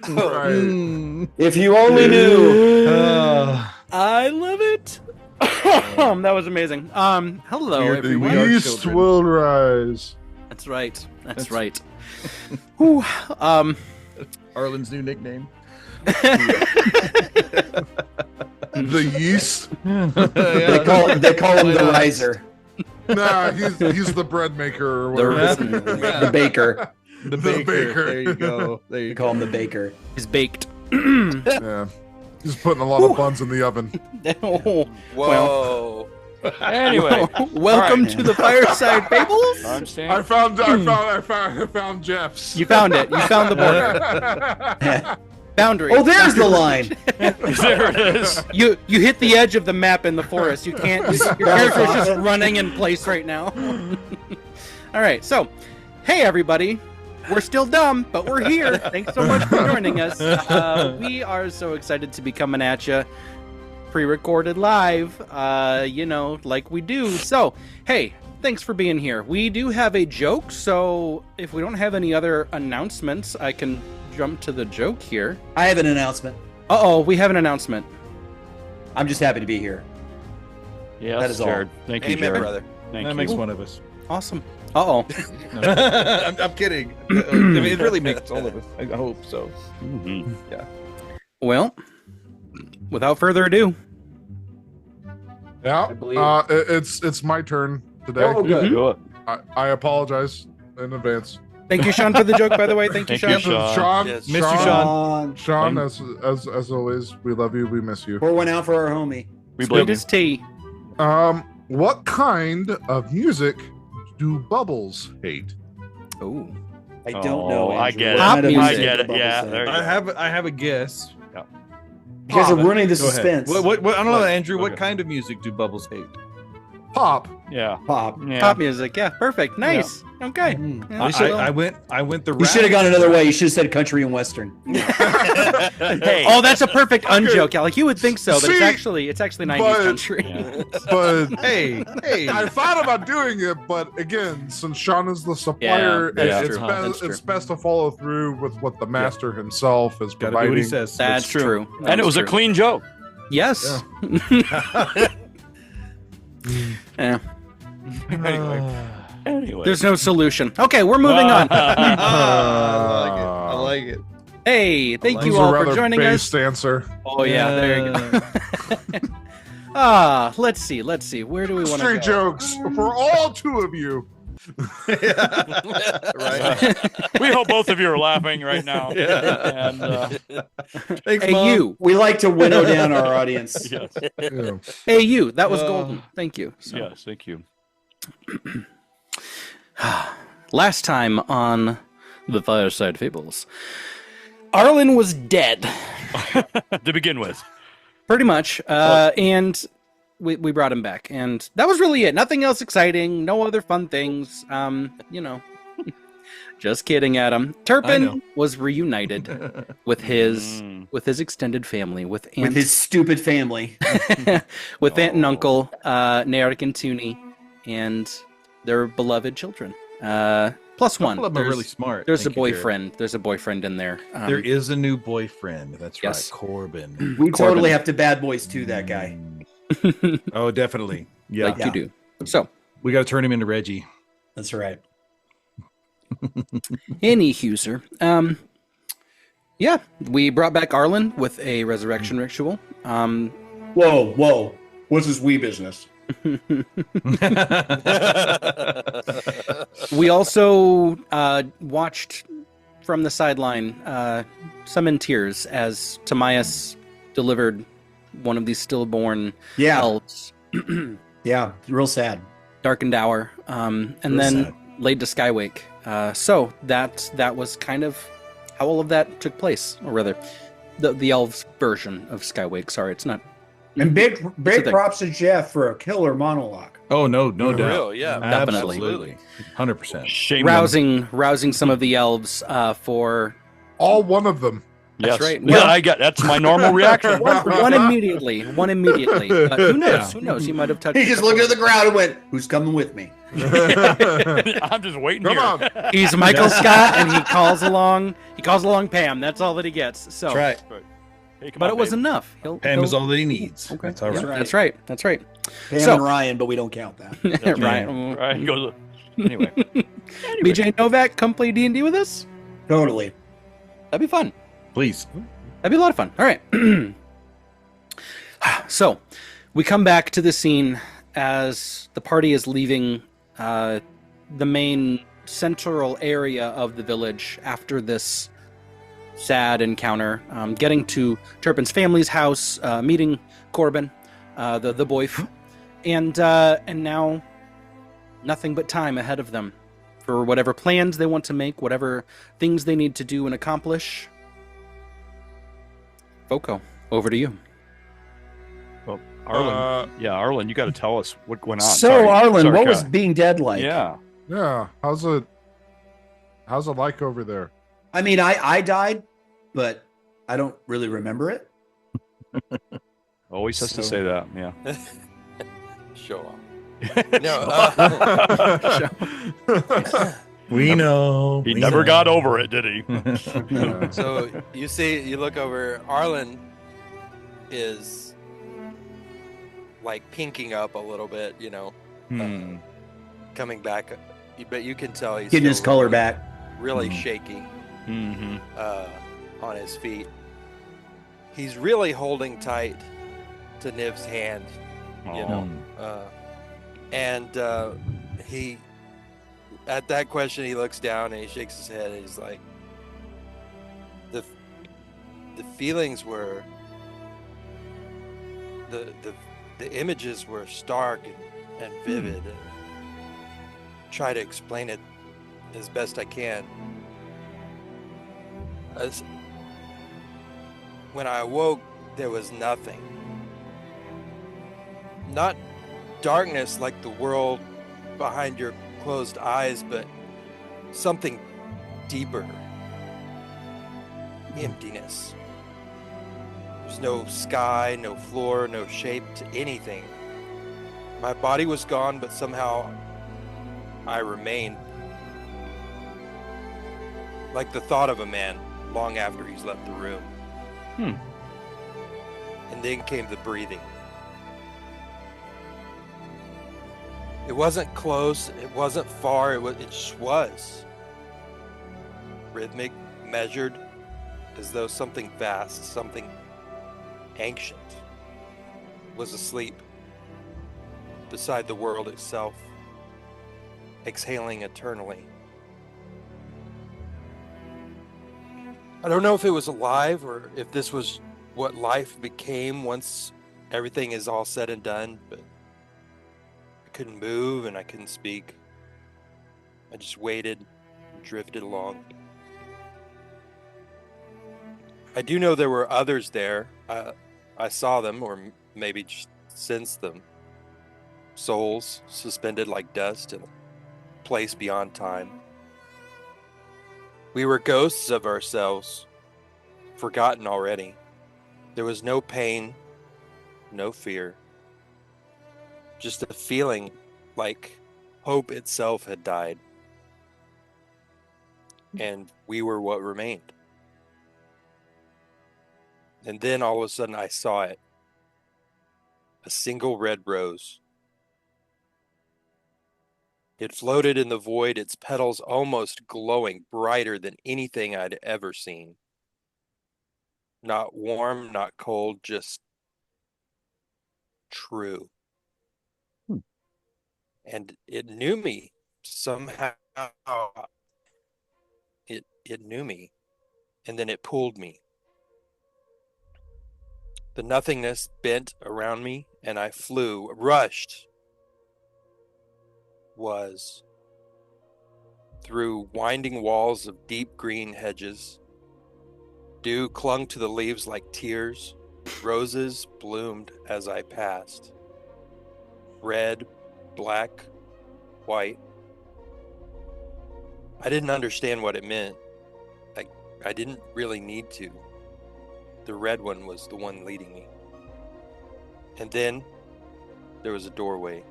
Right. If you only knew. I love it. That was amazing. Hello, everyone. The East will rise. That's right. That's That's- right. Whew. Arlen's new nickname. The Yeast. They call him the riser. Nah, he's the bread maker or whatever. The baker. The baker. baker. There you go. There They you call go. him the baker. He's baked. Yeah. He's putting a lot of buns in the oven. Oh, Whoa. Anyway, welcome all to the Fireside Fables. I'm staying. I found Jeff's. You found it. You found the border. Boundary. Oh, there's the line. There it is. You hit the edge of the map in the forest. You can't. Your character's just running in place right now. All right. So, hey everybody. We're still dumb, but we're here. Thanks so much for joining us. We are so excited to be coming at you, pre-recorded live, like we do. So, hey, thanks for being here. We do have a joke, so if we don't have any other announcements, I can jump to the joke here. I have an announcement. Uh-oh, we have an announcement. I'm just happy to be here. Yes, That is all. Jared. Thank you, Amen, Jared. brother. Thank That you. makes one of us. Awesome. Uh-oh. I'm kidding. I mean, it really makes all of us. I hope so. Mhm. Well, without further ado. Yeah. believe- It's my turn today. Oh, good. Do it. I apologize in advance. Thank you, Sean, for the joke, by the way. Thank you, Thank you, Sean. Sean. Yes. Missed you, Sean. On. Sean, as always, we love you. We miss you. Pour one out for our homie. We blame Sweet you. as tea. What kind of music do bubbles hate? Oh. I don't know. I Andrew. get What it. kind of I music get do it. bubbles Yeah, say? there you I have a guess. You guys are ruining the Go ahead. suspense. What, I don't know, What? Andrew. What Okay. kind of music do bubbles hate? Pop. Yeah. Pop. Yeah. Pop music. Yeah, perfect. Nice. Okay. Mm. Yeah, I so- went the. You should have gone another way. You should have said country and western. Hey. Oh, that's a perfect unjoke. Like you would think so, but See, it's actually 90s but- country. Yeah. But Hey. I thought about doing it, but again, since Sean is the supplier, Yeah, that's it's, true. best, That's true. it's best to follow through with what the master himself is Gotta do what he providing. says. That's true. And it was a clean joke. Yes. Yeah. Anyway. There's no solution. Okay, we're moving on. I like it. Hey, thank He's you a all for rather joining us. based answer. Oh yeah, there you go. Let's see. Where do we want to Straight go? jokes for all two of you. Right. We hope both of you are laughing right now. Yeah. And Thanks, Hey Mom. you. We like to winnow down our audience. yes, Yeah. Hey you. That was golden. Thank you. So, yes, thank you. last time on the Fireside Fables, Arlen was dead. To begin with. Pretty much. And we brought him back. And that was really it. Nothing else exciting. No other fun things. Just kidding, Adam. I Turpin know. was reunited with his extended family, with Aunt, With his stupid family. with Aunt and Uncle, Narek and Toonie, and their beloved children. Plus one. Couple of them are really smart. There's a Thank you, Jared. boyfriend. There's a boyfriend in there. There is a new boyfriend. That's Yes. right, Corbin. We totally have to bad boys to that guy. Oh, definitely. Yeah, like you do. So, we got to turn him into Reggie. That's right. any Huser. Yeah, we brought back Arlen with a resurrection ritual. Whoa. What's this wee business? We also watched from the sideline, some in tears, as Timaeus delivered one of these stillborn Yeah. elves, Yeah. Real sad. darkened hour. And Real then sad. laid to Skywake. So that was kind of how all of that took place, or rather, the elves version of Skywake. Sorry, it's not. And big thing. props to Jeff for a killer monologue. Oh no doubt. Real, yeah, Definitely. absolutely. 100%. Shame them. rousing some of the elves for. All one of them. Yes. right. Yeah, Well- I get that's my normal reaction. One immediately. But who knows? Who knows? He might have touched. He just looked at the ground and went, "Who's coming with me?" I'm just waiting Come here. on. He's Michael Scott, and he calls along Pam. That's all that he gets. So, That's right. Hey, come but on, it was babe. enough. Pam is all that he needs. Okay. That's all right. That's right. That's right. Pam So- and Ryan, but we don't count that. Right. Right. He goes, anyway. BJ Novak, come play D&D with us. Totally. That'd be fun. Please. That'd be a lot of fun. All right. So, we come back to the scene as the party is leaving the main central area of the village after this sad encounter, getting to Turpin's family's house, meeting Corbin, the boyf, and now nothing but time ahead of them for whatever plans they want to make, whatever things they need to do and accomplish. Foco, over to you. Well, Arlen. Arlen, you got to tell us what went on. So, Sorry. Arlen, Sorry, what was Kai. being dead like? Yeah. Yeah. How's it like over there? I mean, I died, but I don't really remember it. Always has to say that. Yeah. Show off. No. We know. He We never know. got over it, did he? So you look over. Arlen is like pinking up a little bit, coming back, but you can tell he's Getting his still color really- back. really Mhm. shaky Mm-hmm. on his feet. He's really holding tight to Niv's hand, and he, at that question, he looks down and he shakes his head and he's like, the feelings were, the images were stark and vivid, and try to explain it as best I can. When I awoke, there was nothing. Not darkness like the world behind your closed eyes, but something deeper. Emptiness. There's no sky, no floor, no shape to anything. My body was gone, but somehow I remained. Like the thought of a man long after he's left the room. And then came the breathing. It wasn't close, it wasn't far, it just was. Rhythmic, measured, as though something vast, something ancient was asleep beside the world itself, exhaling eternally. I don't know if it was alive or if this was what life became once everything is all said and done, but I couldn't move and I couldn't speak. I just waited and drifted along. I do know there were others there. I saw them, or maybe just sensed them. Souls suspended like dust in a place beyond time. We were ghosts of ourselves, forgotten already. There was no pain, no fear. Just a feeling like hope itself had died. And we were what remained. And then all of a sudden I saw it. A single red rose. It floated in the void, its petals almost glowing brighter than anything I'd ever seen. Not warm, not cold, just true. And it knew me somehow. It knew me, and then it pulled me. The nothingness bent around me, and I flew, rushed. Was through winding walls of deep green hedges. Dew clung to the leaves like tears. Roses bloomed as I passed. Red, black, white. I didn't understand what it meant. I didn't really need to. The red one was the one leading me. And then there was a doorway.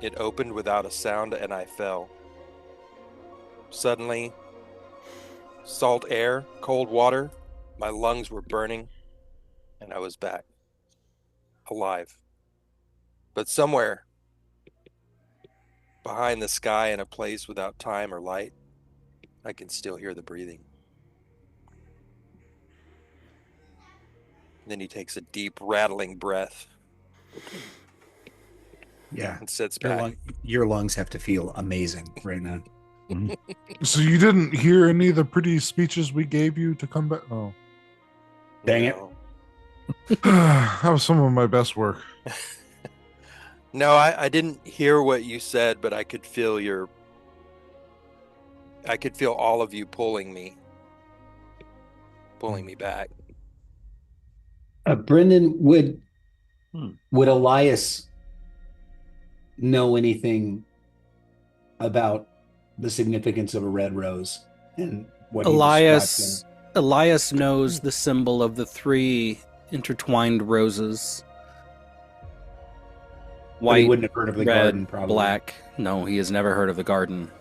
It opened without a sound and I fell. Suddenly, salt air, cold water, my lungs were burning, and I was back. Alive. But somewhere behind the sky in a place without time or light, I can still hear the breathing. Then he takes a deep, rattling breath Yeah. and sits Your, back. your lungs have to feel amazing right now. So you didn't hear any of the pretty speeches we gave you to come back? Oh. Dang it. That was some of my best work. No, I didn't hear what you said, but I could feel all of you pulling me back. Brendan, would Elias know anything about the significance of a red rose and what he described Elias knows the symbol of the 3 intertwined roses. But he White, wouldn't have heard of the red, garden, probably. black. No, he has never heard of the garden.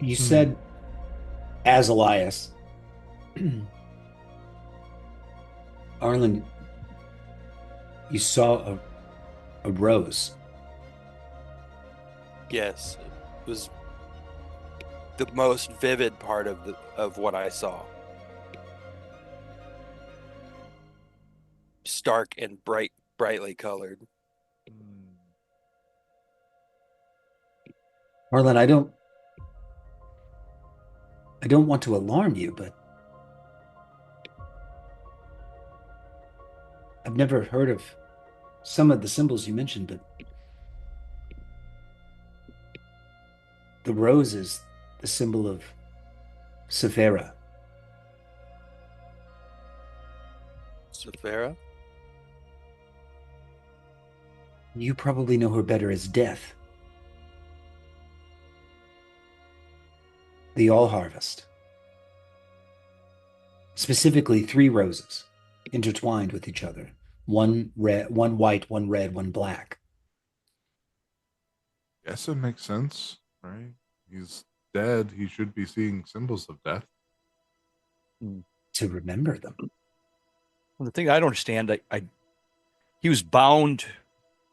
You said, as Elias, Arlen, you saw a rose. Yes, it was the most vivid part of what I saw. Stark and brightly colored. Arlen, I don't want to alarm you, but I've never heard of some of the symbols you mentioned, but the rose is the symbol of Sephira. Sephira? You probably know her better as Death. The All Harvest. Specifically 3 roses intertwined with each other. One red, one white, one red, one black. Guess it makes sense, right? He's dead. He should be seeing symbols of death. To remember them. Well, the thing I don't understand, he was bound,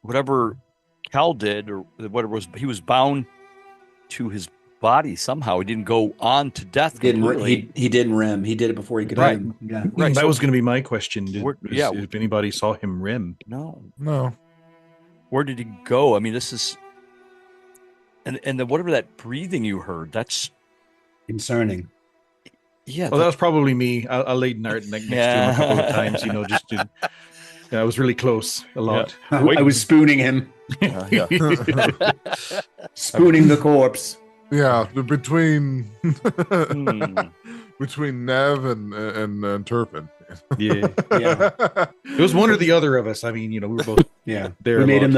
whatever Cal did or whatever was, he was bound to his body somehow. He didn't go on to death. He didn't rim. He did it before he could Right. rim. Yeah. Right. That So was going to be my question. If anybody saw him rim. No. where did he go? I mean, this is, and then whatever that breathing you heard, that's Concerning. yeah. Well, that was probably me. I laid next to him a couple of times, just to, I was really close a lot. I was spooning him. Spooning the corpse. Yeah, between between Nev and Turpin. Yeah. It was one or the other of us. I mean, we were both there. We made him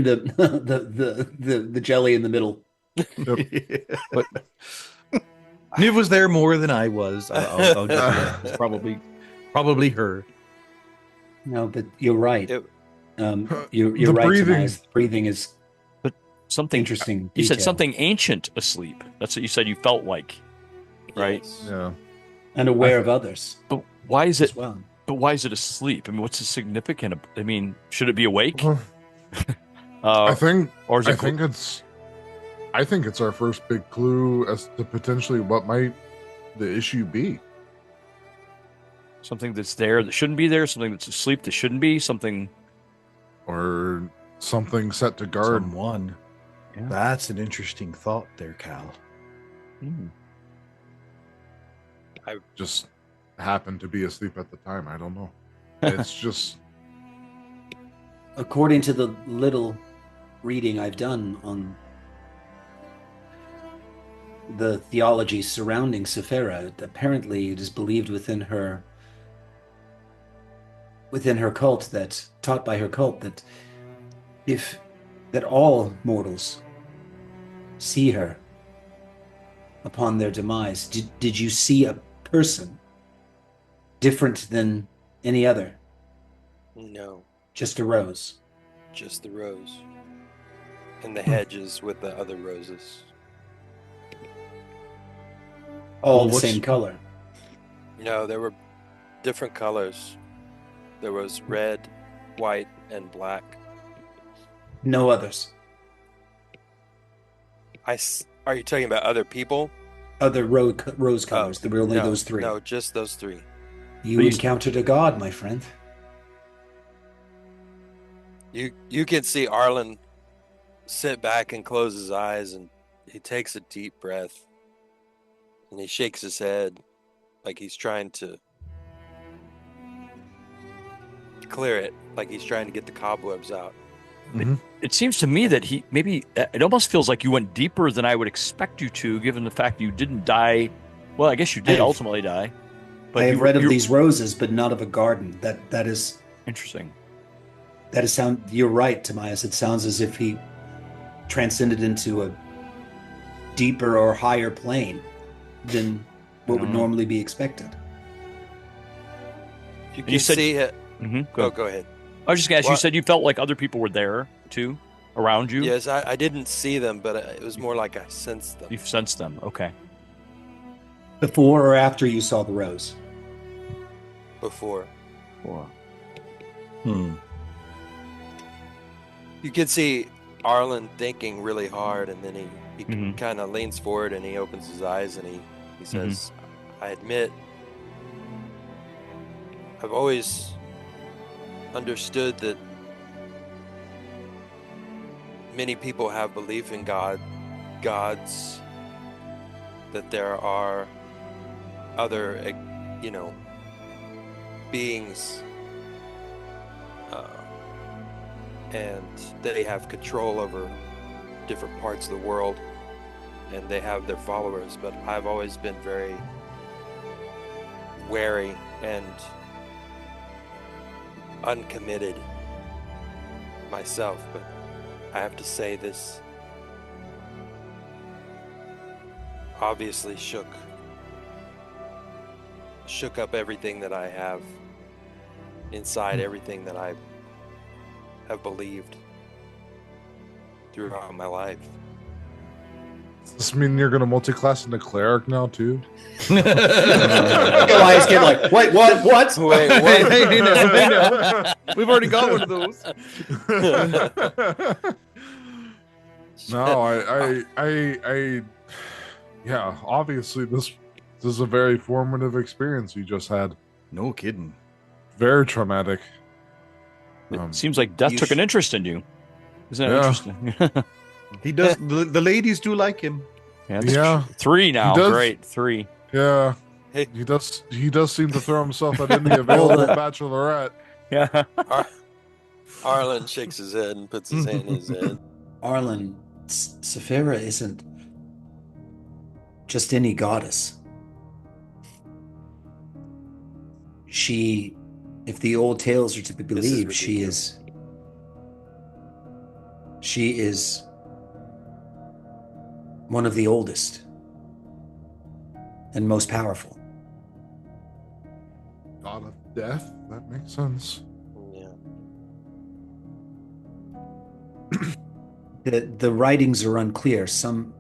the jelly in the middle. But Niv was there more than I was. I'll give you that. It was probably her. No, but you're right. You're The right. breathing. Tobias. The breathing is something interesting. You said detail. something ancient asleep. That's what you said. You felt like, right? Yes. Yeah. And aware of others But why is as it? well. But why is it asleep? I mean, what's the significant? I mean, should it be awake? Well, I think or is it? I think it's our first big clue as to potentially what might the issue be. Something that's there that shouldn't be there. Something that's asleep that shouldn't be. Something. Or something set to guard. Someone. Yeah. That's an interesting thought there, Cal. I just happened to be asleep at the time. I don't know. It's just According to the little reading I've done on the theology surrounding Sephira, apparently it is believed within her cult, that taught by her cult, that all mortals see her upon their demise. Did you see a person different than any other? No, Just a rose. just the rose. And the hedges with the other roses. All Well, the same color. No, there were different colors. There was red, white, and black. No others. Are you talking about other people? Other rose colors. There were only no, those three. No, just those three. You Please. encountered a god, my friend. You can see Arlen sit back and close his eyes, and he takes a deep breath, and he shakes his head like he's trying to clear it, like he's trying to get the cobwebs out. It seems to me that it almost feels like you went deeper than I would expect you to, given the fact you didn't die. Well, I guess you did ultimately die. I have read of these roses, but not of a garden. That is interesting. You're right, Timaeus. It sounds as if he transcended into a deeper or higher plane than what would normally be expected. You can see it. Go ahead. I was just going to ask, you said you felt like other people were there, too, around you? Yes, I didn't see them, but it was more like I sensed them. You sensed them, okay. Before or after you saw the rose? Before. Hmm. You can see Arlen thinking really hard, and then he kind of leans forward and he opens his eyes and he says, I admit, I've always understood that many people have belief in gods, that there are other, beings, and they have control over different parts of the world, and they have their followers, but I've always been very wary and uncommitted myself. But I have to say, this obviously shook up everything that I have inside, everything that I have believed throughout my life. Does this mean you're going to multi-class into cleric now, too? Elias came like, wait, what? What? Wait, what? Hey, no. We've already got one of those. No, I yeah, obviously this is a very formative experience you just had. No kidding. Very traumatic. It seems like death took an interest in you. Isn't that interesting? He does. The ladies do like him. Yeah. 3 now. Great. 3. Yeah. Hey. He does seem to throw himself at any available bachelorette. Yeah. Arlen shakes his head and puts his hand in his head. Arlen, Sephira isn't just any goddess. She, if the old tales are to be believed, she is one of the oldest and most powerful. God of death? That makes sense. Yeah. The writings are unclear. Some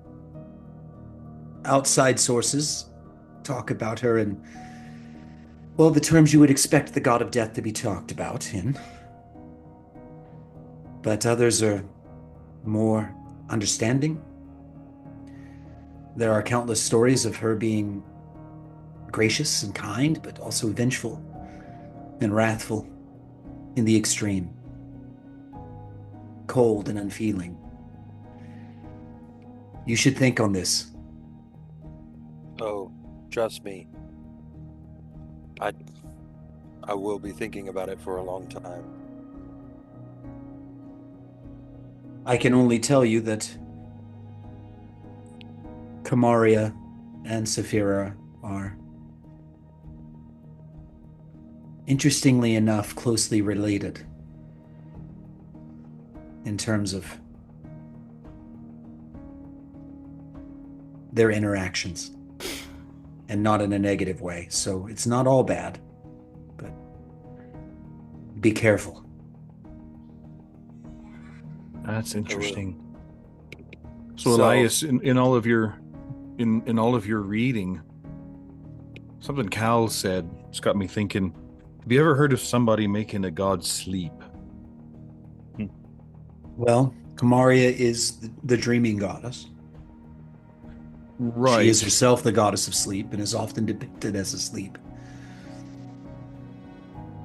outside sources talk about her in, well, the terms you would expect the god of death to be talked about in. But others are more understanding. There are countless stories of her being gracious and kind, but also vengeful and wrathful in the extreme, cold and unfeeling. You should think on this. Oh, trust me. I will be thinking about it for a long time. I can only tell you that Kamaria and Saphira are, interestingly enough, closely related in terms of their interactions, and not in a negative way. So it's not all bad, but be careful. That's interesting. So Elias, in all of your in all of your reading, something Cal said it's got me thinking. Have you ever heard of somebody making a god sleep? Well, Kamaria is the dreaming goddess. Right. She is herself the goddess of sleep and is often depicted as asleep.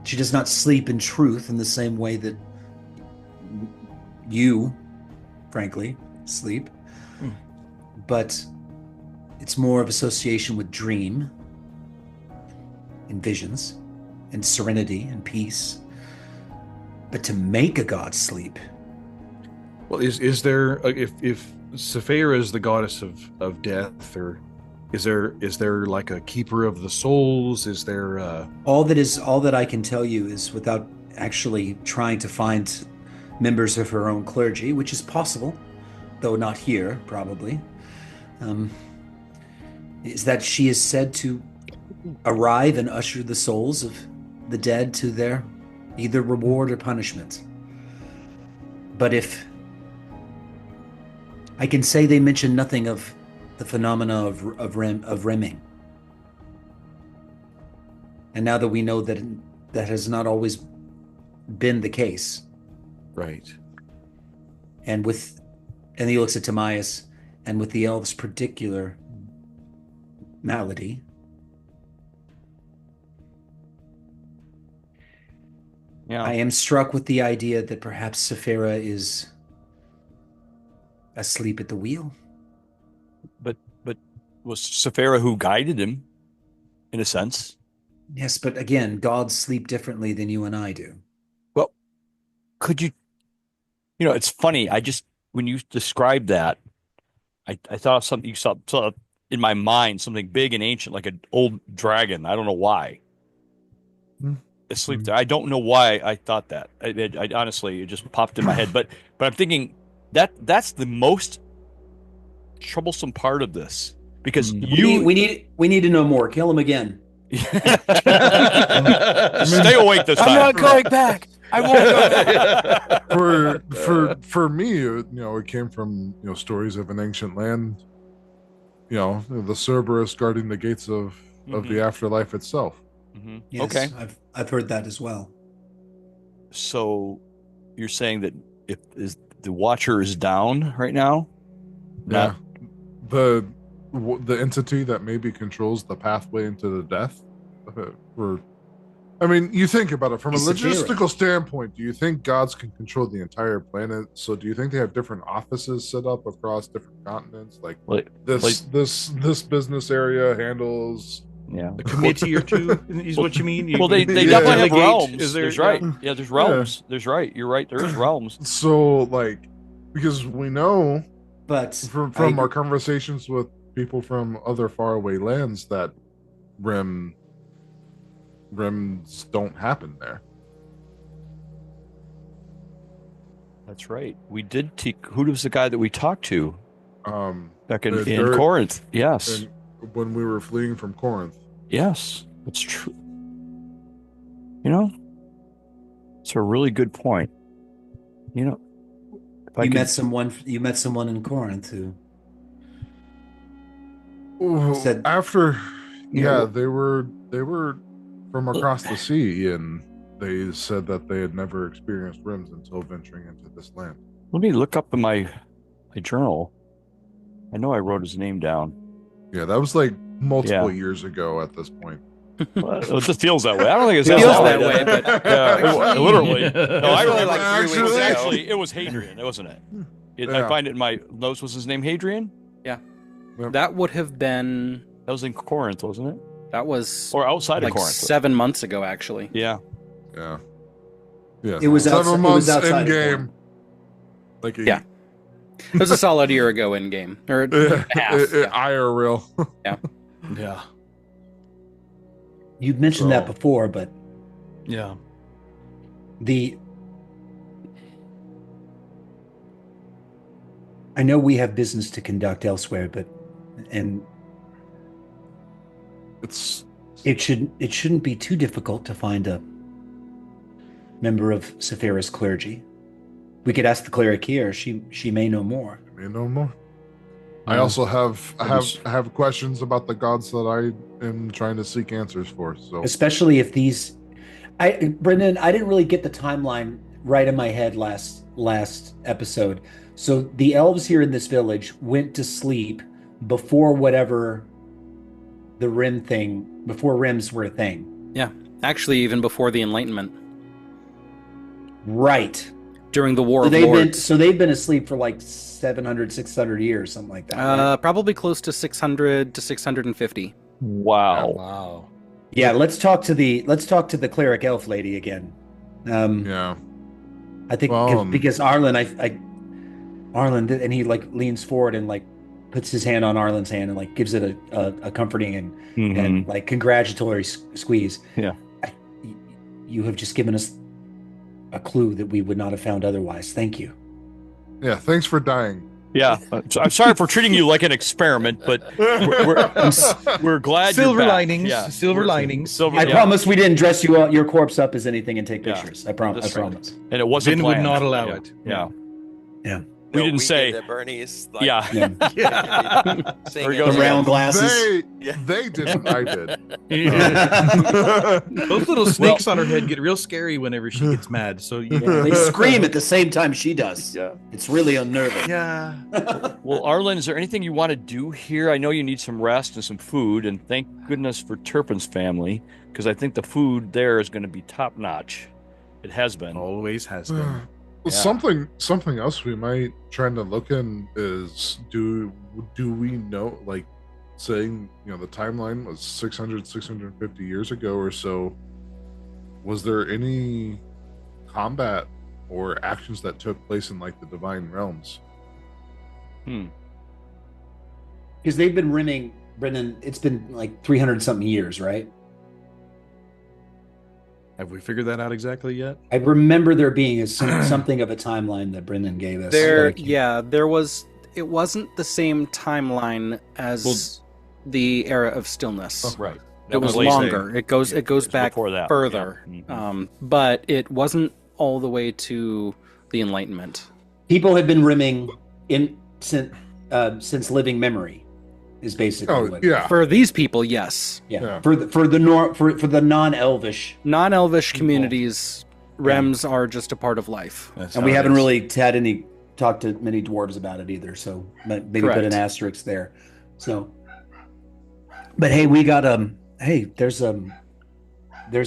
She does not sleep in truth in the same way that you, frankly, sleep. But it's more of association with dream and visions and serenity and peace. But to make a god sleep... Well, is there, if Saphira is the goddess of death, or is there like a keeper of the souls? Is there all that I can tell you is, without actually trying to find members of her own clergy, which is possible, though not here, probably, is that she is said to arrive and usher the souls of the dead to their either reward or punishment. But if I can say, they mention nothing of the phenomena of rimming. And now that we know that that has not always been the case. right? And he looks at Timaeus, and with the elves' particular malady. Yeah. I am struck with the idea that perhaps Saphira is asleep at the wheel. But was Saphira who guided him, in a sense? Yes, but again, gods sleep differently than you and I do. Well, could you? It's funny. When you described that, I thought of something you saw in my mind, something big and ancient, like an old dragon. I don't know why. Asleep there. I don't know why I thought that. I honestly, it just popped in my head. But I'm thinking that's the most troublesome part of this, because we need to know more. Kill him again. Stay awake this time. I'm not going back. I won't go back. For me, it came from stories of an ancient land. The Cerberus guarding the gates of the afterlife itself. Mm-hmm. Yes, Okay. I've heard that as well. So you're saying that if the Watcher is down right now? Yeah. The entity that maybe controls the pathway into the death. You think about it from a logistical standpoint. Do you think gods can control the entire planet? So do you think they have different offices set up across different continents? This business area handles a committee or two is what you mean? They definitely have realms. Is there, there's right. Yeah, there's realms. There's right. You're right. There is realms. So because we know, but from our conversations with people from other faraway lands, that rims don't happen there. That's right. We did. Who was the guy that we talked to? Back in Derek, Corinth. Yes. When we were fleeing from Corinth. Yes, that's true. It's a really good point. You met someone in Corinth who said after. Yeah, they were from across the sea, and they said that they had never experienced rims until venturing into this land. Let me look up in my journal. I know I wrote his name down. Yeah, that was multiple years ago at this point. Well, it just feels that way. I don't think it feels that way, way, but literally. No, I remember. like 3 weeks ago. It was Hadrian, wasn't it? I find it in my notes. Was his name Hadrian? Yeah. Yep. That would have been. That was in Corinth, wasn't it? That was or outside of Corinth. 7 months ago, actually. Yeah. Yeah. Yeah. It was 7 months outside in game. Like Yeah. It was a solid year ago in game, or half. IRL. Yeah. You'd mentioned that before, but Yeah. I know we have business to conduct elsewhere, and it shouldn't be too difficult to find a member of Saphira's clergy. We could ask the cleric here. She may know more. May know more. I also have questions about the gods that I am trying to seek answers for. So especially if Brendan, I didn't really get the timeline right in my head last episode. So the elves here in this village went to sleep before whatever the Rim thing, before Rims were a thing. Yeah, actually, even before the Enlightenment. Right. During the War of Lords. They've been asleep for like 700, 600 years, something like that. Right? Probably close to 600 to 650. Wow. Wow. Yeah, let's talk to the cleric elf lady again. Yeah. I think because Arlen, Arlen, and he like leans forward and like puts his hand on Arlen's hand and like gives it a comforting and like congratulatory squeeze. Yeah. You have just given us a clue that we would not have found otherwise. Thank you. Yeah, thanks for dying. Yeah, I'm sorry for treating you like an experiment, but we're glad Silver you're back. linings. Yeah. Silver linings. I promise we didn't dress your corpse up as anything and take pictures. I promise. And it wasn't Vin would planned. not allow it. Yeah. Yeah. We didn't say. Did that Bernie's, Yeah. There he goes the round glasses. They didn't. I did. Those little snakes on her head get real scary whenever she gets mad. So they scream at the same time she does. Yeah. It's really unnerving. Yeah. Well, Arlen, is there anything you want to do here? I know you need some rest and some food, and thank goodness for Turpin's family, because I think the food there is going to be top notch. It has been. Always has been. Yeah. Something else we might try to look in is do we know, like, saying, the timeline was 650 years ago or so, was there any combat or actions that took place in like the divine realms? Because they've been rimming, Brendan, it's been like 300 something years, right? Have we figured that out exactly yet? I remember there being something of a timeline that Brendan gave us. There was. It wasn't the same timeline as the era of stillness. Oh, right. It was longer. It goes back further. Yeah. But it wasn't all the way to the Enlightenment. People have been rimming since living memory. Is basically for these people, yes. Yeah. For the non-elvish communities, Rems are just a part of life. And we haven't really talked to many dwarves about it either, so maybe put an asterisk there. So, but hey, we got there's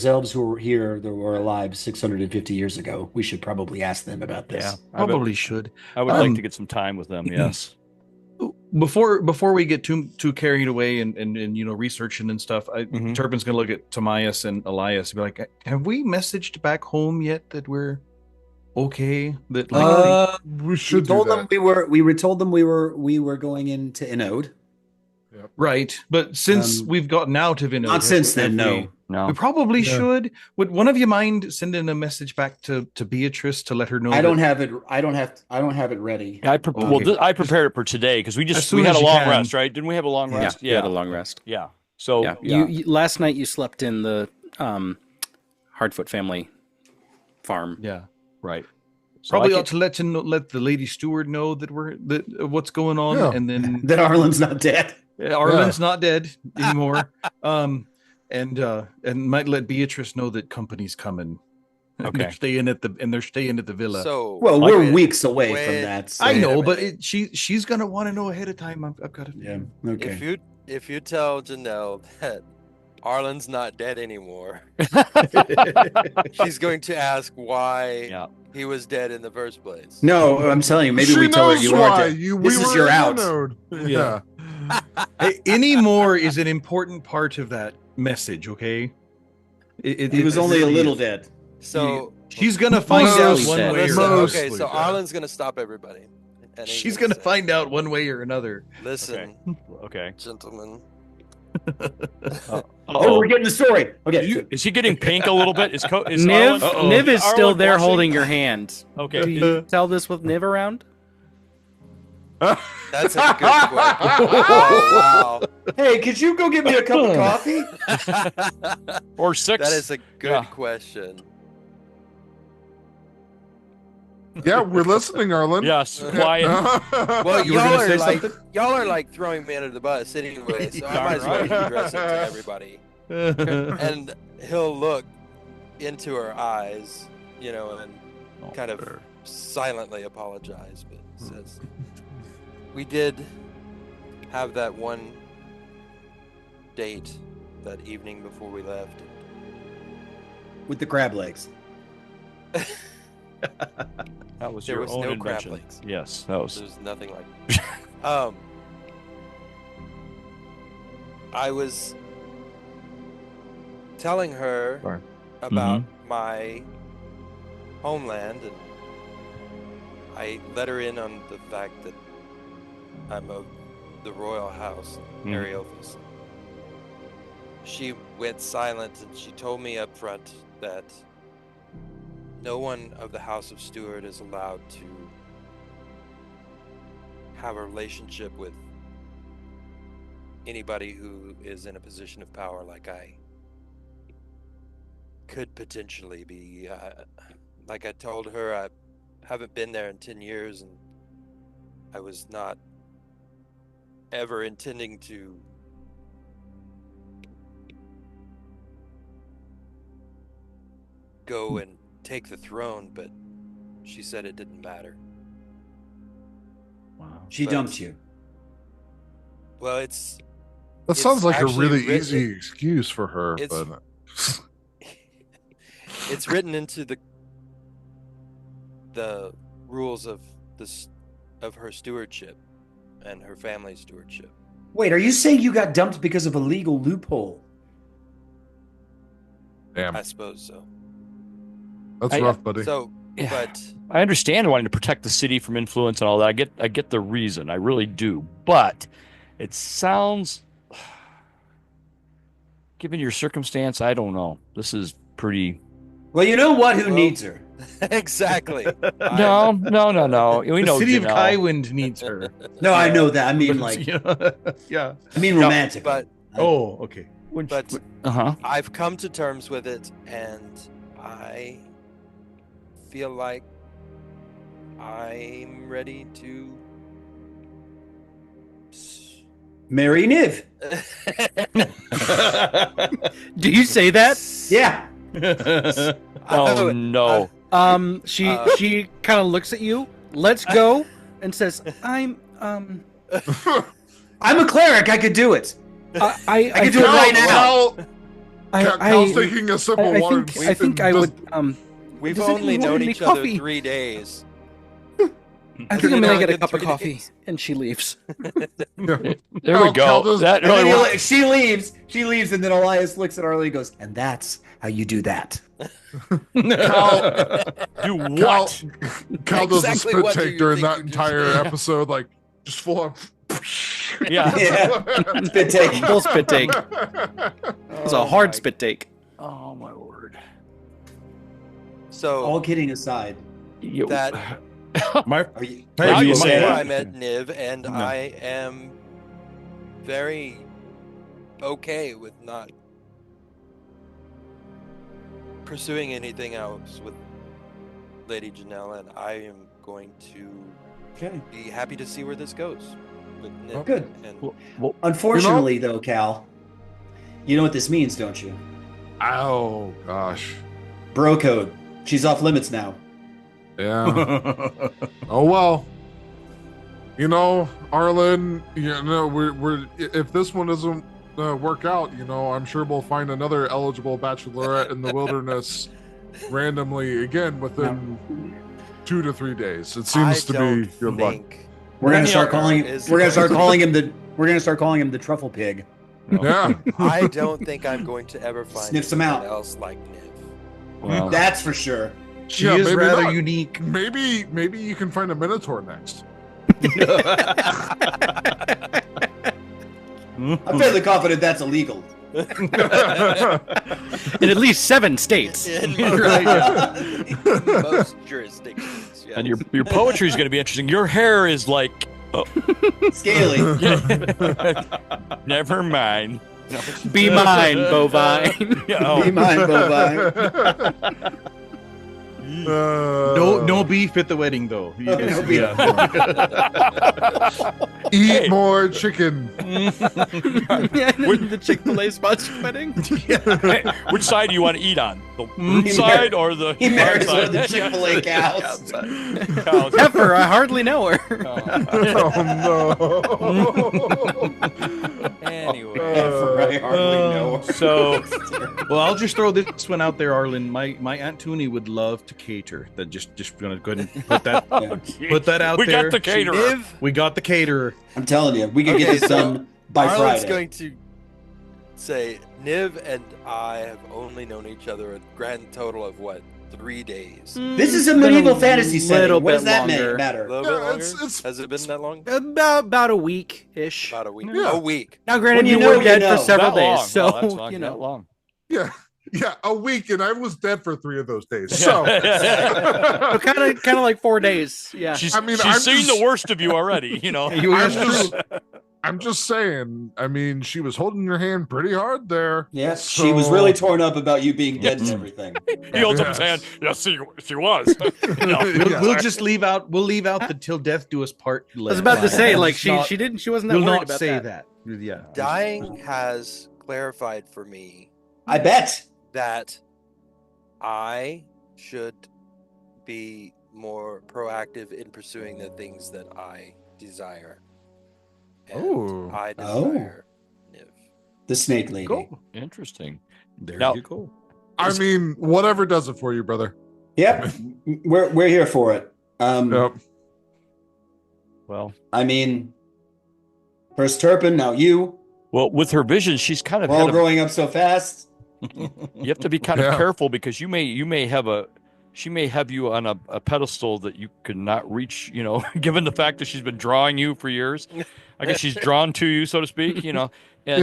elves who were here that were alive 650 years ago. We should probably ask them about this. Yeah, probably should. I would like to get some time with them. Yes. Before we get too carried away and researching and stuff, Turpin's gonna look at Timaeus and Elias and be like, have we messaged back home yet that we're okay? That we should. We told them we were going into Inode. Yep. Right, but since we've gotten out of Inode, not since then. No, we probably should. Would one of you mind sending a message back to Beatrice to let her know? I don't have it ready. I prepared it for today because we had a long rest, right? Didn't we have a long rest? Yeah, we had a long rest. Yeah. So You last night you slept in the Hardfoot family farm. Yeah. Right. So probably ought to let the lady steward know that what's going on, and then that Arlen's not dead. Arlen's not dead anymore. And might let Beatrice know that company's coming. Okay. They're staying at the villa. So we're weeks away from that. So. I know, but she's gonna want to know ahead of time. I've got to. Yeah. Okay. If you tell Janelle that Arlen's not dead anymore, she's going to ask why he was dead in the first place. No, I'm telling you, maybe we tell her you are dead. This is your out. Yeah. Anymore is an important part of that message. Okay. He was only a little dead. So She's gonna find out Mostly one dead. way or Listen, another. okay, so Arlen's gonna stop everybody. and he's She's gonna say, find out one way or another. Listen, Okay. gentlemen. Oh, we're getting the story. Okay. Is he getting pink a little bit? Is Niv, Arlen- Niv is still Arlen there blushing? holding your hand. Okay. Do you tell this with Niv around? That's a good question. Oh, wow. Hey, could you go get me a cup of coffee? Or 6? That is a good question. Yeah, we're listening, Arlen. Yes, quiet. Well, You were gonna say y'all are like throwing me under the bus anyway, so I might as well address it to everybody. And he'll look into her eyes, and kind of silently apologize, but says, "We did have that one date that evening before we left. With the crab legs. That was There your was own no crab invention. legs. Yes, that was. There's nothing like I was telling her Sorry. about my homeland, and I let her in on the fact that I'm of the royal house, Ariophis. She went silent, and she told me up front that no one of the House of Stewart is allowed to have a relationship with anybody who is in a position of power like I could potentially be. Like I told her, I haven't been there in 10 years, and I was not ever intending to go and take the throne, but she said it didn't matter. Wow. She dumped you. Well, That it's sounds like a actually really written- easy excuse for her, it's- but it's written into the rules of her stewardship and her family's stewardship. Wait, are you saying you got dumped because of a legal loophole? damn, I suppose so. that's I- rough, buddy. So, Yeah. but I understand wanting to protect the city from influence and all that. I get the reason. I really do. But it sounds, given your circumstance, I don't know. This is pretty. Well, you know what? Who Well- needs her? exactly. No. We The know city of Janelle. Kaiwind needs her. No, I know that. I mean, like, yeah. I mean, romantic. But Oh, okay. but Uh-huh. I've come to terms with it, and I feel like I'm ready to Marry Niv. Do you say that? Yeah. Oh no. She kind of looks at you, lets go, and says, "I'm I'm a cleric. I could do it. I I could do it right now. Cal's taking a sip of water. I think I would We've Does only anyone known want any each other coffee? 3 days. I think I'm gonna get a Good cup of 3 coffee, days. and she leaves. There we Cal go. does- That And then really works. she leaves, and then Elias looks at Arlie and goes, and that's how you do that. Cal, Do what? Cal does a Exactly spit what do take you during think that you just entire did? episode, like just full on. Yeah. Yeah. Spit take. Full spit take. It was a hard spit take. Oh my word. So All kidding aside, that My, are you? Now are you you say before that. I met Niv, and No. I am very okay with not pursuing anything else with Lady Janelle, and I am going to Okay. be happy to see where this goes with Niv. Good. And Well, Unfortunately, though, Cal, you know what this means, don't you? Oh gosh, Bro code. She's off limits now. yeah. Oh well. You know, Arlen. You know, we're if this one doesn't work out, you know, I'm sure we'll find another eligible bachelorette in the wilderness randomly again within 2 to 3 days. It seems to be good luck. We're gonna Daniel start calling. is We're gonna going start to- calling him the. We're gonna start calling him the truffle pig. Yeah. I don't think I'm going to ever find Sniffs him anyone out. else like Niv. well, That's for sure. She is rather unique. Maybe you can find a Minotaur next. I'm fairly confident that's illegal. In at least 7 states. In most jurisdictions. Yes. And your poetry is going to be interesting. Your hair is like Scaly. Never mind. No. Be mine, bovine. Be mine, bovine. No beef at the wedding, though. No beef. Eat more chicken. The Chick-fil-A sponsored wedding. Which side do you want to eat on? The side or the He marries one of the side? Chick-fil-A cows. Cows. Heifer, I hardly know her. Oh no. Anyway. Heifer, I hardly know her. So, Well, I'll just throw this one out there, Arlen. My Aunt Toonie would love to cater. That just gonna go ahead and put that put that out we there. got the caterer. We got the caterer. I'm telling you, we can get this done by Arlen's Friday. going to say Niv and I have only known each other a grand total of 3 days? This is a medieval fantasy setting. little What does bit that longer. A matter? little bit longer? it's- Has it been that long? About a week-ish. About a week. Yeah. A week. Now, granted, When you you know, were you dead know. for several That long. days, so, that's not you that know. long. Yeah, a week, and I was dead for 3 of those days. So, So kind of like 4 days. Yeah. She's, I mean, she's I'm seen just- the worst of you already, you know. I'm just saying. I mean, she was holding your hand pretty hard there. Yeah, So- she was really torn up about you being dead and everything. He holds up Yes. his hand. Yeah, she was. You know. We'll just leave out. We'll leave out the till death do us part. I was about to say, like, It's not- she wasn't that We'll worried not about say that. that. Yeah. Dying has clarified for me I bet. that I should be more proactive in pursuing the things that I desire. And Oh. I desire Niv. The snake lady. Go. Interesting. There Now- you go. I mean, whatever does it for you, brother. Yep, we're here for it. Yep. Well, I mean, first Turpin, now you. with her vision, she's kind of We're had all a, growing up so fast. you have to be kind of careful because she may have you on a pedestal that you could not reach, you know, given the fact that she's been drawing you for years. I guess she's drawn to you, so to speak, you know. And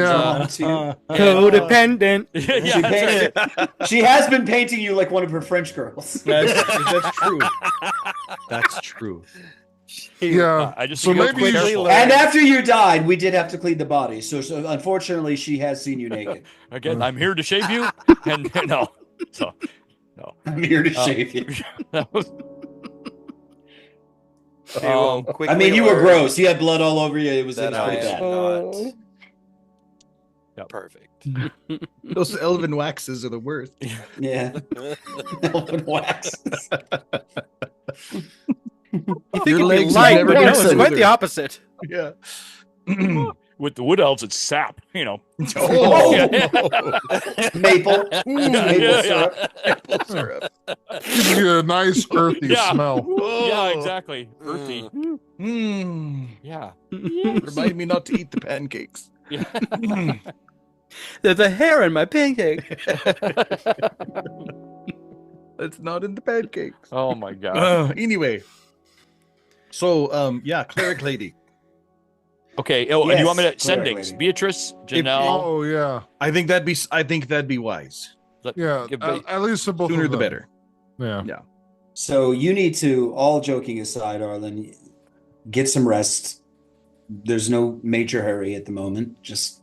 Codependent. yeah, She, that's right. she has been painting you like one of her French girls. That's true. That's true. Yeah. I just So think you have to maybe be you careful. And after you died, we did have to clean the body. So unfortunately, she has seen you naked. Again, I'm here to shave you, and no, so no. I'm here to shave you. That was- Okay, well, quickly I mean, you were learn gross. You had blood all over you. It was that I pretty am bad. not Yep. perfect. Those elven waxes are the worst. Yeah. Elven wax. You think Your it'd be legs light, never but no, get it's quite smoother. the opposite. Yeah. with the wood elves, it's sap, you know. Oh. Yeah. Maple. Maple Yeah, syrup. Apple syrup. Gives you a nice earthy Yeah. smell. Yeah, exactly. Earthy. Mm. Yeah. Remind me not to eat the pancakes. Yeah. There's a hair in my pancake. It's not in the pancakes. Oh my god. Anyway. So, yeah, cleric lady. Okay. Oh, and you want me to Yes, send clearly. names? Beatrice, Janelle. Oh yeah, I think that'd be wise. yeah. Give At least for both Sooner of the them. better. Yeah. So you need to, all joking aside, Arlen, get some rest. There's no major hurry at the moment. Just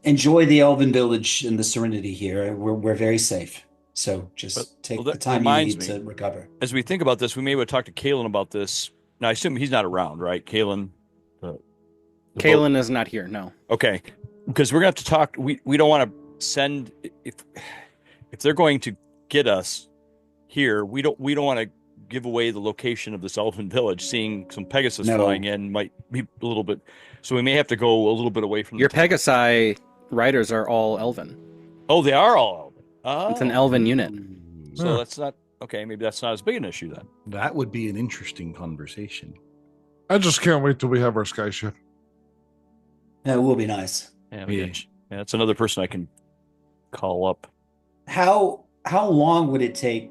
enjoy the Elven village and the serenity here. We're very safe. So just take well, the that time you reminds need me. to recover. As we think about this, we may have talked to Kalen about this. Now, I assume he's not around, right? Kalen. Kalen is not here. No. Okay, because we're gonna have to talk. We don't want to send if they're going to get us here. We don't want to give away the location of this elven village. Seeing some Pegasus No. flying in might be a little bit. So we may have to go a little bit away from Your the town. Pegasi riders are all elven. Oh, they are all elven. Oh, It's an elven unit. so Yeah. that's not okay. Maybe that's not as big an issue then. That would be an interesting conversation. I just can't wait till we have our sky ship. That will be nice. Yeah, Yeah. that's another person I can call up. How long would it take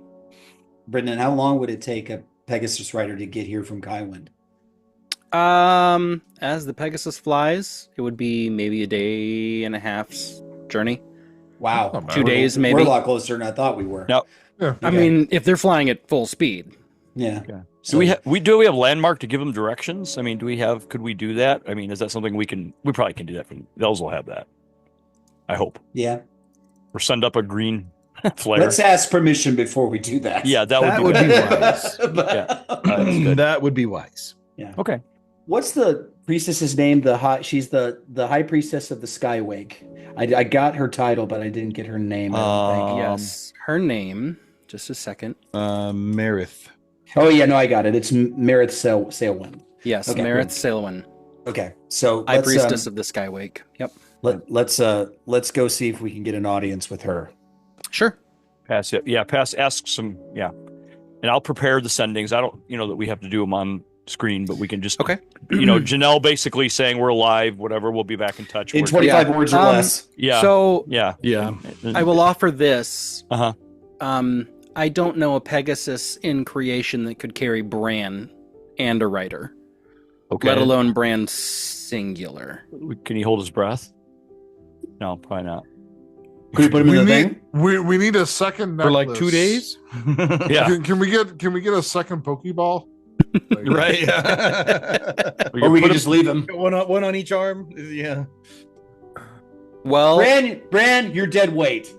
Brendan, how long would it take a Pegasus rider to get here from Kaiwind? As the Pegasus flies, it would be maybe a day and a half's journey. Wow. 2 days, maybe. We're a lot closer than I thought we were. No. Yeah. I mean, if they're flying at full speed. Yeah. Okay. So Do we have landmark to give them directions? I mean, could we do that? I mean, is that something we probably can do that. Those will have that. I hope. Yeah. Or send up a green flare. Let's ask permission before we do that. Yeah, that That would would be be wise. wise. Yeah. That would be wise. Yeah. Okay. What's the priestess's name? She's the high priestess of the Skywake. I got her title, but I didn't get her name. I don't think. Yes, her name. Just a second. Merith. Oh yeah, no, I got it. It's Merith Sailwind. Yes, Okay. Merith Sailwin, Okay, so High Priestess of the Skywake. Yep. let's go see if we can get an audience with her. Sure. Pass it. Yeah, ask some. Yeah. And I'll prepare the sendings. I don't, that we have to do them on screen, but we can just, Okay. Janelle basically saying we're live, whatever. We'll be back in touch. In 25 words or less. Yeah. So Yeah. Yeah. I will offer this. Uh-huh. I don't know a Pegasus in creation that could carry Bran and a rider, Okay. let alone Bran singular. Can he hold his breath? No, probably not. Could we put him in the thing? We need a second necklace. For like 2 days? Yeah. Can we get a second Pokeball? Like, Right. Or we could just leave him. one on each arm. Yeah. Well, Bran, you're dead weight.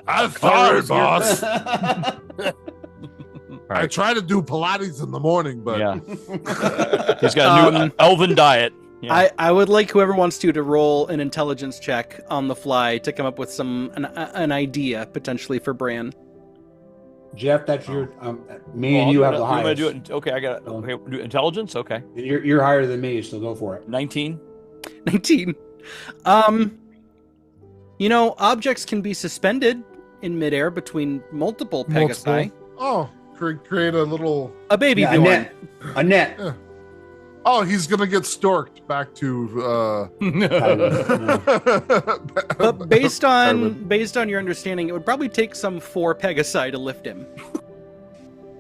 I'm tired, boss. All I right. try to do Pilates in the morning, but Yeah. He's got a new elven diet. Yeah. I would like whoever wants to roll an intelligence check on the fly to come up with an idea potentially for Bran. Jeff, that's your me and you have the I'm gonna highest. do it. Okay, I got it. Okay, do intelligence. Okay, You're higher than me, so go for it. 19. 19. Objects can be suspended in midair between multiple Pegasi. Oh, create a little. A baby Yeah, Bjorn. a net. Yeah. Oh, he's gonna get storked back to. But based on your understanding, it would probably take some 4 Pegasi to lift him.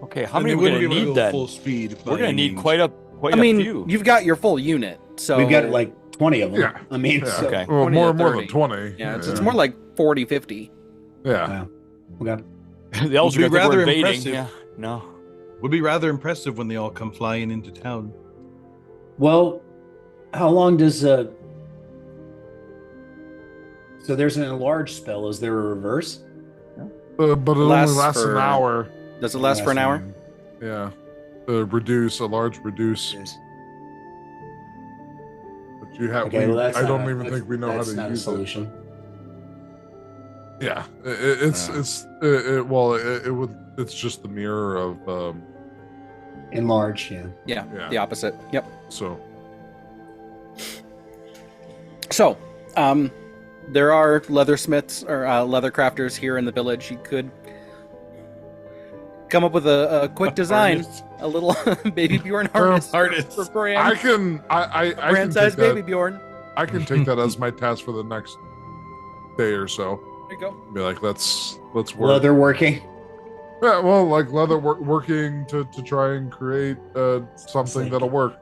Okay, how many are we gonna need then? Full speed. We're gonna need quite a few. You've got your full unit, so We've got like 20 of them. Yeah. I mean, Yeah. so, Okay. Well, 20 more to than 30. 20. Yeah, it's more like 40, 50. Yeah. okay. The elves Would are be rather rather invading. impressive. Yeah. No. Would be rather impressive when they all come flying into town. Well, how long does so there's an enlarge spell? Is there a reverse? But it only lasts for- an hour. Does it last for an hour? Yeah. A large reduce. But you have. Okay, well, that's I not don't a- even that's- think we know how that's to not a use it. solution. Yeah, it's just the mirror of Enlarge, yeah. Yeah, Yeah. the opposite. Yep. so. So, there are leathersmiths or leather crafters here in the village. You could come up with a quick design, a little baby Bjorn harness for Bran. I can Bran-sized take baby that, Bjorn. I can take that as my task for the next day or so. There you go. Be like, let's work. Leather working. Yeah, well, like leather working to try and create something that'll work.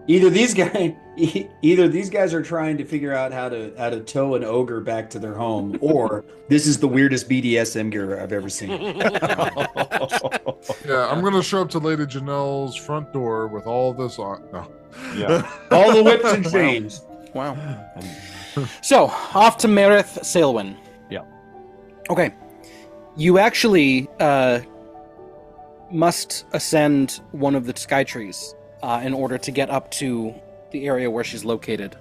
Either these guys are trying to figure out how to tow an ogre back to their home, or this is the weirdest BDSM gear I've ever seen. Yeah, I'm gonna show up to Lady Janelle's front door with all this on. No. Yeah. All the whips and chains. Wow. So, off to Merith Sailwin. Yeah. Okay. You actually must ascend one of the sky trees in order to get up to the area where she's located.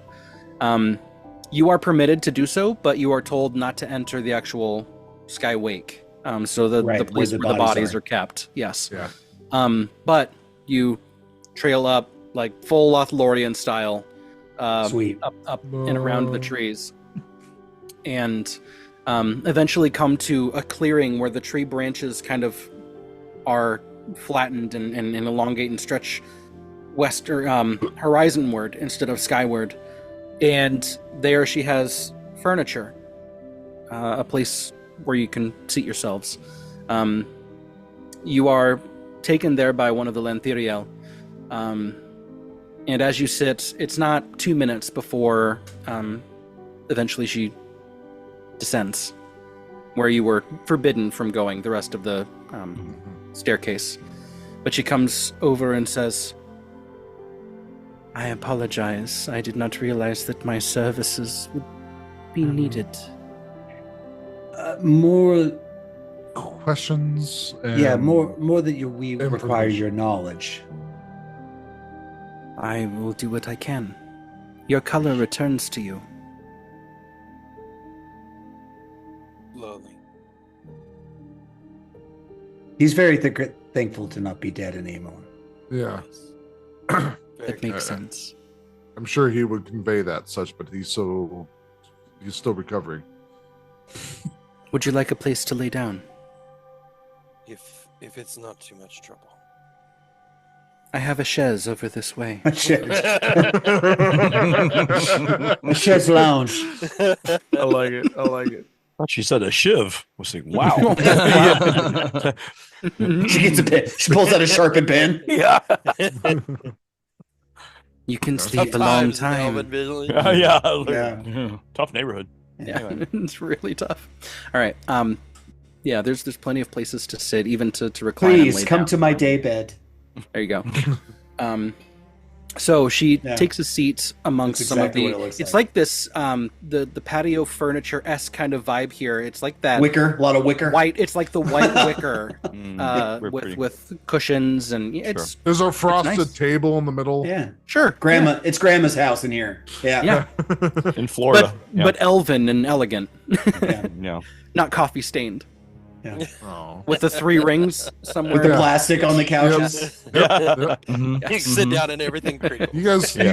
You are permitted to do so, but you are told not to enter the actual sky wake. So the place where the bodies are kept. Yes. Yeah. But you trail up like full Lothlorien style. Sweet. Up and around the trees, and eventually come to a clearing where the tree branches kind of are flattened and elongate and stretch horizonward instead of skyward. And there she has furniture, a place where you can seat yourselves. you are taken there by one of the Lanthiriel. And as you sit, it's not 2 minutes before eventually she descends, where you were forbidden from going the rest of the staircase. But she comes over and says, I apologize. I did not realize that my services would be needed. More questions. More that we require your knowledge. I will do what I can. Your color returns to you. Slowly. He's very thankful to not be dead anymore. Yeah. That makes sense. I'm sure he would convey that such, but he's still recovering. Would you like a place to lay down? If it's not too much trouble. I have a chaise over this way. A chaise lounge. I like it. I thought she said a shiv. I was like, wow. She gets a pen. She pulls out a sharpened pen. Yeah. You can sleep a long time. Yeah. Tough neighborhood. Yeah, Anyway. it's really tough. All right. Yeah, there's plenty of places to sit, even to recline. Please come to my day bed. There you go. So she takes a seat amongst some of the. It's like this, the patio furniture-esque kind of vibe here. It's like that wicker, a lot of wicker. White. It's like the white wicker with cushions and it's. There's a frosted table in the middle. Yeah, sure. It's Grandma's house in here. Yeah. In Florida, but elven and elegant. Yeah. Not coffee stained. Yeah. With the 3 rings somewhere. With the plastic on the couches. Yep. You sit down and everything crinkles. You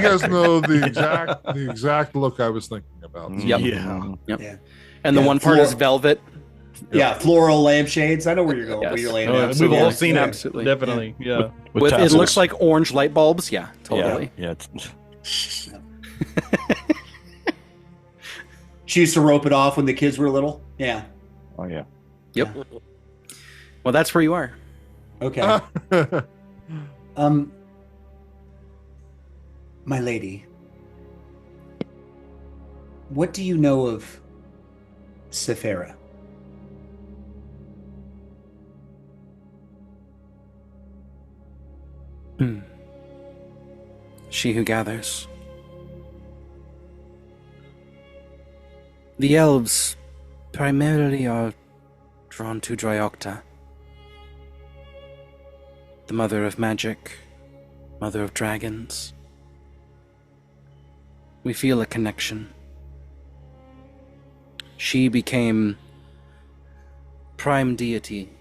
guys know the exact look I was thinking about. Yep. Yeah. And the one part is velvet. Yeah, floral lampshades. I know where you're going. Where you're laying down. We've all seen it. Absolutely. Definitely. Yeah. With it looks like orange light bulbs. Yeah, totally. Yeah. She used to rope it off when the kids were little. Yeah. Oh yeah. Yep. Well, that's where you are. Okay. My lady, what do you know of Sephira? She who gathers. The elves primarily are drawn to Dryokta, the mother of magic, mother of dragons. We feel a connection. She became prime deity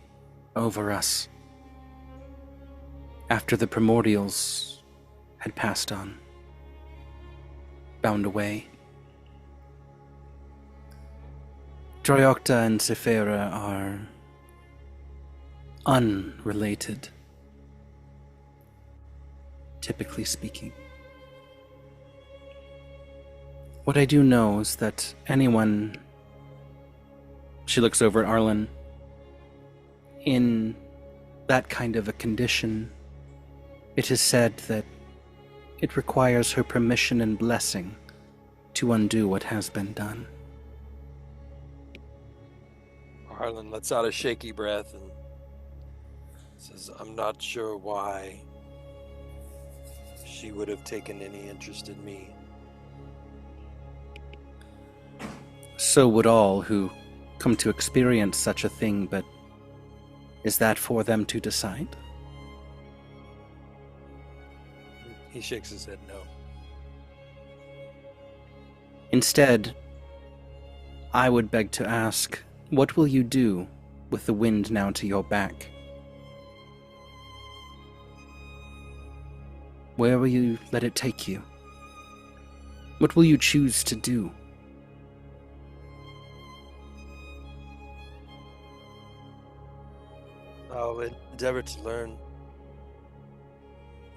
over us after the primordials had passed on, bound away. Dryokta and Sephira are unrelated, typically speaking. What I do know is that anyone, she looks over at Arlen, in that kind of a condition, it is said that it requires her permission and blessing to undo what has been done. Harlan lets out a shaky breath and says, I'm not sure why she would have taken any interest in me. So would all who come to experience such a thing, but is that for them to decide? He shakes his head no. Instead, I would beg to ask, what will you do with the wind now to your back? Where will you let it take you? What will you choose to do? I'll endeavor to learn,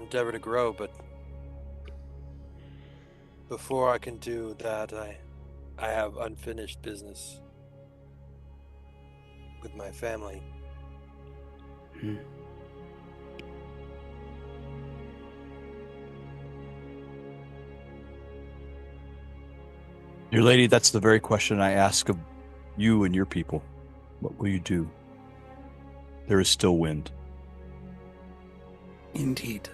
endeavor to grow, but before I can do that, I have unfinished business with my family. Dear lady, that's the very question I ask of you and your people. What will you do? There is still wind. Indeed.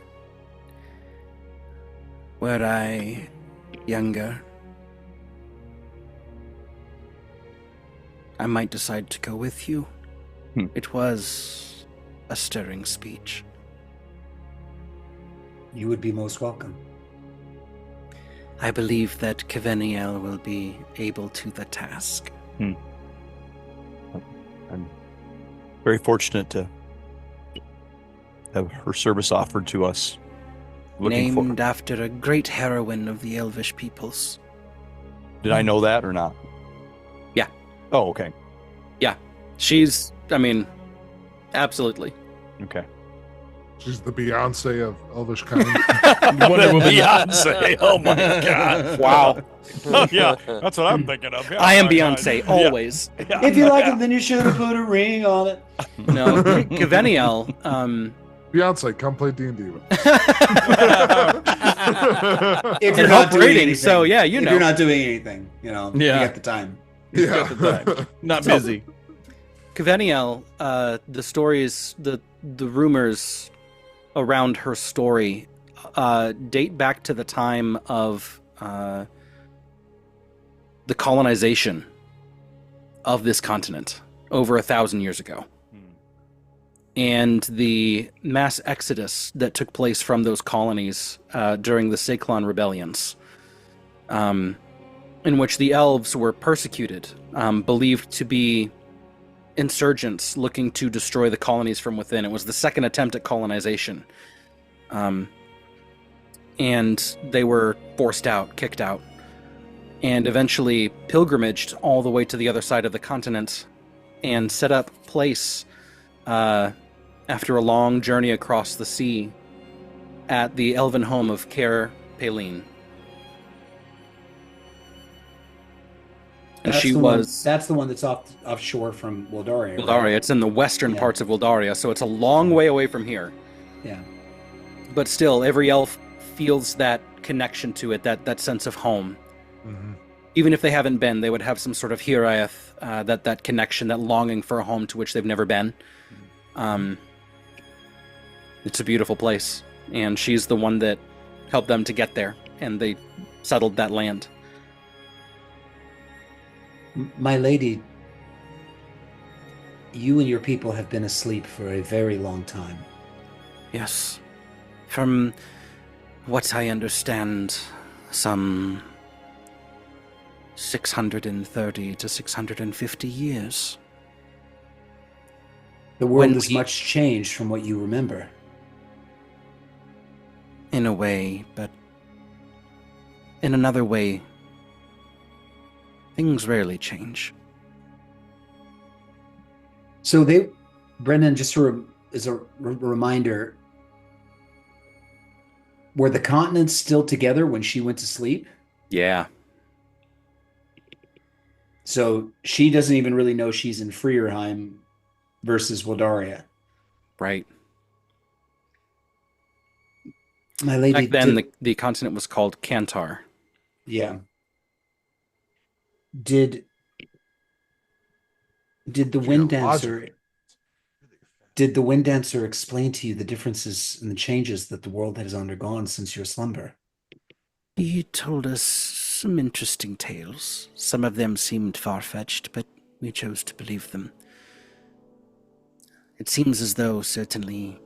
Were I younger, I might decide to go with you. It was a stirring speech. You would be most welcome. I believe that Keveniel will be able to the task. I'm very fortunate to have her service offered to us. Named after a great heroine of the Elvish peoples. Did I know that or not? Yeah. Oh, okay. Yeah. She's, absolutely. Okay. She's the Beyonce of Elvish kind. Beyonce. Oh my God. Wow. Oh, yeah, that's what I'm thinking of. Yeah, I am Beyonce, always. Yeah. If you like it, then you should have put a ring on it. No, Keveniel, Beyonce, come play D&D with us. If and you're help not doing rating, anything. so yeah, If you're not doing anything, you got the time. Yeah. Not busy. Keveniel, the stories, the rumors around her story date back to the time of the colonization of this continent over 1,000 years ago. And the mass exodus that took place from those colonies during the Seklon rebellions, in which the elves were persecuted, believed to be insurgents looking to destroy the colonies from within. It was the second attempt at colonization. And they were forced out, kicked out, and eventually pilgrimaged all the way to the other side of the continent and set up place after a long journey across the sea at the elven home of Caer Palin. And that's the one that's offshore from Wildaria. Wildaria. Right? It's in the western parts of Wildaria, so it's a long way away from here. Yeah. But still, every elf feels that connection to it, that sense of home. Mm-hmm. Even if they haven't been, they would have some sort of hiraeth, that connection, that longing for a home to which they've never been. It's a beautiful place, and she's the one that helped them to get there, and they settled that land. My lady, you and your people have been asleep for a very long time. Yes. From what I understand, some 630 to 650 years. The world is much changed from what you remember. In a way, but in another way, things rarely change. So Brendan, just as a reminder, were the continents still together when she went to sleep? Yeah. So she doesn't even really know she's in Freerheim versus Wildaria. Right. My lady. Back then, the continent was called Kantar. Yeah. Did the wind dancer explain to you the differences and the changes that the world has undergone since your slumber? He told us some interesting tales. Some of them seemed far-fetched, but we chose to believe them. It seems as though, certainly,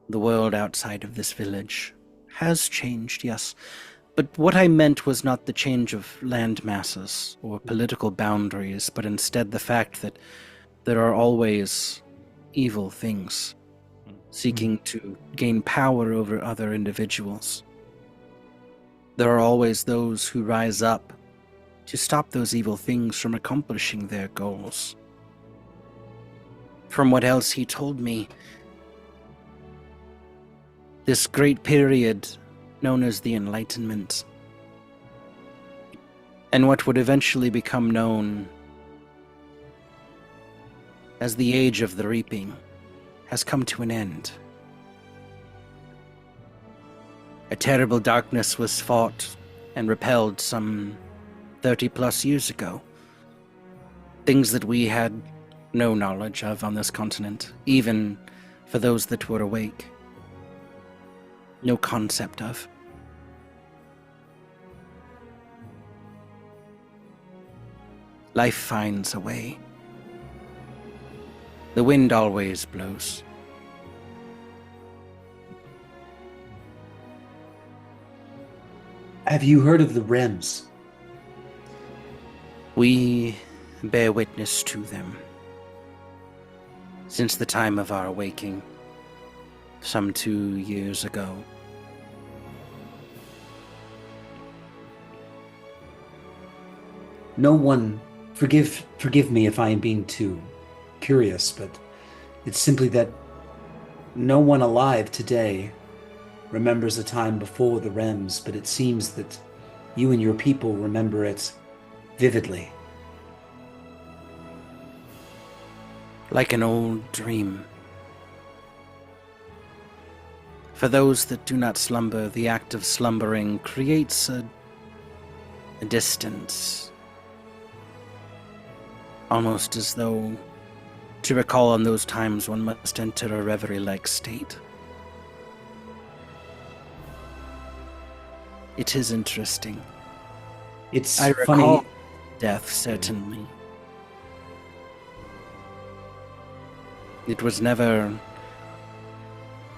the world outside of this village has changed, yes. But what I meant was not the change of land masses or political boundaries, but instead the fact that there are always evil things seeking to gain power over other individuals. There are always those who rise up to stop those evil things from accomplishing their goals. From what else he told me, this great period known as the Enlightenment, and what would eventually become known as the Age of the Reaping, has come to an end. A terrible darkness was fought and repelled some 30 plus years ago. Things that we had no knowledge of on this continent, even for those that were awake. No concept of. Life finds a way. The wind always blows. Have you heard of the Rems? We bear witness to them. Since the time of our awaking, some 2 years ago. No one, forgive me if I am being too curious, but it's simply that no one alive today remembers a time before the Rems, but it seems that you and your people remember it vividly. Like an old dream. For those that do not slumber, the act of slumbering creates a distance. Almost as though to recall on those times one must enter a reverie-like state. It is interesting. I recall funny. Death, certainly. It was never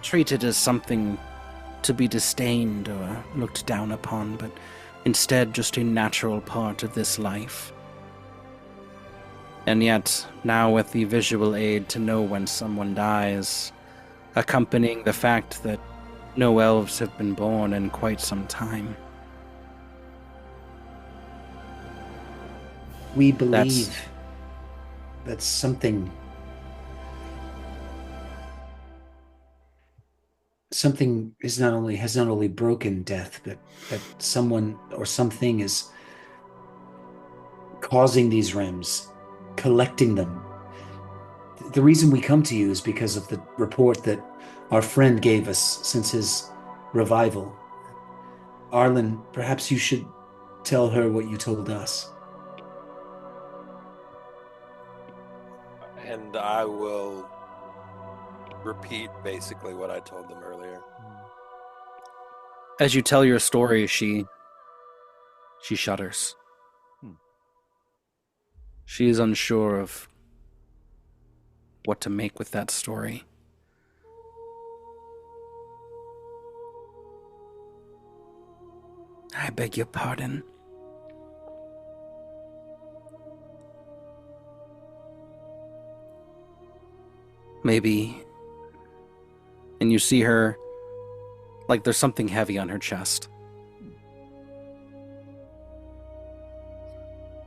treated as something to be disdained or looked down upon, but instead just a natural part of this life. And yet, now with the visual aid to know when someone dies, accompanying the fact that no elves have been born in quite some time. We believe that something has not only broken death, but that someone or something is causing these Rems, collecting them. The reason we come to you is because of the report that our friend gave us since his revival. Arlen, perhaps you should tell her what you told us. And I will repeat basically what I told them earlier. As you tell your story, she shudders. She is unsure of what to make with that story. I beg your pardon. Maybe. And you see her like there's something heavy on her chest.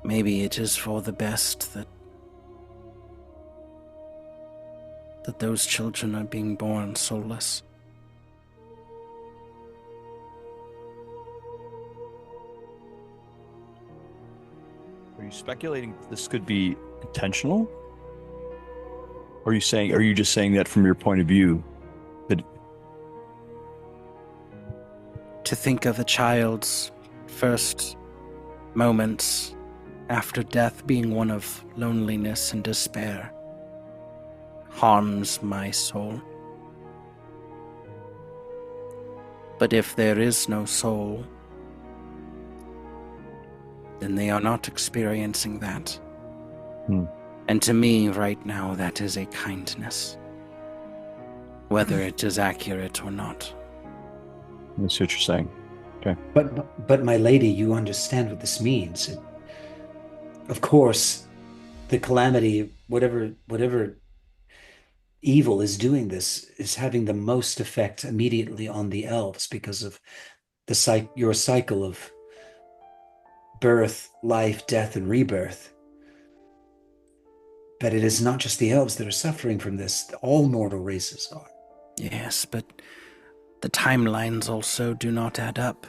Maybe it is for the best that those children are being born soulless. Are you speculating this could be intentional? Or are you just saying that from your point of view? That to think of a child's first moments after death being one of loneliness and despair harms my soul. But if there is no soul, then they are not experiencing that. And to me, right now, that is a kindness. Whether it is accurate or not. That's what you're saying. Okay. But my lady, you understand what this means. Of course, the calamity, whatever evil is doing this, is having the most effect immediately on the elves because of your cycle of birth, life, death, and rebirth. But it is not just the elves that are suffering from this. All mortal races are. Yes, but the timelines also do not add up.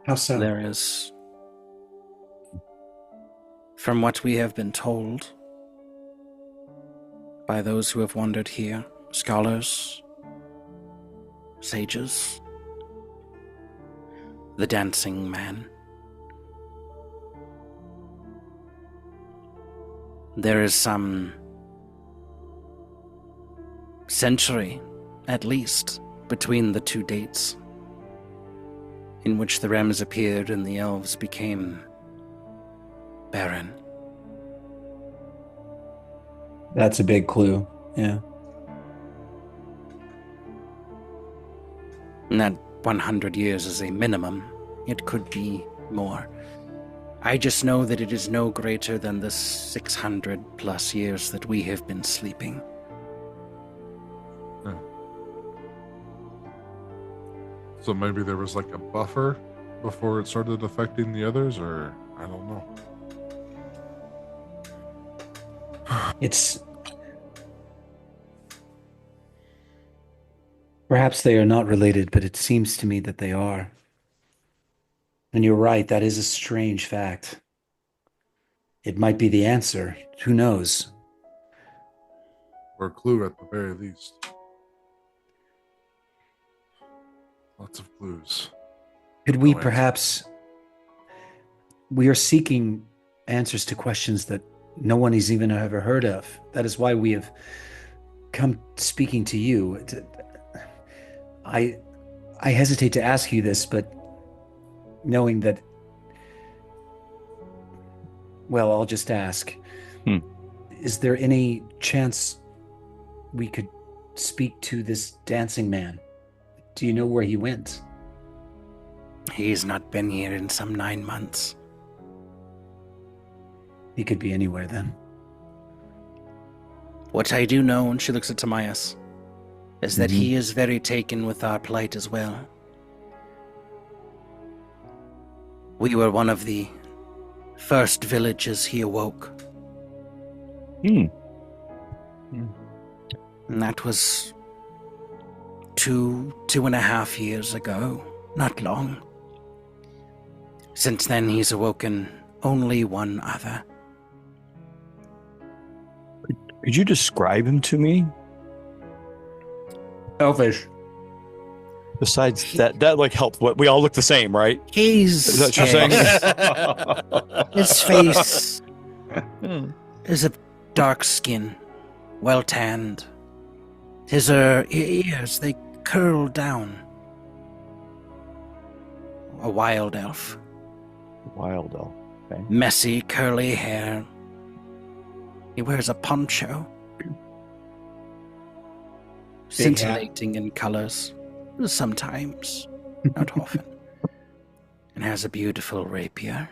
How so? There is, from what we have been told, by those who have wandered here, scholars, sages, the dancing man. There is some century, at least, between the two dates, in which the Rems appeared and the elves became barren. That's a big clue, yeah. And that 100 years is a minimum. It could be more. I just know that it is no greater than the 600 plus years that we have been sleeping. Yeah. So maybe there was like a buffer before it started affecting the others, or I don't know. It's... Perhaps they are not related, but it seems to me that they are. And you're right, that is a strange fact. It might be the answer. Who knows? Or a clue at the very least. Lots of clues. Could we No perhaps... We are seeking answers to questions that no one has even ever heard of. That is why we have come speaking to you. I hesitate to ask you this, but knowing that... Well, I'll just ask. Is there any chance we could speak to this dancing man? Do you know where he went? He's not been here in some 9 months. He could be anywhere then. What I do know, and she looks at Timaeus, is that he is very taken with our plight as well. We were one of the first villages he awoke. And that was 2.5 years ago. Not long. Since then, he's awoken only one other. Could you describe him to me? Elvish. Besides that like helped. What, we all look the same, right? Is that what you're saying? His face is a dark skin, well tanned. His ears, they curl down. A wild elf. Wild elf. Okay. Messy, curly hair. He wears a poncho. Scintillating in colors. Sometimes. Not often. And has a beautiful rapier.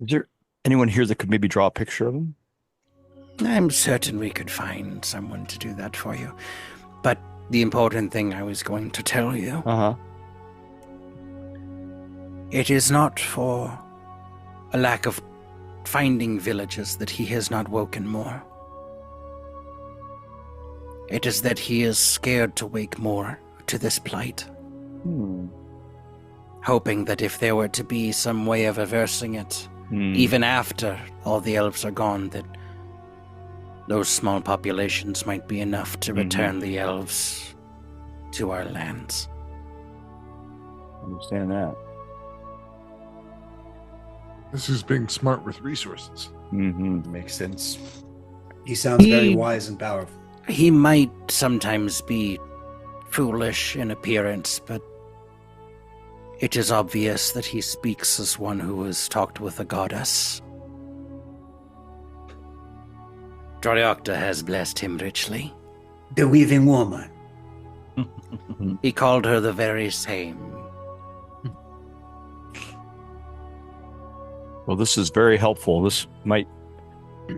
Is there anyone here that could maybe draw a picture of him? I'm certain we could find someone to do that for you. But the important thing I was going to tell you... It is not for a lack of finding villages that he has not woken more. It is that he is scared to wake more to this plight. Hoping that if there were to be some way of aversing it, even after all the elves are gone, that those small populations might be enough to return the elves to our lands. I understand that. This is being smart with resources. Makes sense. He sounds very wise and powerful. He might sometimes be foolish in appearance, but it is obvious that he speaks as one who has talked with a goddess. Drariocta has blessed him richly. The weaving woman. He called her the very same. Well, this is very helpful. This might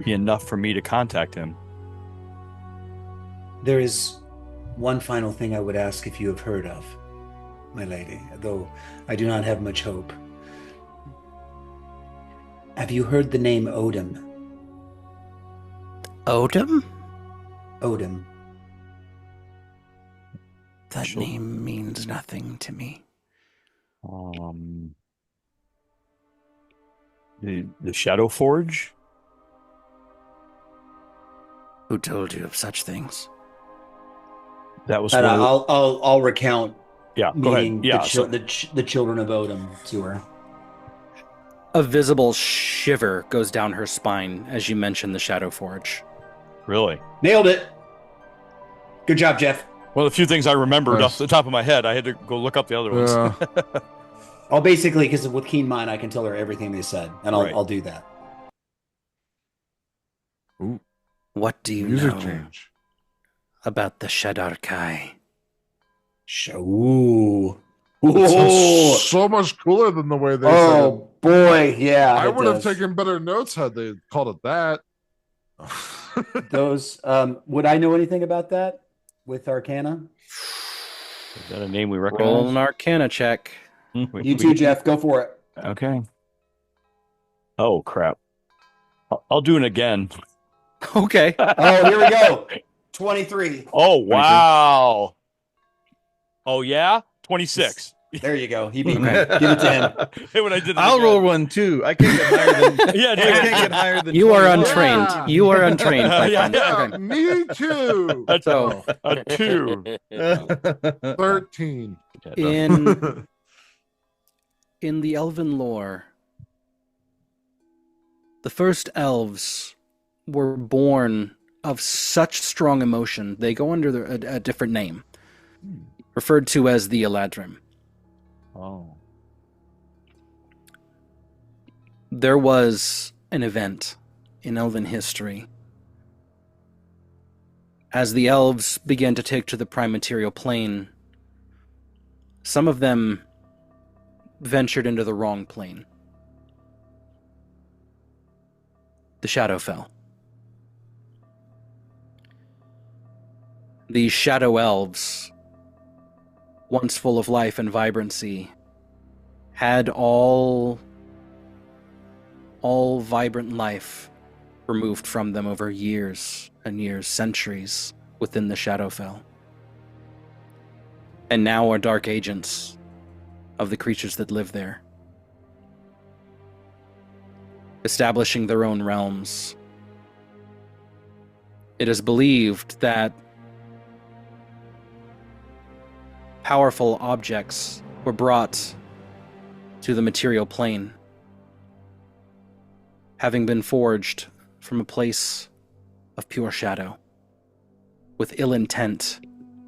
be enough for me to contact him. There is one final thing I would ask if you have heard of, my lady, though I do not have much hope. Have you heard the name Odin? Odin? Odin. That name means nothing to me. The Shadow Forge? Who told you of such things? That was And one of I'll recount. Yeah, go ahead. Meaning Yeah, the children of Odin to her. A visible shiver goes down her spine as you mention the Shadow Forge. Really? Nailed it. Good job, Jeff. Well, a few things I remembered off the top of my head. I had to go look up the other ones. Well, basically, because with keen mind, I can tell her everything they said, and I'll do that. Ooh. What do you know about the Shadarkai? Ooh. It sounds so much cooler than the way they said it. Oh boy, yeah. I would have taken better notes had they called it that. Those would I know anything about that with Arcana? Is that a name we recognize? Roll an Arcana check. You too, Jeff. Go for it. Okay. Oh crap! I'll do it again. Okay. Oh, here we go. 23. Oh wow! Oh yeah, 26. There you go. He beat me. Give it to him. Hey, when I did I'll roll one too. I can't get higher than. I can't get higher than. You are 21. untrained. Yeah. You are untrained. My friend. Okay. Me too. So a 2. 13. In the elven lore, the first elves were born of such strong emotion, they go under a different name, referred to as the Eladrim. Oh. There was an event in elven history. As the elves began to take to the prime material plane, some of them ventured into the wrong plane. The shadow fell. These shadow elves, once full of life and vibrancy, had all vibrant life removed from them over years and years, centuries within the Shadowfell. And now are dark agents of the creatures that live there, establishing their own realms. It is believed that powerful objects were brought to the material plane, having been forged from a place of pure shadow, with ill intent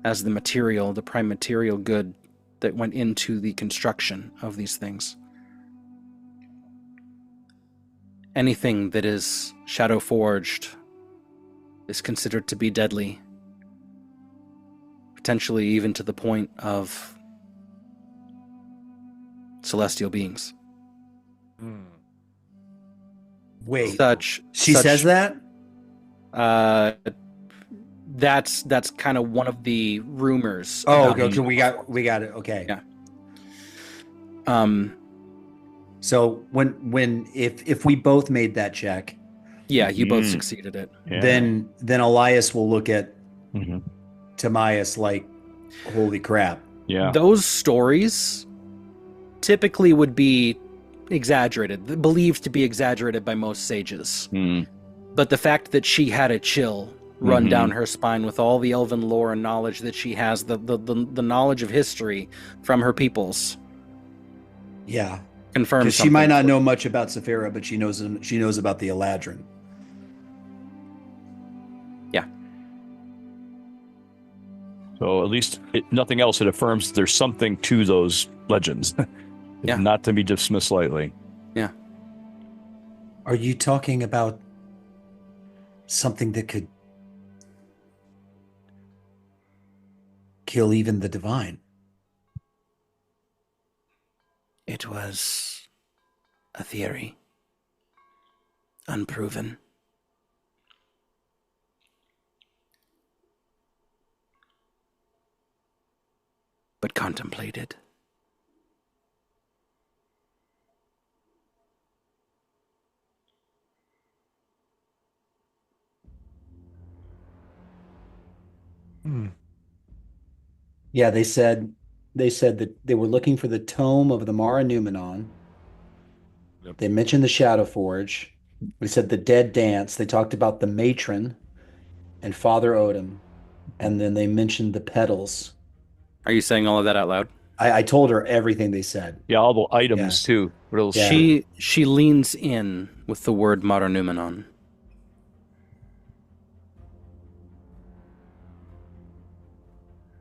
as the material, the prime material good that went into the construction of these things. Anything that is shadow forged is considered to be deadly, potentially even to the point of celestial beings. Wait, she says that? That's kind of one of the rumors. Oh, okay. We got it. Okay. Yeah. So if we both made that check, yeah, you both succeeded it. Yeah. Then Elias will look at Timaeus like, holy crap. Yeah. Those stories typically would be exaggerated, believed to be exaggerated by most sages. But the fact that she had a chill run down her spine with all the elven lore and knowledge that she has, the knowledge of history from her peoples. Yeah. Confirms because she might not know much about Saphira, but she knows about the Eladrin. Yeah. So at least, nothing else, it affirms there's something to those legends. Yeah. Not to be dismissed lightly. Yeah. Are you talking about something that could kill even the divine? It was a theory, unproven. But contemplated. Yeah, they said that they were looking for the tome of the Mara Numenon. Yep. They mentioned the Shadow Forge. They said the Dead Dance. They talked about the Matron. and Father Odin, and then they mentioned the petals. Are you saying all of that out loud? I told her everything they said. Yeah, all the items too. Yeah. She leans in with the word Maranumenon.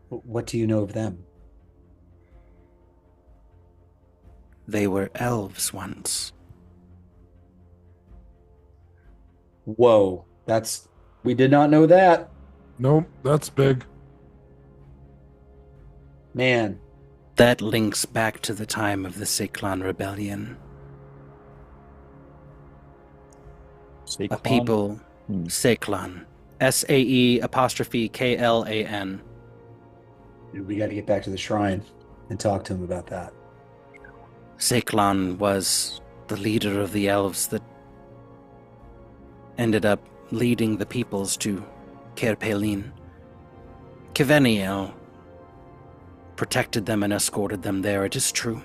What do you know of them? They were elves once. Whoa, we did not know that. Nope, that's big. Man. That links back to the time of the Seiklan Rebellion. Seiklan? A people, Seiklan. SAE''KLAN. We got to get back to the shrine and talk to him about that. Seiklan was the leader of the elves that ended up leading the peoples to Caer Palin. Keveniel protected them and escorted them there, it is true.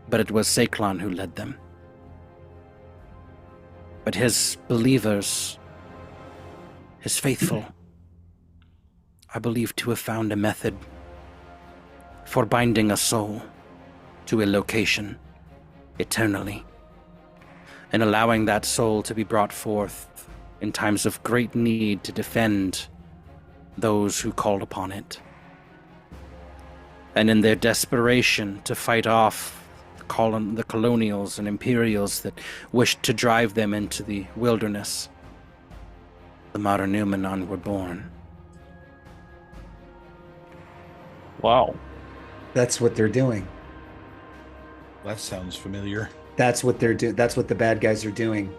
But it was Seiklan who led them. But his believers, his faithful, are believed to have found a method for binding a soul to a location eternally, and allowing that soul to be brought forth in times of great need to defend those who called upon it. And in their desperation to fight off the colonials and imperials that wished to drive them into the wilderness, the Maranumenon were born. Wow. That's what they're doing. That sounds familiar. That's what they're doing. That's what the bad guys are doing.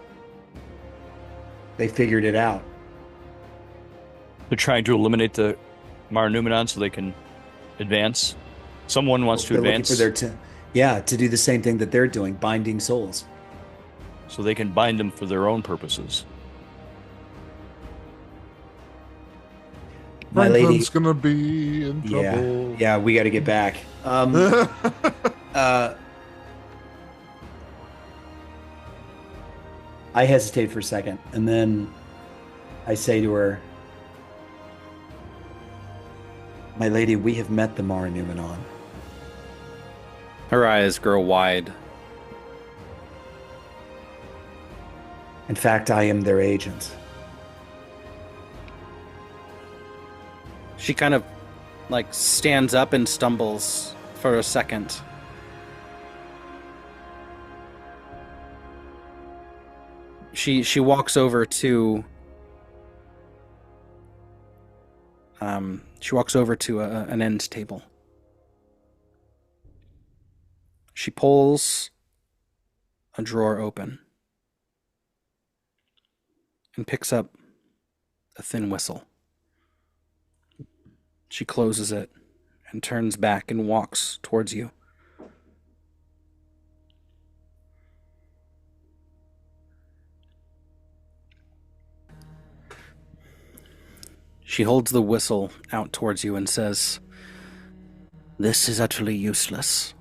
They figured it out. They're trying to eliminate the Maranumenon so they can advance. Someone wants to advance. To do the same thing that they're doing, binding souls. So they can bind them for their own purposes. My lady, Franklin's gonna be in trouble. Yeah, we got to get back. I hesitate for a second, and then I say to her, "My lady, we have met the Maranumenon." Her eyes grow wide. In fact, I am their agent. She kind of stands up and stumbles for a second. She walks over to an end table. She pulls a drawer open and picks up a thin whistle. She closes it and turns back and walks towards you. She holds the whistle out towards you and says, "This is utterly useless."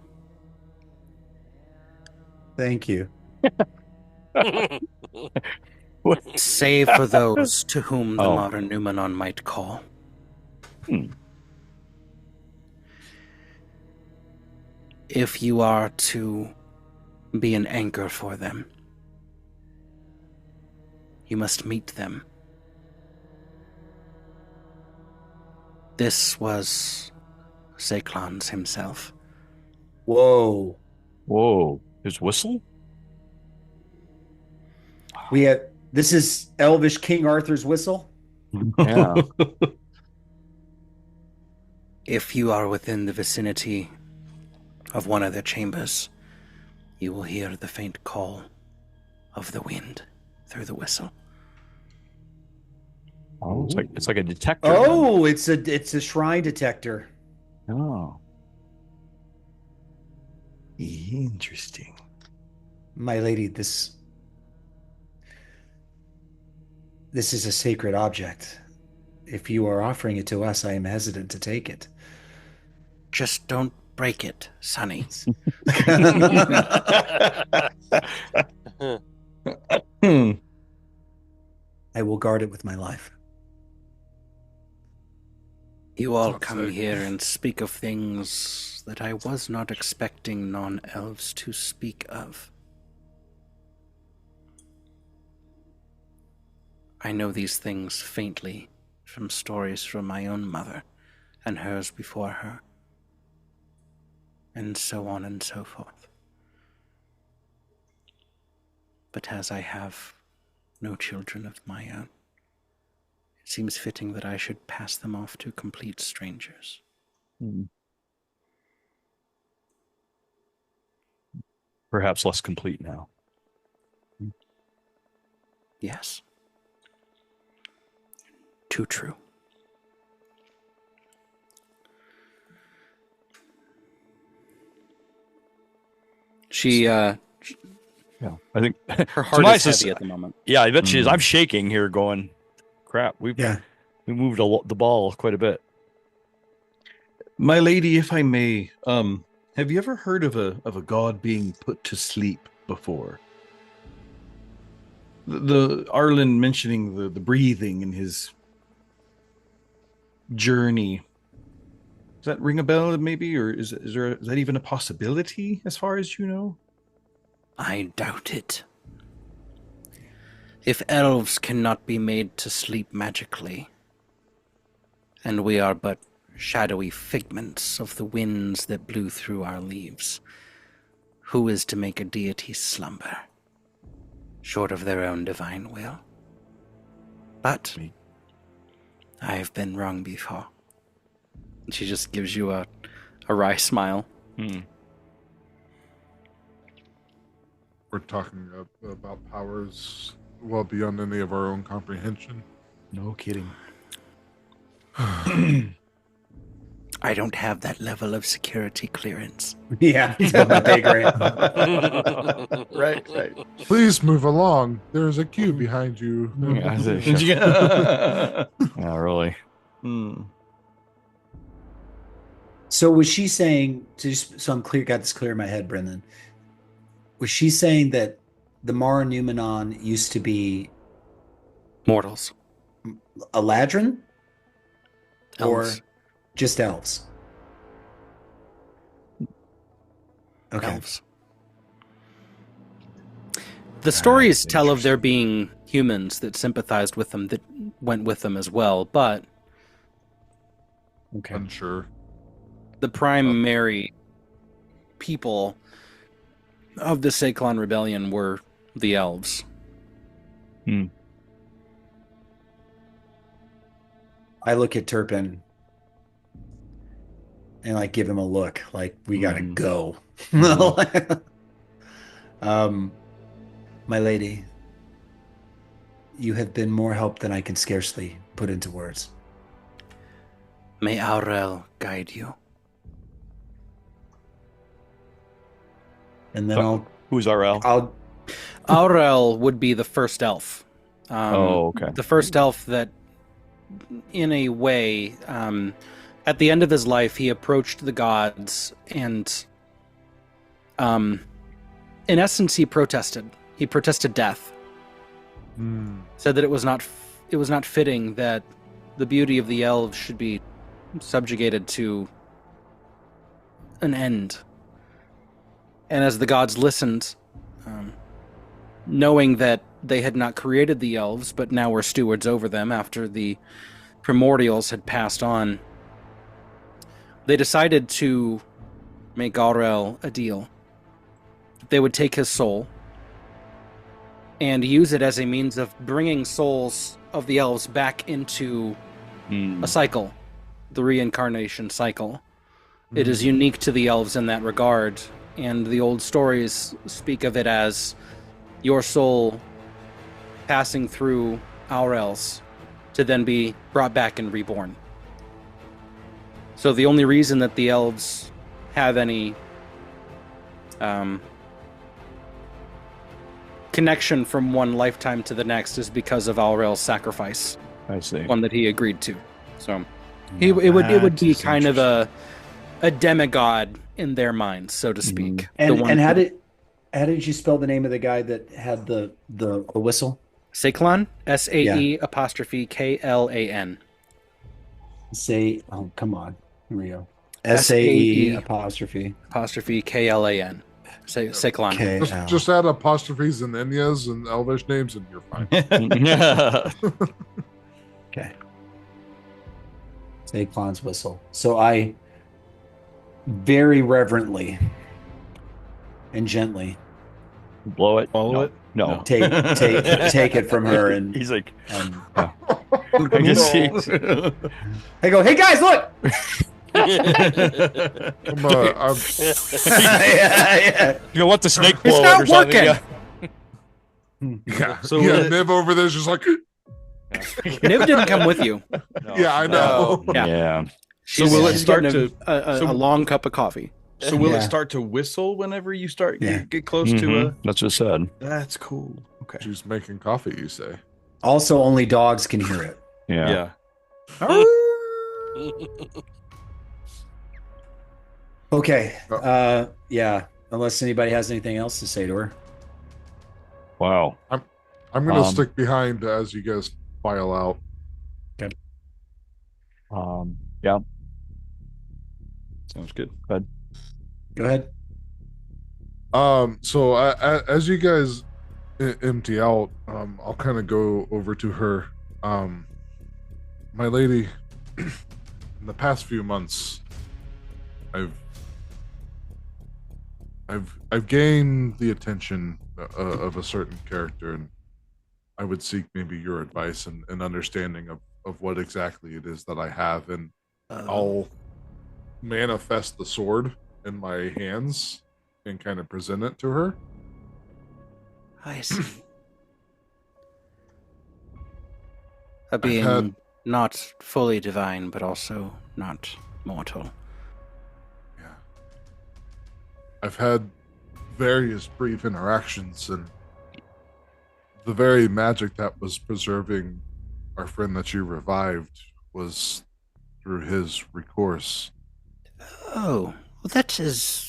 Thank you. Save for those to whom the Maranumenon might call. If you are to be an anchor for them, you must meet them. This was Seiklan's himself. Whoa. His whistle? This is Elvish King Arthur's whistle? Yeah. If you are within the vicinity of one of their chambers, you will hear the faint call of the wind through the whistle. Oh, it's like a detector. Oh, it's a shrine detector. Oh. Interesting. My lady, this is a sacred object. If you are offering it to us, I am hesitant to take it. Just don't break it, Sonny. I will guard it with my life. You all come here and speak of things that I was not expecting non-elves to speak of. I know these things faintly from stories from my own mother and hers before her, and so on and so forth. But as I have no children of my own, it seems fitting that I should pass them off to complete strangers. Perhaps less complete now. Yes. Too true. She, yeah, I think her heart is heavy at the moment. Yeah, I bet she is. I'm shaking here going, crap, we moved the ball quite a bit. My lady, if I may, have you ever heard of a god being put to sleep before? The Arlen mentioning the breathing in his journey. Does that ring a bell maybe, or is that even a possibility as far as you know? I doubt it. If elves cannot be made to sleep magically, and we are but shadowy figments of the winds that blew through our leaves, who is to make a deity slumber, short of their own divine will? But I have been wrong before. She just gives you a wry smile. We're talking about powers well beyond any of our own comprehension. No kidding. I don't have that level of security clearance. Yeah, my pay grade. Right. Please move along. There's a queue behind you. Yeah, really. So was she saying, so I'm clear, got this clear in my head, Brendan, was she saying that the Mara Numenon used to be mortals? Eladrin? Elves. Or just elves? Okay. Elves. The stories tell of there being humans that sympathized with them, that went with them as well, but unsure. The primary people of the Seklon Rebellion were the elves. I look at Turpin and give him a look, we gotta go. My lady, you have been more help than I can scarcely put into words. May Aurel guide you. And then who's Aurel? Aurel would be the first elf. Okay. The first elf that, in a way, at the end of his life, he approached the gods and, in essence, he protested. He protested death. Said that it was not fitting that the beauty of the elves should be subjugated to an end. And as the gods listened, knowing that they had not created the elves, but now were stewards over them after the primordials had passed on, they decided to make Aurel a deal. They would take his soul and use it as a means of bringing souls of the elves back into a cycle, the reincarnation cycle. It is unique to the elves in that regard. And the old stories speak of it as your soul passing through Aurel's to then be brought back and reborn. So the only reason that the elves have any connection from one lifetime to the next is because of Aurel's sacrifice. I see. One that he agreed to. So it would be kind of a demigod in their minds, so to speak. And how did you spell the name of the guy that had the whistle? Saeklan? SAE''KLAN. Say, oh, come on. Here we go. SAE''KLAN. Saeklan. Just add apostrophes and Enyas and Elvish names and you're fine. Okay. Saeklan's whistle. So I very reverently and gently blow it. Follow it? No. Take it from her, and he's like, I go, hey guys, look. You want the snake It's blow not it or something? working. Yeah. So Niv over there's just like. Niv didn't come with you. No. Yeah, I know. Yeah. Yeah. So will it start getting to? a long cup of coffee? So will Yeah. it start to whistle whenever you start Yeah. get close to a? That's what I said. That's cool. Okay. She's making coffee, you say. Also, only dogs can hear it. Yeah. Okay. Yeah. Unless anybody has anything else to say to her. Wow. I'm gonna stick behind as you guys file out. Yeah. Sounds good. Go ahead. So as you guys empty out, I'll kind of go over to her. My lady, in the past few months, I've gained the attention of a certain character, and I would seek maybe your advice and understanding of what exactly it is that I have, and I'll manifest the sword in my hands and kind of present it to her. I see. A being not fully divine, but also not mortal. Yeah. I've had various brief interactions, and the very magic that was preserving our friend that you revived was through his recourse. Oh, well, that is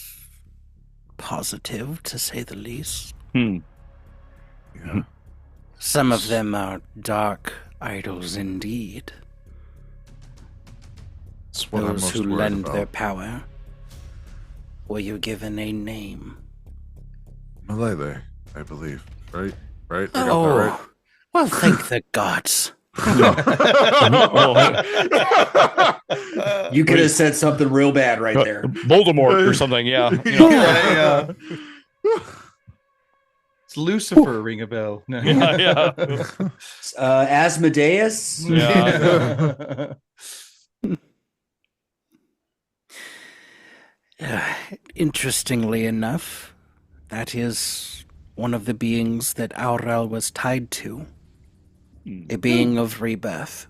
positive, to say the least. Yeah. Some of them are dark idols indeed. It's what I'm Those most who worried lend about. their power. Were you given a name? Malele, I believe. Right? I got Oh, that right? well, thank the gods. You could have said something real bad right there. Voldemort or something, yeah. You know. Yeah. It's Lucifer, ring a bell. No. Yeah. Asmodeus. Yeah. Interestingly enough, that is one of the beings that Aurel was tied to. A being of rebirth.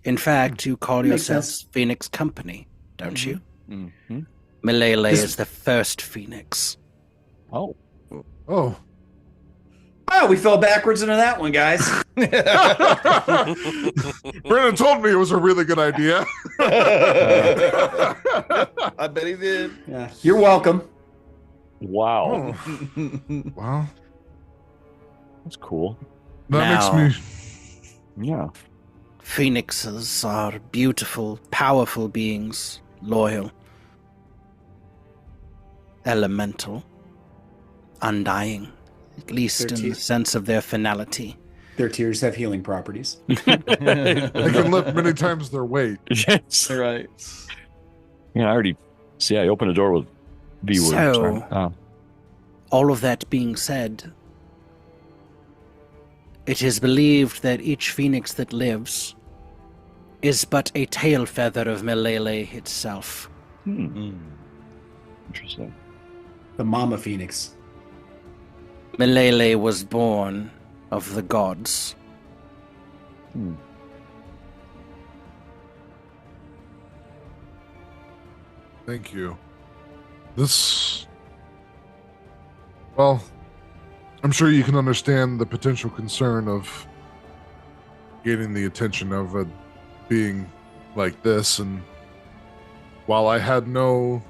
In fact, you call Makes yourselves sense. Phoenix Company, don't you? Mm-hmm. Malele This- is the first Phoenix. Oh. Oh. Oh, we fell backwards into that one, guys. Brennan told me it was a really good idea. I bet he did. Yeah. You're welcome. Wow. Wow. That's cool. That Now- makes me... Yeah. Phoenixes are beautiful, powerful beings, loyal, elemental, undying, at least in the sense of their finality. Their tears have healing properties. They can lift many times their weight. Yes. Right. Yeah, I already see. I opened the door with V word. So- Sorry. All of that being said, it is believed that each phoenix that lives is but a tail feather of Malele itself. Interesting. The Mama Phoenix. Malele was born of the gods. Thank you. This... Well, I'm sure you can understand the potential concern of getting the attention of a being like this, and while I had no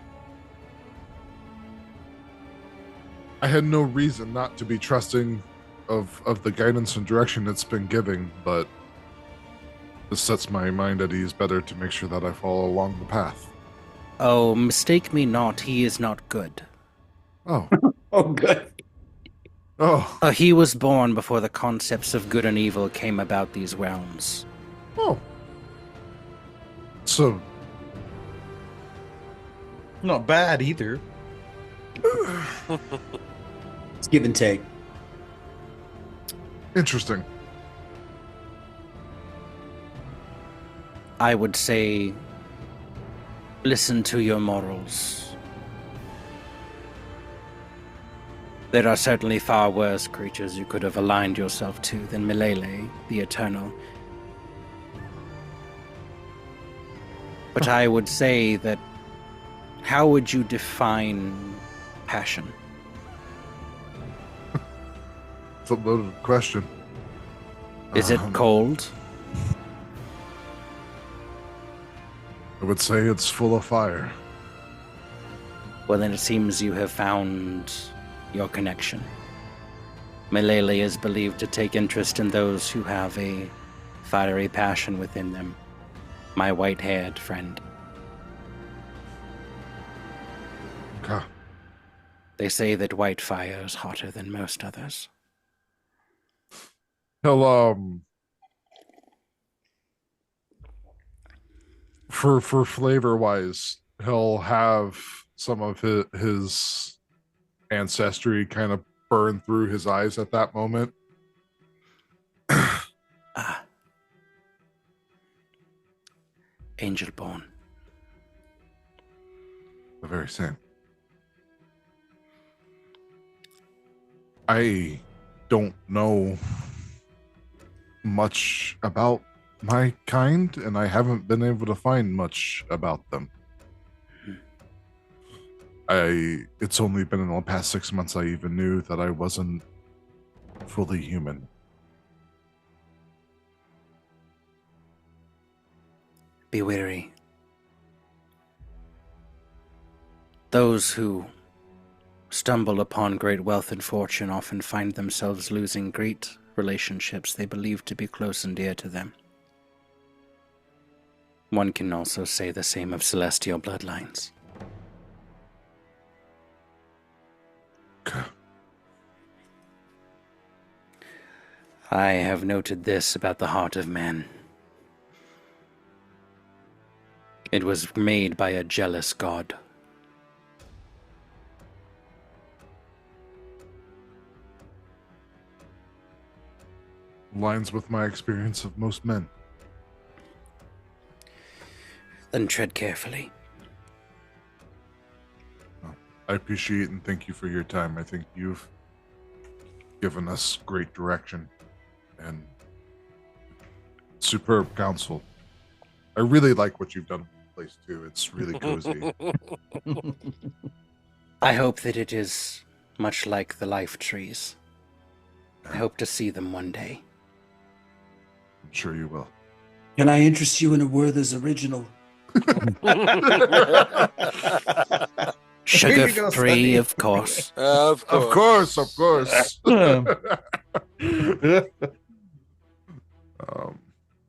reason not to be trusting of the guidance and direction it's been giving, but this sets my mind at ease better to make sure that I follow along the path. Oh, mistake me not, he is not good. Oh. Oh, good. Oh. He was born before the concepts of good and evil came about these realms. Oh. So. Not bad either. It's give and take. Interesting. I would say, listen to your morals. There are certainly far worse creatures you could have aligned yourself to than Milele, the Eternal. But I would say that, how would you define passion? It's a loaded question. Is it cold? I would say it's full of fire. Well, then it seems you have found your connection. Milele is believed to take interest in those who have a fiery passion within them. My white-haired friend. Okay. They say that white fire is hotter than most others. He'll, for flavor-wise, he'll have some of his ancestry kind of burn through his eyes at that moment. Angelborn. The very same. I don't know much about my kind, and I haven't been able to find much about them. It's only been in the past 6 months I even knew that I wasn't fully human. Be wary. Those who stumble upon great wealth and fortune often find themselves losing great relationships they believe to be close and dear to them. One can also say the same of celestial bloodlines. Okay. I have noted this about the heart of man. It was made by a jealous god. Lines with my experience of most men. Then tread carefully. I appreciate and thank you for your time. I think you've given us great direction and superb counsel. I really like what you've done with the place too. It's really cozy. I hope that it is much like the life trees. I hope to see them one day. I'm sure you will. Can I interest you in a Werther's original? Sugar-free, of course. Of course. Of course. It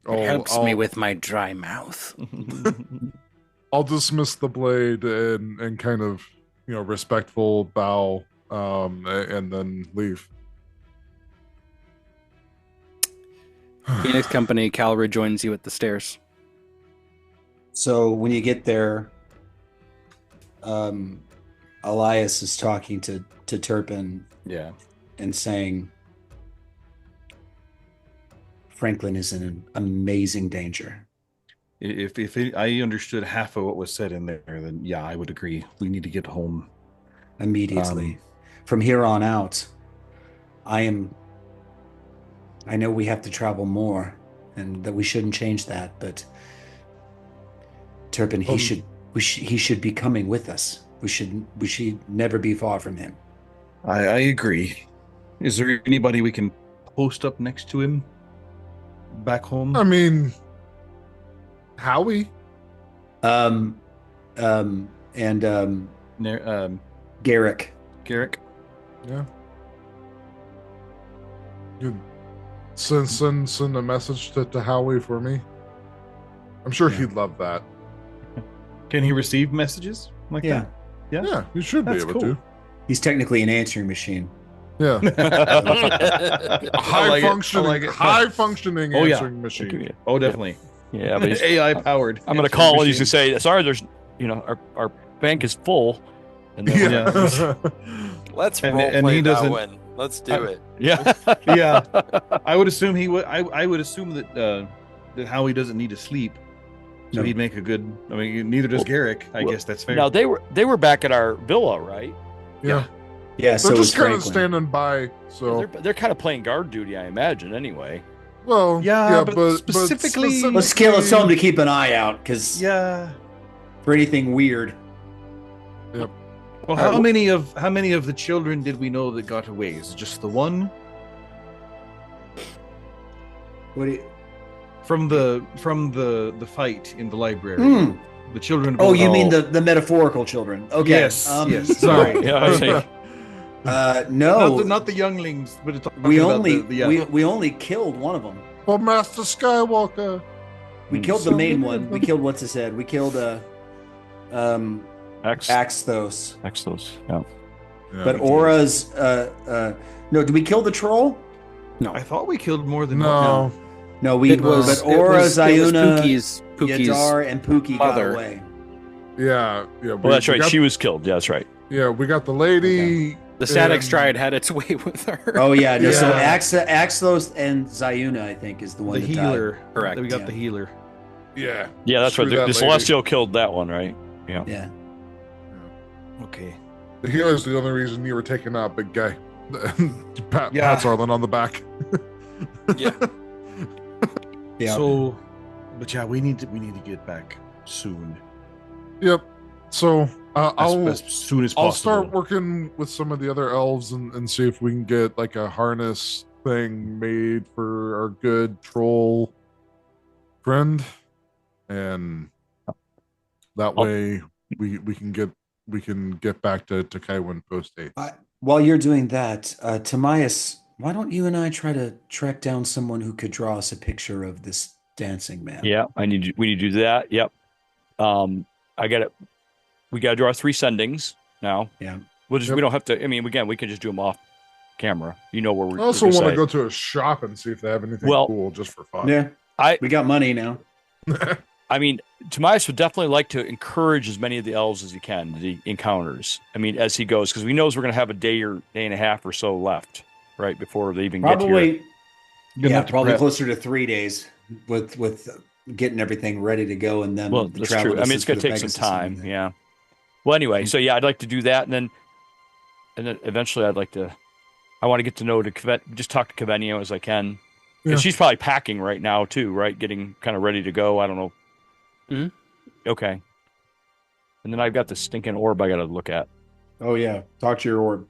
helps me with my dry mouth. I'll dismiss the blade and kind of, respectful bow, and then leave. Phoenix Company, Cal rejoins you at the stairs. So when you get there, Elias is talking to Turpin. Yeah. And saying, Franklin is in an amazing danger. If I understood half of what was said in there, then yeah, I would agree. We need to get home immediately. From here on out, I know we have to travel more, and that we shouldn't change that. But Turpin, he should be coming with us. We should never be far from him. I agree. Is there anybody we can post up next to him back home? I mean, Howie. And Garrick. Garrick. Yeah. You send a message to Howie for me. I'm sure he'd love that. Can he receive messages like that? Yeah, you should be able to. He's technically an answering machine. Yeah. High functioning answering machine. Oh, definitely. Yeah, but AI powered. I'm going to call and he's going to say, sorry, there's, our bank is full. And then let's roleplay that one. Let's do it. Yeah. Yeah. I would assume he would. I would assume that Howie doesn't need to sleep. So he'd make a good. I mean, neither does Garrick. I guess that's fair. Now they were back at our villa, right? Yeah. Yeah. So they're just kind of standing by. So they're kind of playing guard duty, I imagine. Anyway. Well, but specifically, let's tell them to keep an eye out, because for anything weird. Yep. Well, how many of the children did we know that got away? Is it just the one? What do you... From the fight in the library, the children. Oh, you mean the metaphorical children? Okay. Yes. Yes. Sorry. No, not the younglings, but we only killed one of them. Oh, Master Skywalker. We killed the main one. We killed what's his head. We killed Axthos. Yeah. But Aura's no, did we kill the troll? No. I thought we killed more than No, we but Aura, Zayuna, Pookie's Yadar, and Pookie mother. got away. Yeah. Well, that's right. She was killed. Yeah, that's right. Yeah, we got the lady. Okay. The Static Stride had its way with her. Oh yeah, no, so Axthos and Zayuna, I think, is the one. The healer. Died. Correct. We got the healer. Yeah. Yeah, that's right. The Celestial killed that one, right? Yeah. Yeah. Okay. The healer's the only reason you were taken out, big guy. Pat Arlen on the back. Yeah. Yeah. So, but we need to get back soon. Yep. So as soon as possible. I'll start working with some of the other elves and see if we can get like a harness thing made for our good troll friend, and that way we can get back to Kaiwin post 8. While you're doing that, Timaeus, why don't you and I try to track down someone who could draw us a picture of this dancing man? Yeah, we need to do that. Yep. I got it. We got to do our 3 sendings now. Yeah. We don't have to. I mean, again, we can just do them off camera. You know where we're. I also want to go to a shop and see if they have anything cool just for fun. Yeah. We got money now. I mean, Timaeus would definitely like to encourage as many of the elves as he can, the encounters. I mean, as he goes, because we knows we're going to have a day and a half or so left, right, before they even get here. Probably closer to 3 days with getting everything ready to go, and then that's true. I mean, it's going to take some time. Yeah. Well, anyway, so I'd like to do that, and then eventually I want to get to know just talk to Kavenia as I can. Because she's probably packing right now too, right? Getting kind of ready to go. I don't know. Mm-hmm. Okay. And then I've got the stinking orb I got to look at. Oh yeah, talk to your orb.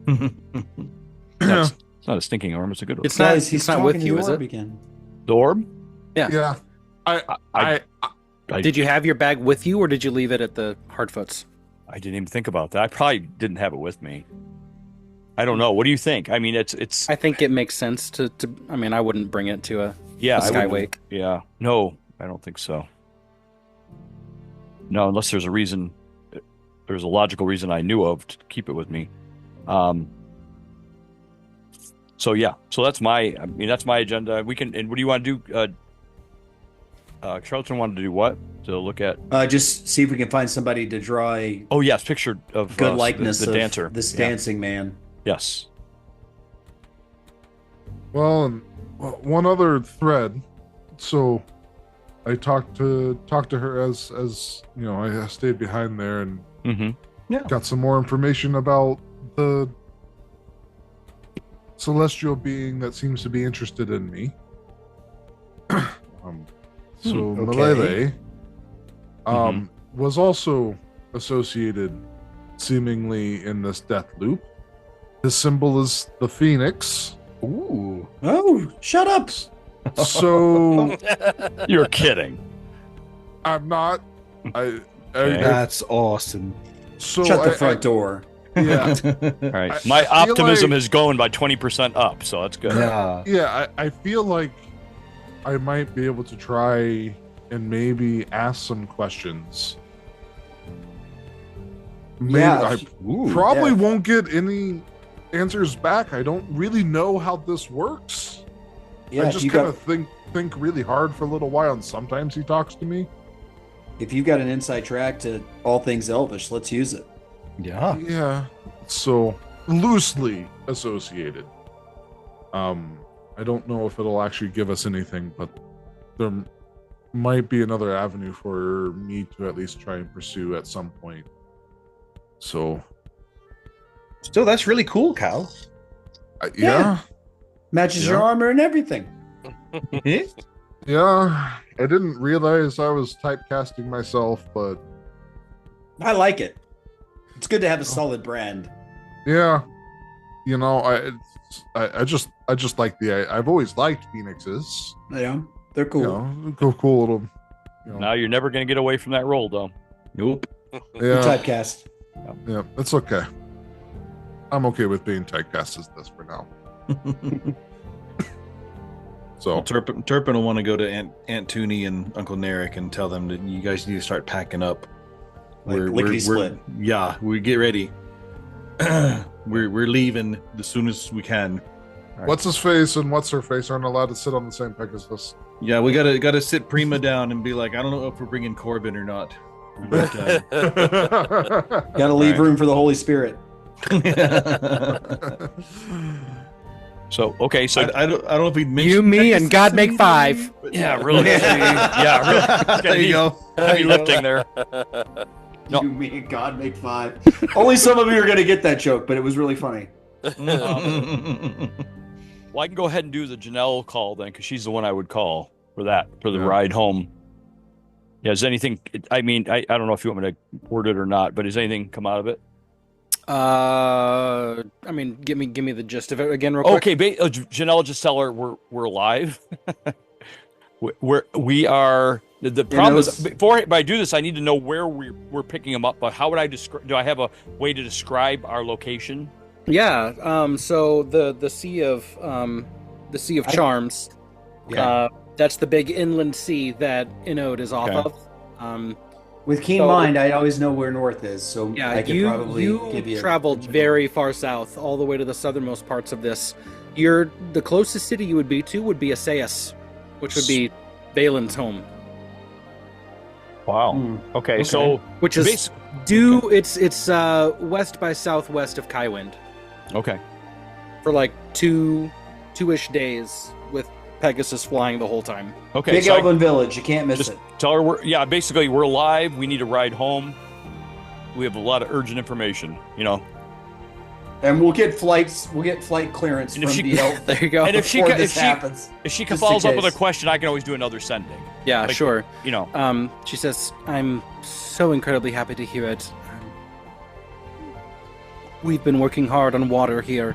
It's not a stinking orb. It's a good orb. It's not with you, is it? Again. The orb? Yeah. Yeah. Did you have your bag with you, or did you leave it at the Hardfoots? I didn't even think about that. I probably didn't have it with me. I don't know. What do you think? I mean, it's. I think it makes sense to. I mean, I wouldn't bring it to a Skywake. Yeah. No, I don't think so. No, unless there's a reason. There's a logical reason I knew of to keep it with me. So that's my. I mean, that's my agenda. We can. And what do you want to do? Charlton wanted to do what? To look at. Just see if we can find somebody to draw a. Oh yes, picture of good likeness the dancer. This dancing man. Yes. Well, and one other thread. So, I talked to her as you know. I stayed behind there and got some more information about the celestial being that seems to be interested in me. Malele was also associated, seemingly, in this death loop. His symbol is the phoenix. Ooh! Oh, shut up! So you're kidding. I'm not. That's awesome. So shut the front door. Yeah. All right. My optimism is going by 20% up, so that's good. Yeah, I feel like I might be able to try and maybe ask some questions. Maybe I probably won't get any answers back. I don't really know how this works. I just kind of think really hard for a little while, and sometimes he talks to me. If you've got an inside track to all things Elvish, let's use it. Yeah. So loosely associated. I don't know if it'll actually give us anything, but there might be another avenue for me to at least try and pursue at some point. So still, that's really cool, Cal. Yeah. Matches your armor and everything. Yeah. I didn't realize I was typecasting myself, but I like it. It's good to have a solid brand. Yeah. You know, I just like I've always liked Phoenixes. Yeah. They're cool. You know, cool little. You know. Now you're never going to get away from that role, though. Nope. Yeah. Typecast. Yeah, it's okay. I'm okay with being typecast as this for now. So well, Turpin will want to go to Aunt Toonie and Uncle Narek and tell them that you guys need to start packing up. We're split. Yeah, we get ready. we're leaving as soon as we can. Right. What's his face and what's her face aren't allowed to sit on the same Pegasus. Yeah, we gotta sit Prima down and be like, I don't know if we're bringing Corbin or not. But, gotta leave room for the Holy Spirit. So okay, so I don't know if we mentioned you, me, and God make five. Yeah, really. Yeah, really. There you go. Heavy lifting there. No. You, me, and God make five. Only some of you are gonna get that joke, but it was really funny. Well, I can go ahead and do the Janelle call then, because she's the one I would call for the ride home. Yeah, is anything? I mean, I don't know if you want me to word it or not, but has anything come out of it? I mean, give me the gist of it again, real quick. Okay, Janelle, just tell her we're alive. we are. The problem is, before I do this, I need to know where we're picking them up. But how would I describe? Do I have a way to describe our location? Yeah. So the Sea of Charms. Yeah. That's the big inland sea that Inode is off of. With keen mind, I always know where north is, so yeah, I could probably give you. Traveled very far south, all the way to the southernmost parts of this. The closest city you would be to would be Asaius, which would be Valen's home. Wow. Okay, so which is it's west by southwest of Kaiwind. Okay. For like two-ish days with Pegasus flying the whole time. Okay. Big Elven village, you can't miss it. Tell her basically we're alive. We need to ride home. We have a lot of urgent information, And we'll get flight clearance from the elf. There you go. And if she follows up with a question, I can always do another sending. Yeah, sure. She says, "I'm so incredibly happy to hear it. We've been working hard on water here,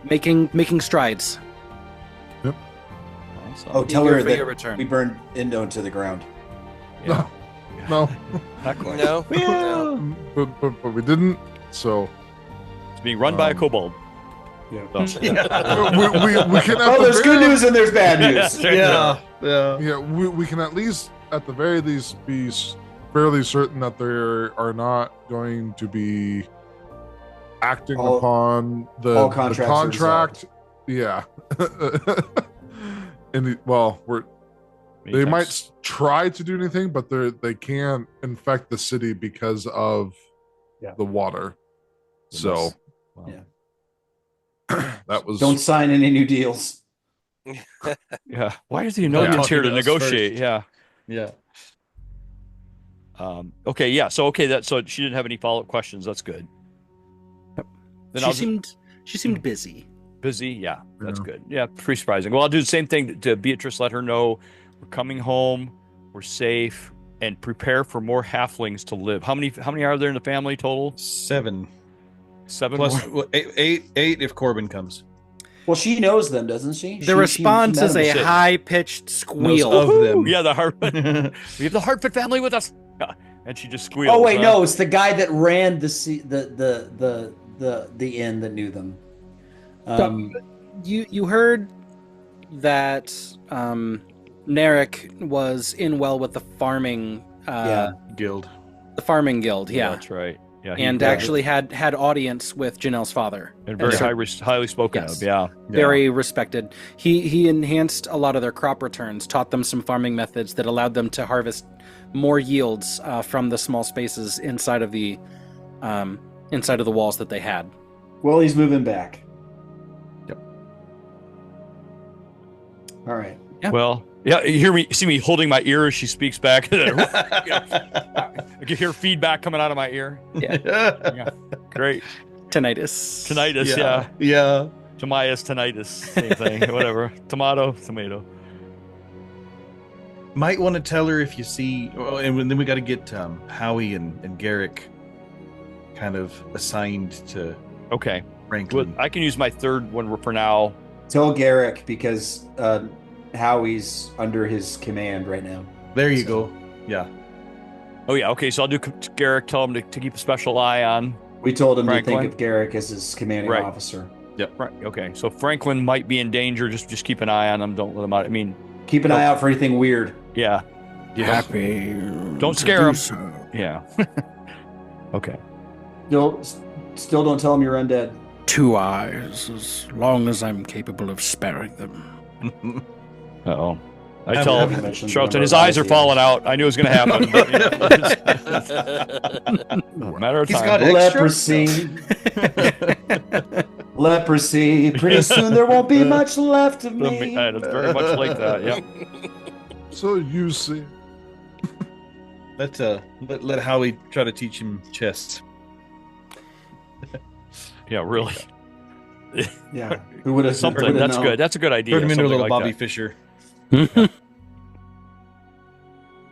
making strides." Yep. Oh, tell her that we burned Indo to the ground. Yeah. No. Not quite. No. But we didn't. So it's being run by a kobold. Yeah. we can. There's good news and there's bad news. Yeah. We can at least, at the very least, be fairly certain that they are not going to be acting upon the contract. Yeah. They might try to do anything, but they can't infect the city because of the water. So, that was. Don't sign any new deals. Yeah. Why is the Enobians here to negotiate? First. Yeah. Okay. Yeah. So so she didn't have any follow-up questions. That's good. Yep. Then she seemed busy. Busy. Yeah. That's good. Yeah. Pretty surprising. Well, I'll do the same thing to Beatrice. Let her know we're coming home. We're safe. And prepare for more halflings to live. How many are there in the family total? 7. 7 plus 8 if Corbin comes. Well, she knows them, doesn't she? The response is a high-pitched squeal of them. Yeah, the Hartford. We have the Hartford family with us. and she just squeals. Oh wait, no, it's the guy that ran the inn that knew them. You heard that Narek was in well with the farming guild. The farming guild, yeah. That's right. Yeah, and actually had audience with Janelle's father. And very highly spoken of, yeah. Very respected. He enhanced a lot of their crop returns, taught them some farming methods that allowed them to harvest more yields from the small spaces inside of the walls that they had. Well, he's moving back. Yep. All right. Yeah. Well, yeah, you see me holding my ear as she speaks back. I can hear feedback coming out of my ear. Yeah. Great. Tinnitus, yeah. Yeah. Tamias, tinnitus, same thing, whatever. Tomato. Might want to tell her if you see, and then we got to get Howie and Garrick kind of assigned to Franklin. Well, I can use my third one for now. Tell Garrick because Howie's under his command right now. There you go. Yeah. Oh, yeah. Okay, so I'll do Garrick, tell him to keep a special eye on. We told him Franklin. to think of Garrick as his commanding officer. Yep. Right. Okay, so Franklin might be in danger. Just keep an eye on him. Don't let him out. I mean, keep an eye out for anything weird. Yeah. Happy. Don't scare him. Yeah. Okay. Still don't tell him you're undead. 2 eyes, as long as I'm capable of sparing them. Uh-oh. I tell Charlton, his eyes are falling out. I knew it was going to happen. But, matter of time. He's got leprosy. Leprosy. Pretty soon there won't be much left of me. It's very much like that, yeah. So you see. Let Howie try to teach him chess. Yeah, really. Yeah. Who would have something? That's good. That's a good idea. Turn him into a little like Bobby that. Fischer.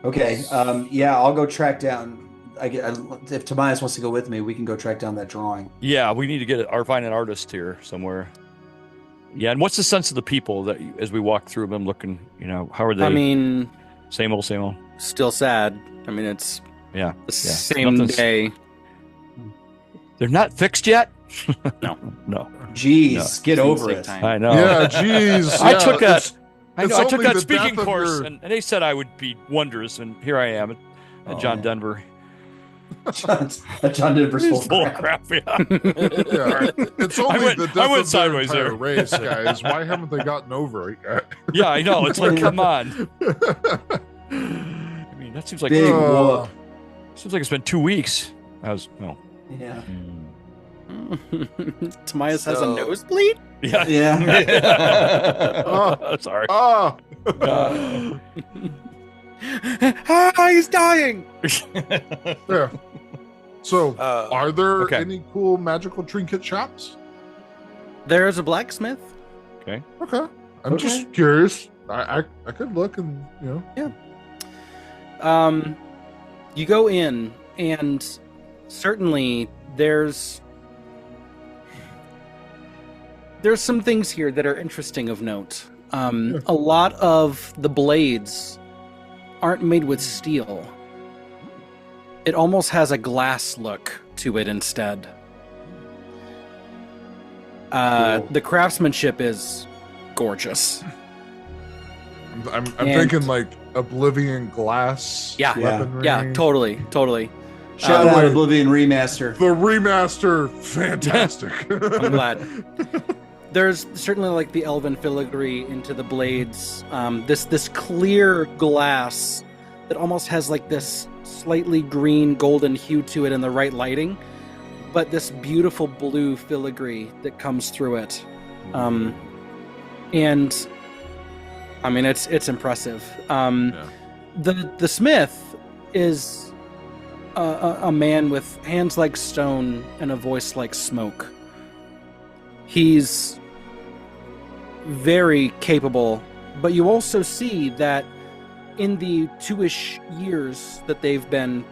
Okay. Yeah, I'll go track down. If Tobias wants to go with me, we can go track down that drawing. Yeah, we need to find an artist here somewhere. Yeah, and what's the sense of the people that as we walk through them, looking? How are they? I mean, same old. Still sad. I mean, it's the same Nothing's... day. They're not fixed yet. No. Jeez, get over it. I know. Yeah, jeez. I took that. I took that the speaking death of course, your- and they said I would be wondrous, and here I am at John Denver. John Denver's full of crap. Yeah. It's only the death I went of sideways their there. entire race, guys. Why haven't they gotten over it yet? Yeah, I know. It's like, come on. I mean, that seems like big whoop. Seems like it's been 2 weeks. Yeah. Tobias has a nosebleed? Yeah. Yeah. Sorry. He's dying. Yeah. So, are there okay. any cool magical trinket shops? There is a blacksmith. Okay. I'm just curious. I could look and Yeah. You go in, and certainly there's some things here that are interesting of note. A lot of the blades aren't made with steel. It almost has a glass look to it instead. Cool. The craftsmanship is gorgeous. I'm thinking like Oblivion glass. Weaponry. Yeah, totally. Shout out Oblivion Remaster. The remaster, fantastic. I'm glad. There's certainly like the elven filigree into the blades. This clear glass that almost has like this slightly green golden hue to it in the right lighting, but this beautiful blue filigree that comes through it. And I mean it's impressive. The smith is a man with hands like stone and a voice like smoke. He's very capable, but you also see that in the 2-ish years that they've been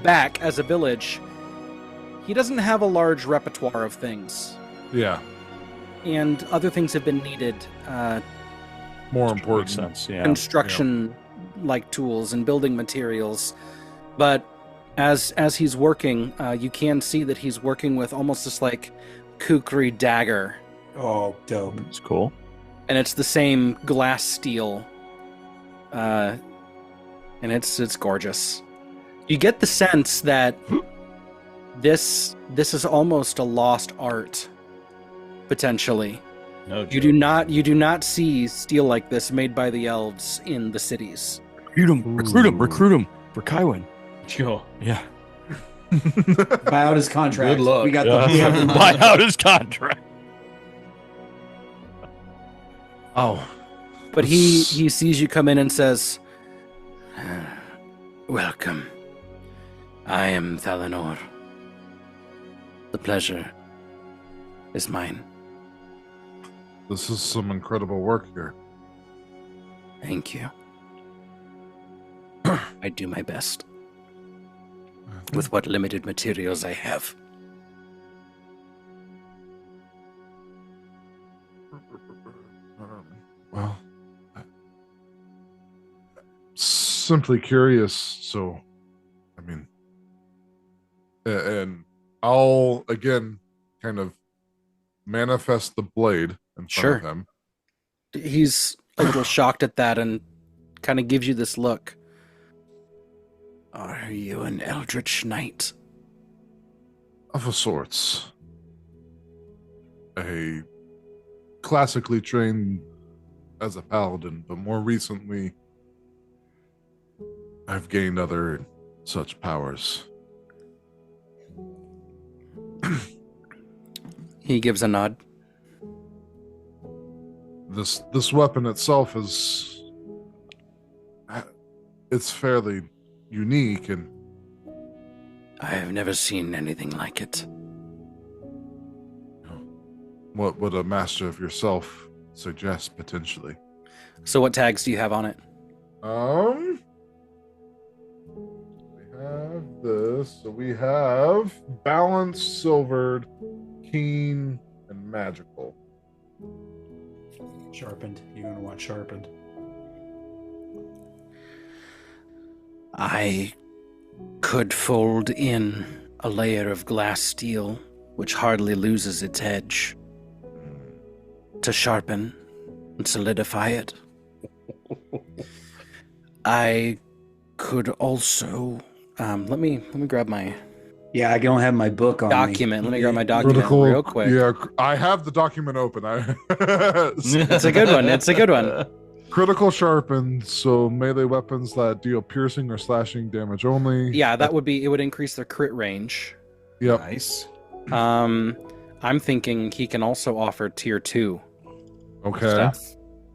back as a village, he doesn't have a large repertoire of things. Yeah. And other things have been needed. More important. Sense, yeah. Construction like tools and building materials. But as he's working, you can see that he's working with almost this like kukri dagger. Oh, dope. It's cool. And it's the same glass steel. And it's gorgeous. You get the sense that this is almost a lost art, potentially. No You do not see steel like this made by the elves in the cities. Recruit him for Kywin. Yo. Yeah. Buy out his contract. Good luck. We got Yeah. we have the Buy out his contract. Oh, But he sees you come in and says, "Welcome. I am Thalanor. The pleasure is mine. this is some incredible work here. Thank you. I do my best with what limited materials I have." Well, simply curious. So, I mean, and I'll again kind of manifest the blade in front of him. He's a little shocked at that and kind of gives you this look. Are you an eldritch knight? Of a sorts. A classically trained as a paladin, but more recently I've gained other such powers. He gives a nod. This weapon itself it's fairly unique, and I have never seen anything like it. what would a master of yourself suggest potentially? So what tags do you have on it? We have this. So we have balanced, silvered, keen, and magical. Sharpened. You're going to want sharpened. I could fold in a layer of glass steel, which hardly loses its edge, to sharpen and solidify it. I could also let me grab my Yeah, I don't have my book on document. me. Let me grab my document real quick. Yeah, I have the document open. It's a good one. It's a good one. Critical sharpened, so melee weapons that deal piercing or slashing damage only. Yeah, that would be. It would increase their crit range. Yep. Nice. I'm thinking he can also offer tier 2. Okay. Stuff.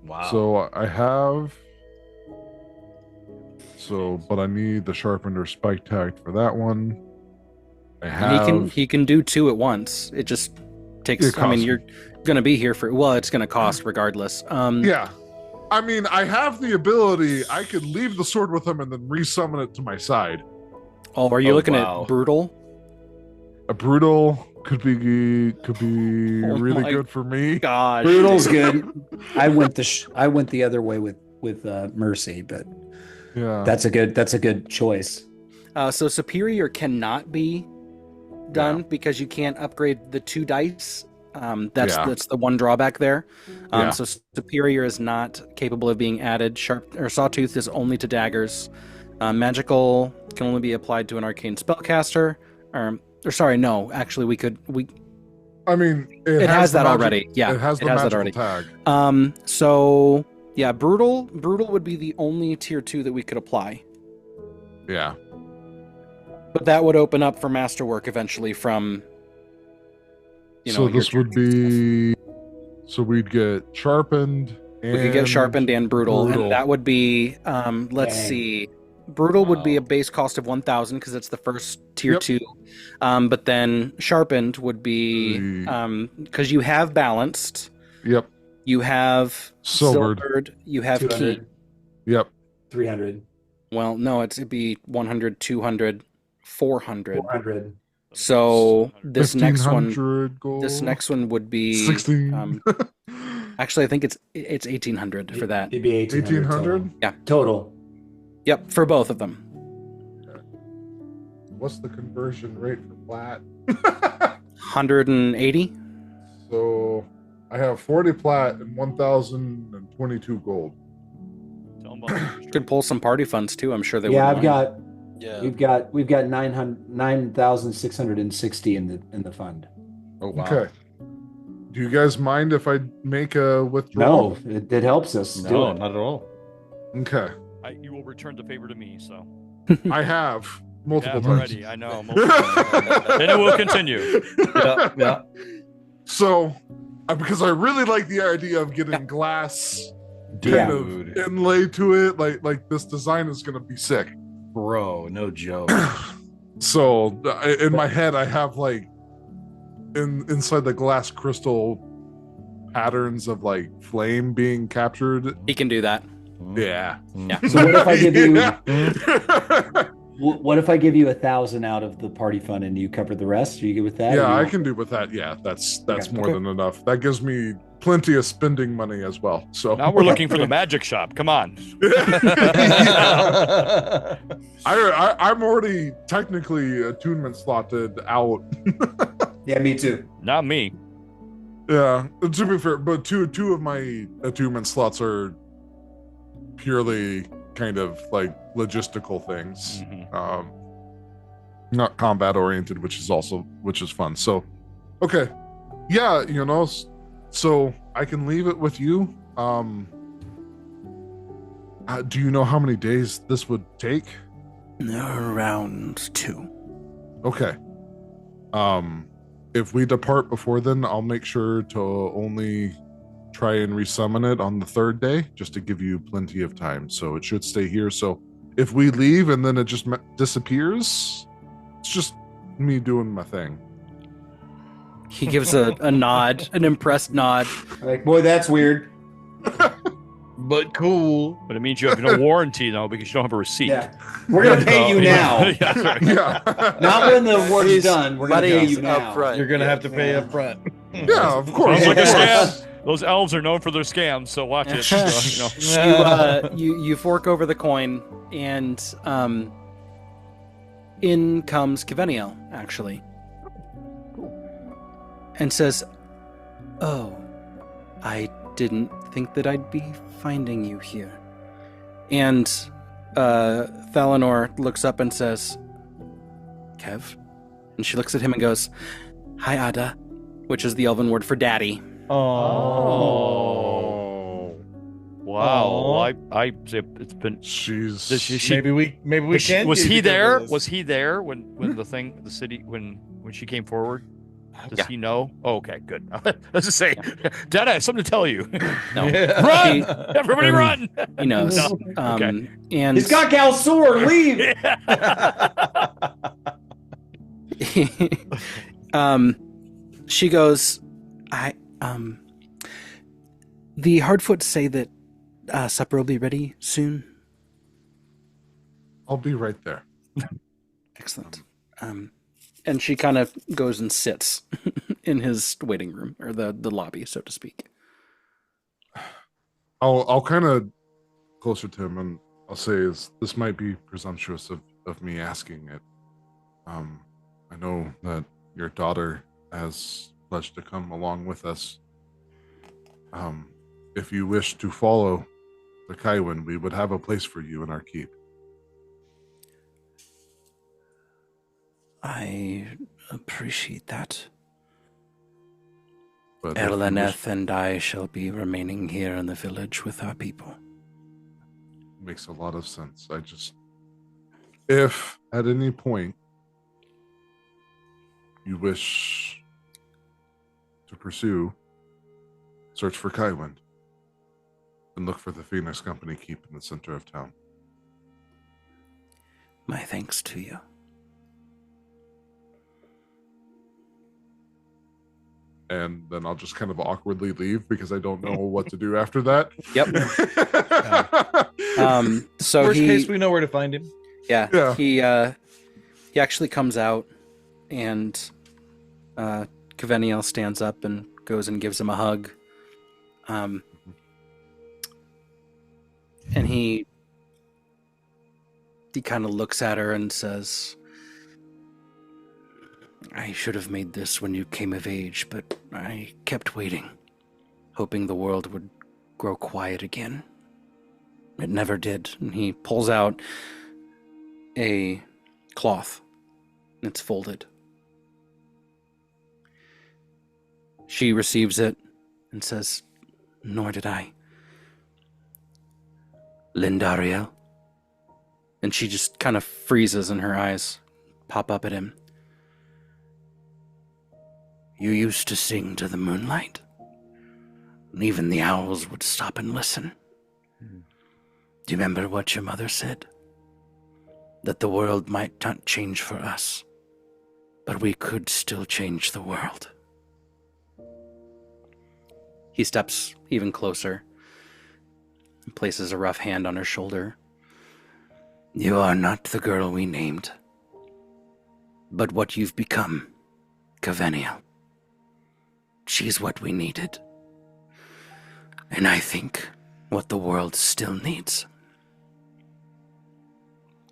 Wow. So I have. But I need the sharpened or spike tagged for that one. I have. And he can do 2 at once. It just takes. I mean, you're gonna be here for. Well, it's gonna cost regardless. Yeah. I mean, I have the ability. I could leave the sword with him and then resummon it to my side. Oh, are you looking at brutal? A brutal could be really good for me. God, Brutal's good. I went the other way with mercy, but yeah, that's a good choice. So superior cannot be done because you can't upgrade the 2 dice. That's the one drawback there. So superior is not capable of being added. Sharp or sawtooth is only to daggers. Magical can only be applied to an arcane spellcaster. Or sorry, no. Actually, I mean, it has that already. Yeah, it has that already. Tag. So yeah, brutal would be the only tier 2 that we could apply. Yeah. But that would open up for masterwork eventually from. So this would be. So we'd get sharpened. We could get sharpened and brutal, and that would be. Let's see. Brutal would be a base cost of 1,000 because it's the first tier 2. But then sharpened would be because you have balanced. Yep. You have silvered. You have key. Yep. 300. Well, no, it'd be 100, 200, 400. 400. So this next one, gold. this next one would be 16. Actually, I think it's 1,800 for that. It'd be 1,800. Total. Yeah. Total. Yep, for both of them. what's the conversion rate for plat? 180. So I have 40 plat and 1,022 gold. Could pull some party funds too. I'm sure they. Yeah, I've got. Yeah. We've got 9,660 in the fund. Oh wow. Okay. Do you guys mind if I make a withdrawal? No, it helps us. No, do it. not at all. Okay. You will return the favor to me, so. I have multiple times already. I know. And it will continue. Yeah. So, because I really like the idea of getting glass kind of inlay to it, like this design is going to be sick. Bro, no joke. So in my head, I have like inside the glass crystal patterns of like flame being captured. He can do that. Yeah. Yeah. So what if I give you? What if I give you 1,000 out of the party fund and you cover the rest? Are you good with that? Yeah, I can do with that. Yeah, that's more than enough. That gives me plenty of spending money as well. So now we're looking for the magic shop. Come on. I'm already technically attunement slotted out. Yeah, me too. Not me. Yeah, to be fair, but two of my attunement slots are purely kind of like logistical things, not combat oriented, which is fun. So, okay, yeah, so I can leave it with you. Do you know how many days this would take? Around 2. Okay. If we depart before then, I'll make sure to only try and resummon it on the 3rd day, just to give you plenty of time. So it should stay here. So if we leave and then it just disappears, it's just me doing my thing. He gives a nod, an impressed nod. Like, boy, that's weird. But cool. But it means you have no warranty, though, because you don't have a receipt. Yeah. We're going to pay you now. Yeah, right. Yeah. Not when the work is done. We're going to pay you now. Up front. You're gonna have to pay up front. Yeah, of course. Sounds like a Of course. scam. Those elves are known for their scams, so watch it. So, You fork over the coin, and in comes Keveniel, actually, and says, "Oh, I didn't think that I'd be finding you here." And Thalanor looks up and says, "Kev?" And she looks at him and goes, "Hi, Ada," which is the elven word for daddy. Oh. Wow. Well, I it's been. Maybe we can. Was he there? Was he there when the city when she came forward? Does he know? Oh, okay, good. Let's just say, Dad, I have something to tell you. No, Run! Everybody run! He knows. No. Okay. And he's got Gal's sword. Leave. She goes, the Hardfoots say that supper will be ready soon. I'll be right there. Excellent. And she kind of goes and sits in his waiting room, or the lobby, so to speak. I'll kind of closer to him, and I'll say, this might be presumptuous of me asking it. I know that your daughter has pledged to come along with us. If you wish to follow the Kaiwin, we would have a place for you in our keep. I appreciate that. But Erleneth and I shall be remaining here in the village with our people. Makes a lot of sense. If at any point you wish to pursue search for Kaiwind, and look for the Phoenix Company keep in the center of town. My thanks to you. And then I'll just kind of awkwardly leave because I don't know what to do after that. Yep. So worst case, we know where to find him. Yeah. He actually comes out, and Keveniel stands up and goes and gives him a hug. And he kind of looks at her and says, I should have made this when you came of age, but I kept waiting, hoping the world would grow quiet again. It never did. And he pulls out a cloth. It's folded. She receives it and says, "Nor did I." "Lindariel?" And she just kind of freezes and her eyes pop up at him. "You used to sing to the moonlight, and even the owls would stop and listen. Do you remember what your mother said? That the world might not change for us, but we could still change the world." He steps even closer and places a rough hand on her shoulder. "You are not the girl we named, but what you've become, Cavenia. She's what we needed. And I think what the world still needs."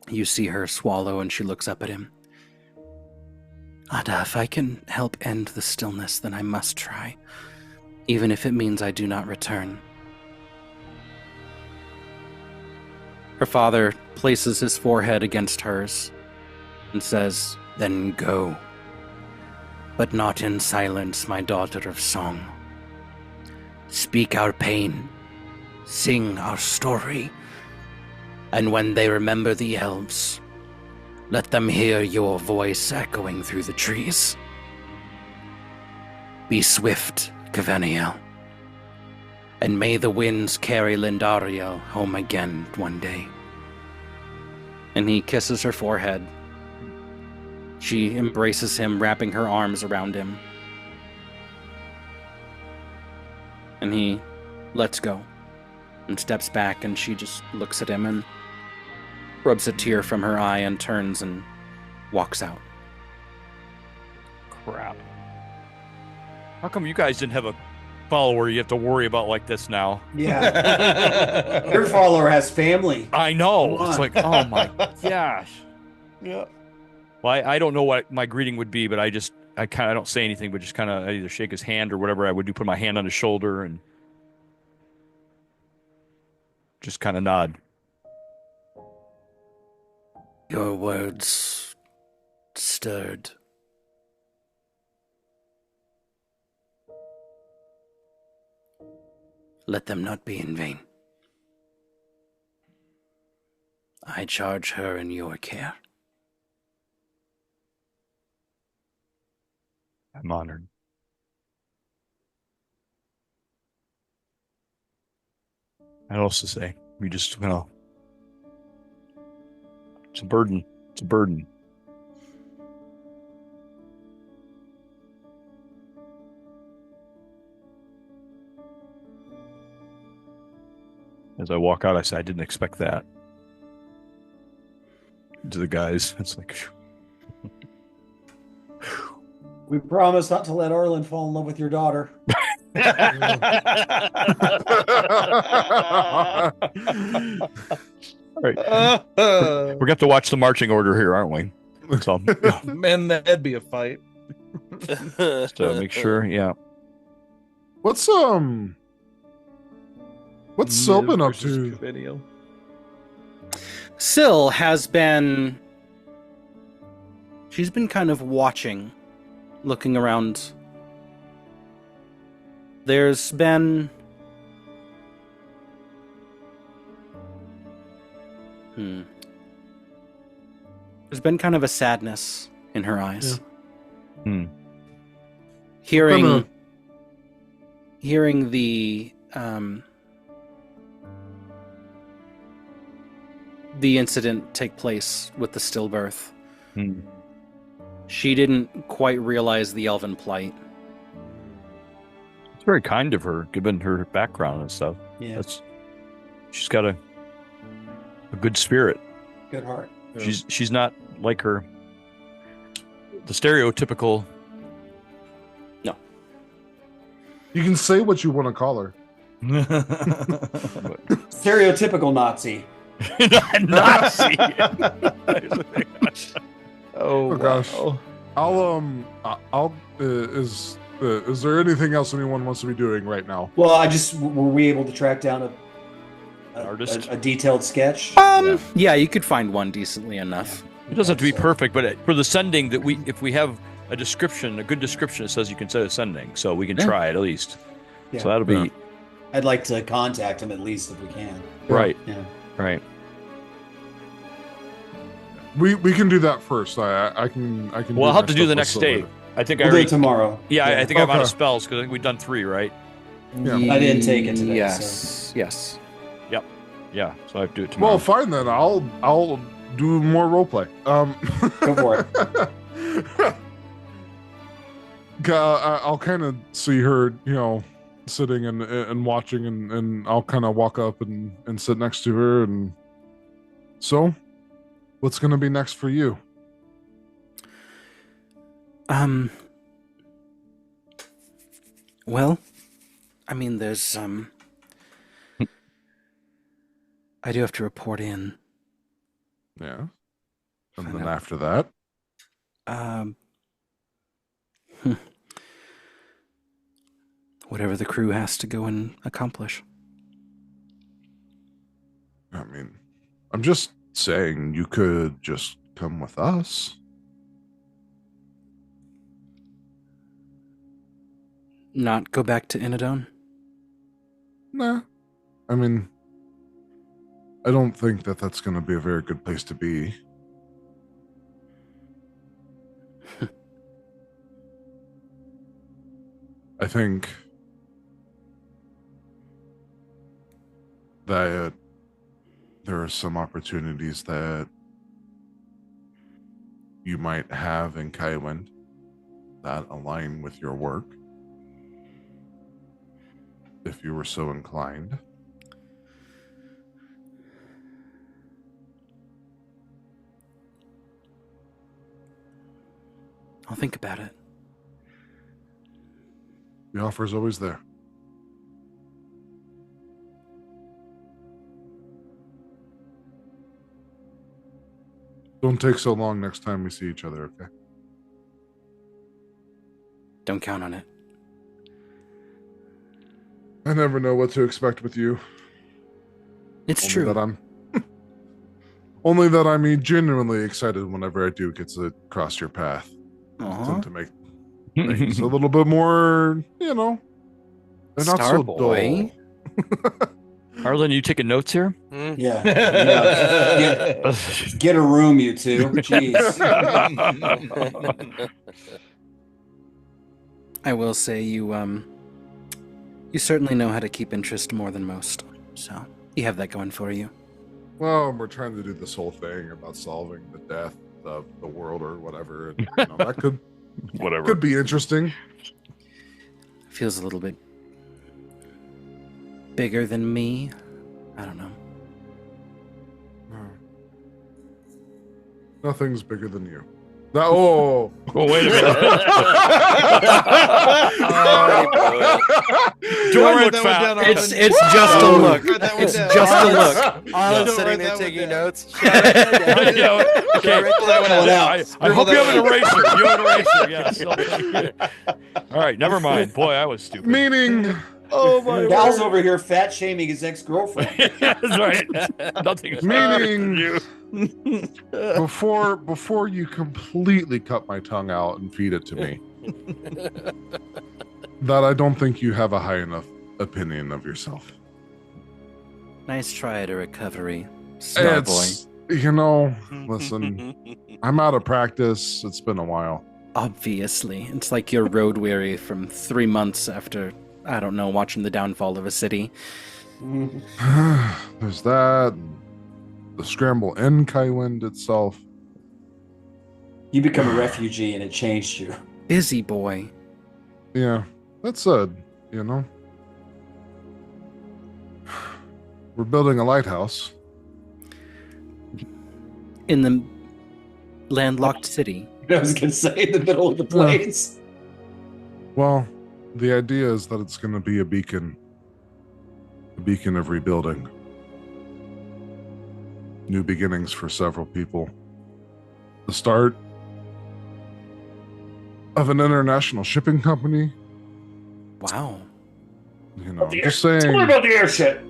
You see her swallow and she looks up at him. "Ada, if I can help end the stillness, then I must try, even if it means I do not return." Her father places his forehead against hers and says, "Then go, but not in silence, my daughter of song. Speak our pain, sing our story, and when they remember the elves, let them hear your voice echoing through the trees. Be swift, Caveniel, and may the winds carry Lindariel home again one day." And he kisses her forehead. She embraces him, wrapping her arms around him. And he lets go and steps back, and she just looks at him and rubs a tear from her eye and turns and walks out. Crap. How come you guys didn't have a follower you have to worry about like this now? Yeah. Your follower has family. I know. It's like, oh my gosh. Yeah. Well, I don't know what my greeting would be, but I don't say anything, but just kind of either shake his hand or whatever I would do, put my hand on his shoulder and just kind of nod. Your words stirred. Let them not be in vain. I charge her in your care. I'm honored. I don't know what else to say. We just, it's a burden. It's a burden. As I walk out, I say, I didn't expect that. To the guys, it's like, We promise not to let Arlen fall in love with your daughter. Right. We're going to have to watch the marching order here, aren't we? So, Man, that'd be a fight. just to make sure, yeah. What's Sil been up to? Video. Sil has been... She's been kind of watching, looking around. There's been... There's been kind of a sadness in her eyes. Yeah. Hearing the incident take place with the stillbirth. She didn't quite realize the elven plight. It's very kind of her, given her background and stuff. Yeah. She's got a good spirit. Good heart. She's not like the stereotypical. No. You can say what you want to call her. Stereotypical Nazi. Nazi. Oh gosh. Is there anything else anyone wants to be doing right now? Well, were we able to track down An artist? a detailed sketch? Yeah, you could find one decently enough. It doesn't have to be perfect, but for the sending if we have a description, a good description that says you can set a sending, so we can try it at least. Yeah. So that'll be. I'd like to contact him at least if we can. Right. Yeah. Right. We can do that first. I can. Well, I'll have to do the next day. I think We'll do it tomorrow. Yeah, I think I'm out of spells because I think we've done 3, right? Yeah. I didn't take it today. Yes. Yes. Yep. Yeah. So I have to do it tomorrow. Well, fine then. I'll do more roleplay. Go for it. I'll kind of see her, sitting and watching, and I'll kind of walk up and sit next to her. And so, what's going to be next for you? Well, I mean, there's I do have to report in. Yeah. And then after that? Whatever the crew has to go and accomplish. I mean, I'm just saying you could just come with us. Not go back to Inadone? Nah. I mean, I don't think that's going to be a very good place to be. I think that there are some opportunities that you might have in Kaiwind that align with your work, if you were so inclined. I'll think about it. The offer's always there. Don't take so long next time we see each other, okay? Don't count on it. I never know what to expect with you. It's true. Only that I'm genuinely excited whenever I do get to cross your path. Tend to make things a little bit more, they're not so dull. Harlan, you taking notes here? Yeah. Get a room, you two. Jeez. I will say you certainly know how to keep interest more than most. So you have that going for you. Well, we're trying to do this whole thing about solving the death of the world or whatever, and that could could be interesting. Feels a little bit bigger than me. I don't know. Nothing's bigger than you. Oh, wait a minute. Don't look fat. It's just a look. It's just a look. Arlen's sitting there taking notes. Okay. I hope you have an eraser. You have an eraser, yes. All right, never mind. Boy, I was stupid. Meaning... Oh my God. Gal's over here fat shaming his ex-girlfriend. That's right. Nothing. Meaning, before you completely cut my tongue out and feed it to me, that I don't think you have a high enough opinion of yourself. Nice try at a recovery, star boy. Listen, I'm out of practice. It's been a while. Obviously, it's like you're road weary from 3 months after, I don't know, watching the downfall of a city. There's that. The scramble in Kaiwind itself. You become a refugee and it changed you. Busy boy. Yeah, that said, we're building a lighthouse. In the landlocked city. I was going to say, in the middle of the plains. Well, the idea is that it's going to be a beacon of rebuilding. New beginnings for several people. The start of an international shipping company. Wow. You know, I'm just saying. Tell me about the air shit.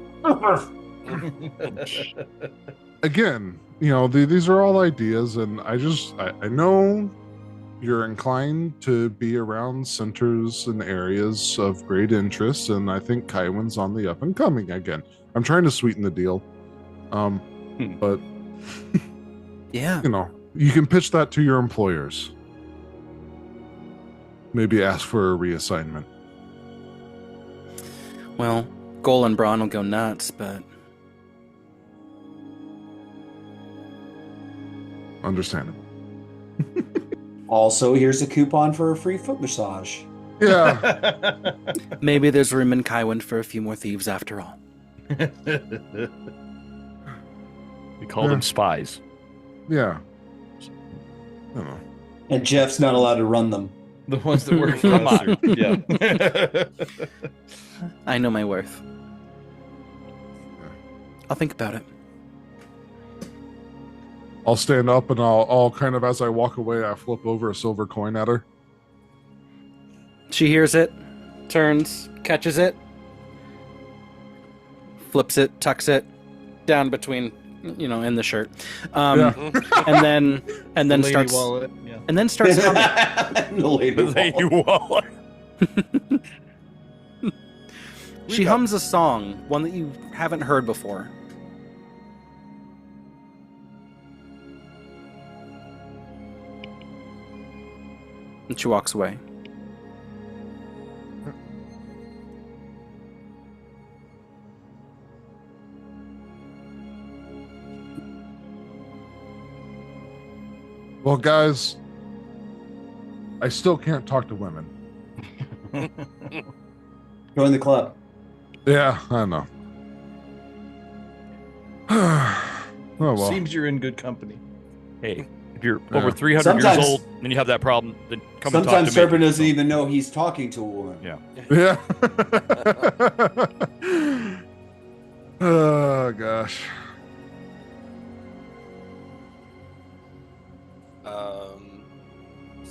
Again, you know, these are all ideas, and I know you're inclined to be around centers and areas of great interest, and I think Kaiwan's on the up and coming again. I'm trying to sweeten the deal. But yeah, you know, you can pitch that to your employers. Maybe ask for a reassignment. Well, Gol and Braun will go nuts, but Understandable. Also, here's a coupon for a free foot massage. Yeah. maybe there's room in Kaiwan for a few more thieves after all. We call them spies. Yeah. I don't know. And Jeff's not allowed to run them. The ones that work for Come us. on. Yeah. I know my worth. I'll think about it. I'll stand up and I'll kind of, as I walk away, I flip over a silver coin at her. She hears it, turns, catches it, flips it, tucks it down between, in the shirt, and then Lady starts wallet. Yeah. and then starts humming. The lady wallet. She hums a song, one that you haven't heard before. And she walks away. Well, guys, I still can't talk to women. Join the club. Yeah, I know. Oh, well. Seems you're in good company. Hey, if you're over 300 years old and you have that problem, then come and talk to me. Sometimes Serpent doesn't even know he's talking to a woman. Yeah. Yeah. Oh, gosh.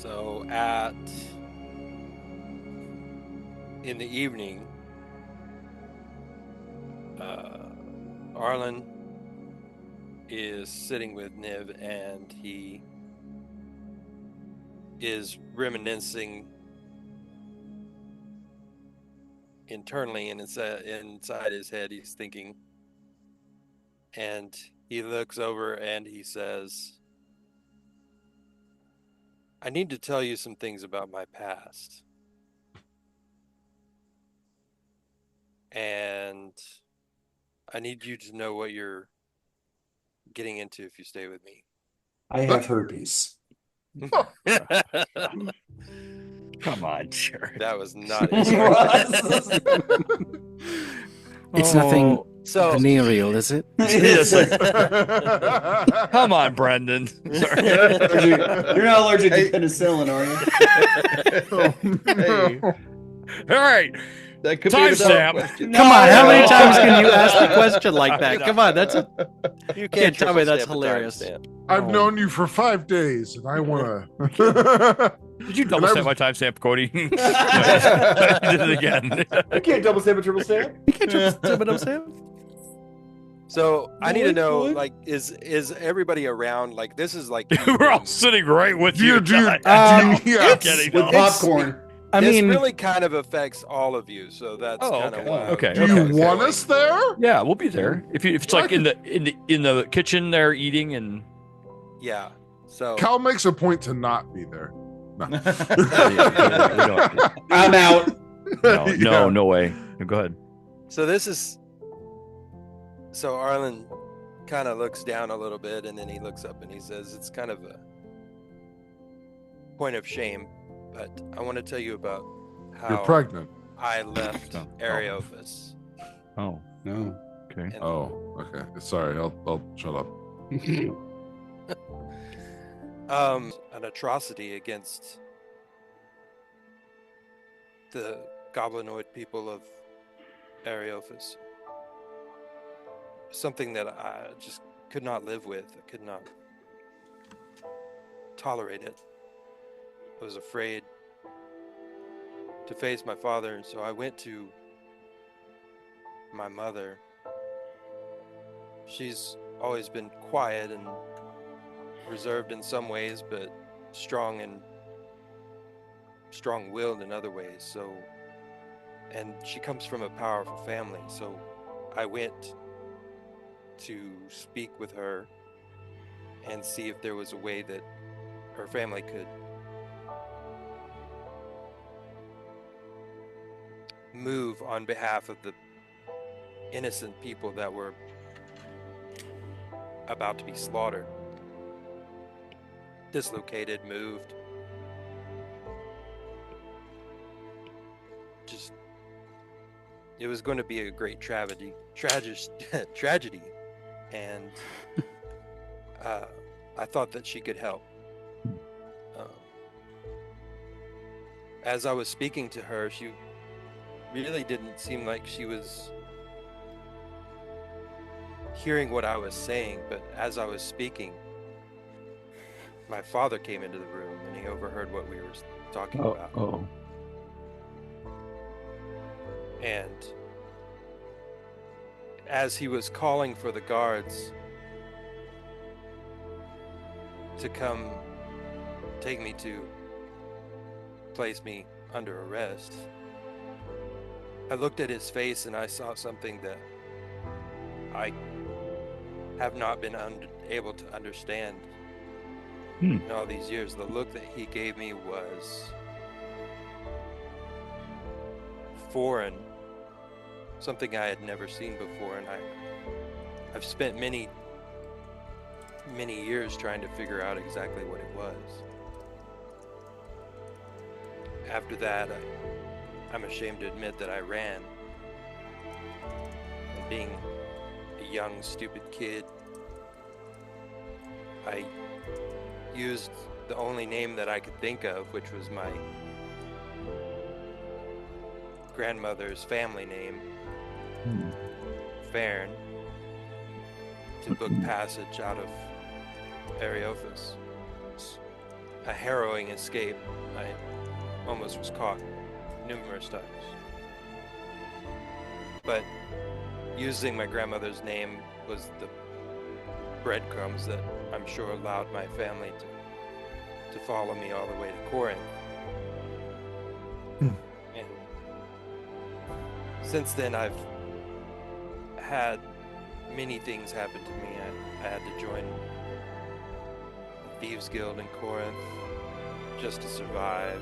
So in the evening, Arlen is sitting with Niv, and he is reminiscing internally, and inside his head he's thinking, and he looks over and he says, I need to tell you some things about my past. And I need you to know what you're getting into if you stay with me. I have herpes. Come on, Jared. That was not It's nothing venereal, is it? Come on, Brendan. Sorry. You're not allergic to penicillin, are you? Hey, All right. that could Timestamp. be a question. Come on, how many times can you ask the question like that? Come on, You can't tell me that's triple stamp a hilarious. timestamp. I've known you for 5 days, and I want to... Did you double stamp my timestamp, Cody? You did it again. You can't double stamp a triple stamp. You can't just double stamp. So I need to know, Boy. like, is everybody around? Like, this is like We're all sitting right with you. Yeah. I'm it's- kidding. With No. popcorn. I this mean, really kind of affects all of you, so that's kind of why. Okay. Do you want us there? Yeah, we'll be there. If it's like in the kitchen there eating and Yeah. So Cal makes a point to not be there. No. I'm out. No way. Go ahead. So Arlen kind of looks down a little bit, and then he looks up and he says, it's kind of a point of shame, but I want to tell you about how You're pregnant. I left Oh. Areophis. Oh, No. okay. And, Oh, okay. Sorry, I'll shut up. an atrocity against the goblinoid people of Areophis. Something that I just could not live with. I could not tolerate it. I was afraid to face my father, and so I went to my mother. She's always been quiet and reserved in some ways, but strong-willed in other ways. So, and she comes from a powerful family. So I went to speak with her and see if there was a way that her family could move on behalf of the innocent people that were about to be slaughtered, dislocated, moved. Just, it was going to be a great tragedy, and I thought that she could help. As I was speaking to her, she really didn't seem like she was hearing what I was saying, but as I was speaking, my father came into the room and he overheard what we were talking about. Oh. And as he was calling for the guards to come take me to place me under arrest, I looked at his face and I saw something that I have not been able to understand in all these years. The look that he gave me was foreign, something I had never seen before, and I've spent many years trying to figure out exactly what it was. After that, I'm ashamed to admit that I ran. And being a young, stupid kid, I used the only name that I could think of, which was my grandmother's family name, Fern, to book passage out of Areophis. It's a harrowing escape. I almost was caught numerous times. But using my grandmother's name was the breadcrumbs that I'm sure allowed my family to follow me all the way to Corinth. And since then, I've had many things happen to me. I had to join the Thieves Guild in Corinth just to survive.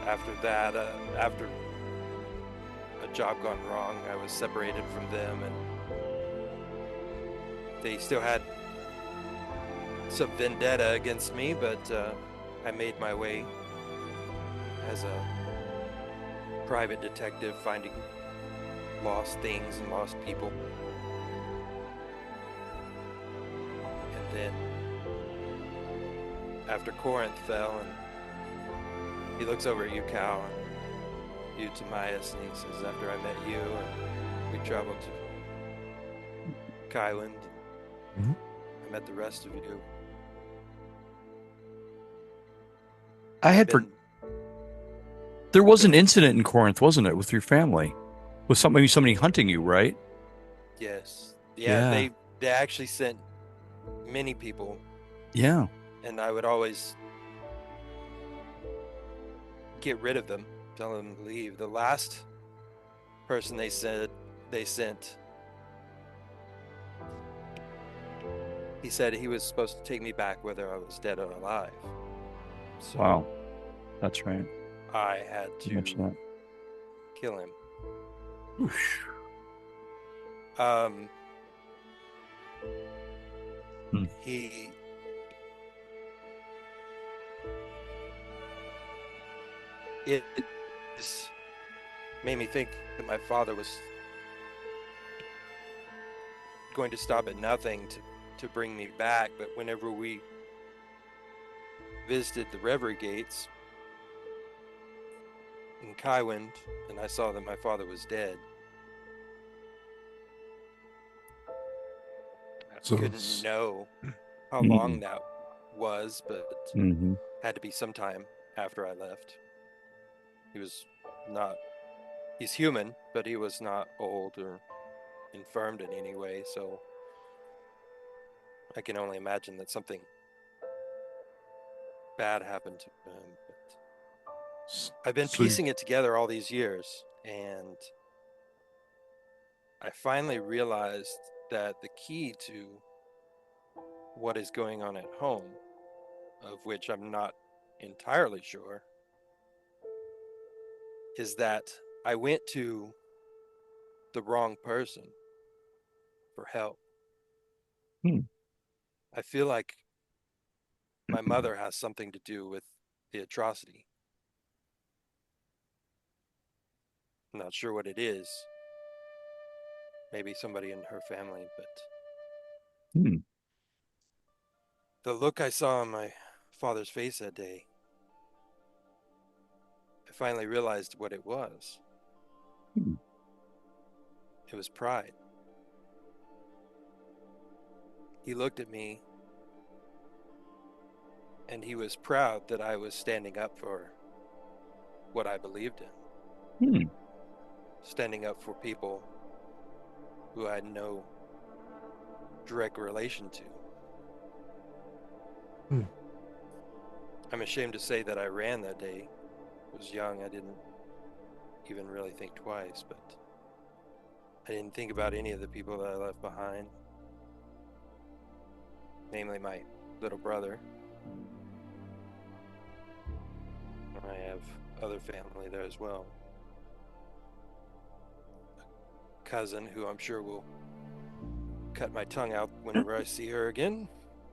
After that, after a job gone wrong, I was separated from them, and they still had some vendetta against me, but I made my way as a private detective, finding lost things and lost people. And then after Corinth fell, and he looks over at you, Cal, and you, Timaeus, and he says, after I met you, and we traveled to Kyland, I met the rest of you. There was an incident in Corinth, wasn't it, with your family? With somebody hunting you, right? Yes. Yeah. They actually sent many people. Yeah. And I would always get rid of them, tell them to leave. The last person they sent, he said he was supposed to take me back whether I was dead or alive. So wow. That's right. I had to kill him. He it just made me think that my father was going to stop at nothing to bring me back. But whenever we visited the Reverie Gates in Kywind, and I saw that my father was dead, I couldn't know how long that was, but had to be some time. after I left. He was not... He's human, but he was not old or infirmed in any way, so I can only imagine that something bad happened to him. But I've been piecing it together all these years, and I finally realized that the key to what is going on at home, of which I'm not entirely sure, is that I went to the wrong person for help. I feel like my mother has something to do with the atrocity. I'm not sure what it is. Maybe somebody in her family, but the look I saw on my father's face that day, I finally realized what it was. It was pride. He looked at me, and he was proud that I was standing up for what I believed in. Standing up for people who I had no direct relation to. I'm ashamed to say that I ran that day. I was young, I didn't even really think twice, but I didn't think about any of the people that I left behind. Namely my little brother. I have other family there as well. A cousin who I'm sure will cut my tongue out whenever I see her again.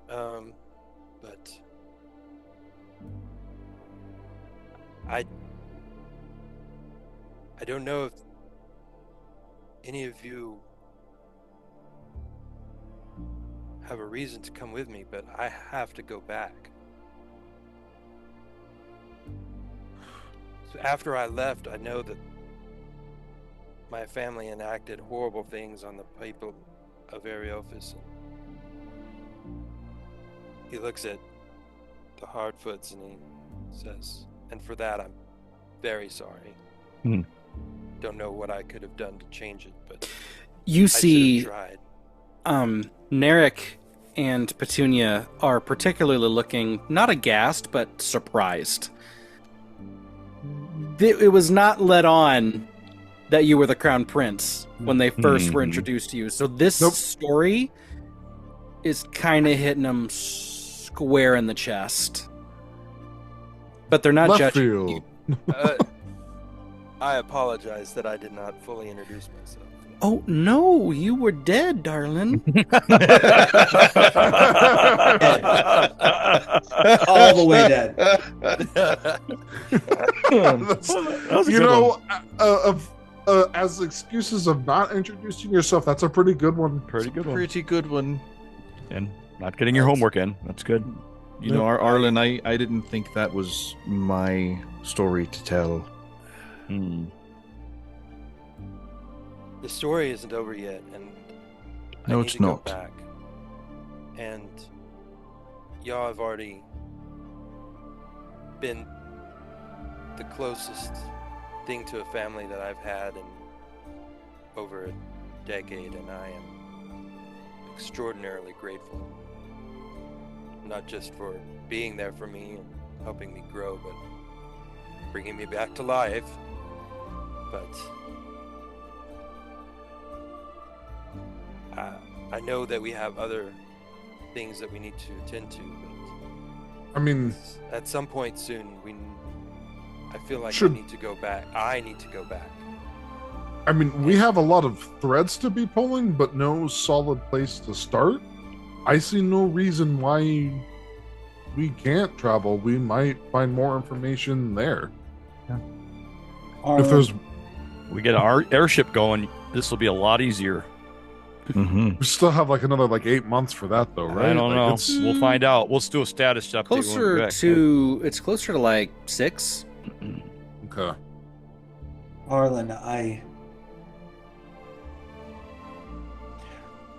But I don't know if any of you have a reason to come with me, but I have to go back. So after I left, I know that my family enacted horrible things on the people of Ariophis. He looks at the Hardfoots and he says, and for that I'm very sorry. Don't know what I could have done to change it, but you see, tried. Narek and Petunia are particularly looking not aghast, but surprised. It was not let on that you were the Crown Prince when they first were introduced to you. So this story is kind of hitting them square in the chest. But they're not judging you. I apologize that I did not fully introduce myself. Oh, no, you were dead, darling. All the way dead. As excuses of not introducing yourself, that's a pretty good one. Pretty good one. And not getting your homework in. That's good. You know, Arlen, I didn't think that was my story to tell. The story isn't over yet, and no, I need it's to go not. back. And y'all have already been the closest thing to a family that I've had in over a decade, and I am extraordinarily grateful. Not just for being there for me and helping me grow, but bringing me back to life. But I know that we have other things that we need to attend to, but I mean, at some point soon, I feel like Should- I need to go back. I need to go back. I mean, we have a lot of threads to be pulling, but no solid place to start. I see no reason why we can't travel. We might find more information there. If there's, We get our airship going, this will be a lot easier. we still have like another 8 months for that, though, right? I don't know. It's- We'll find out. We'll do a status update. when we're back. It's closer to 6. Okay. Arlen,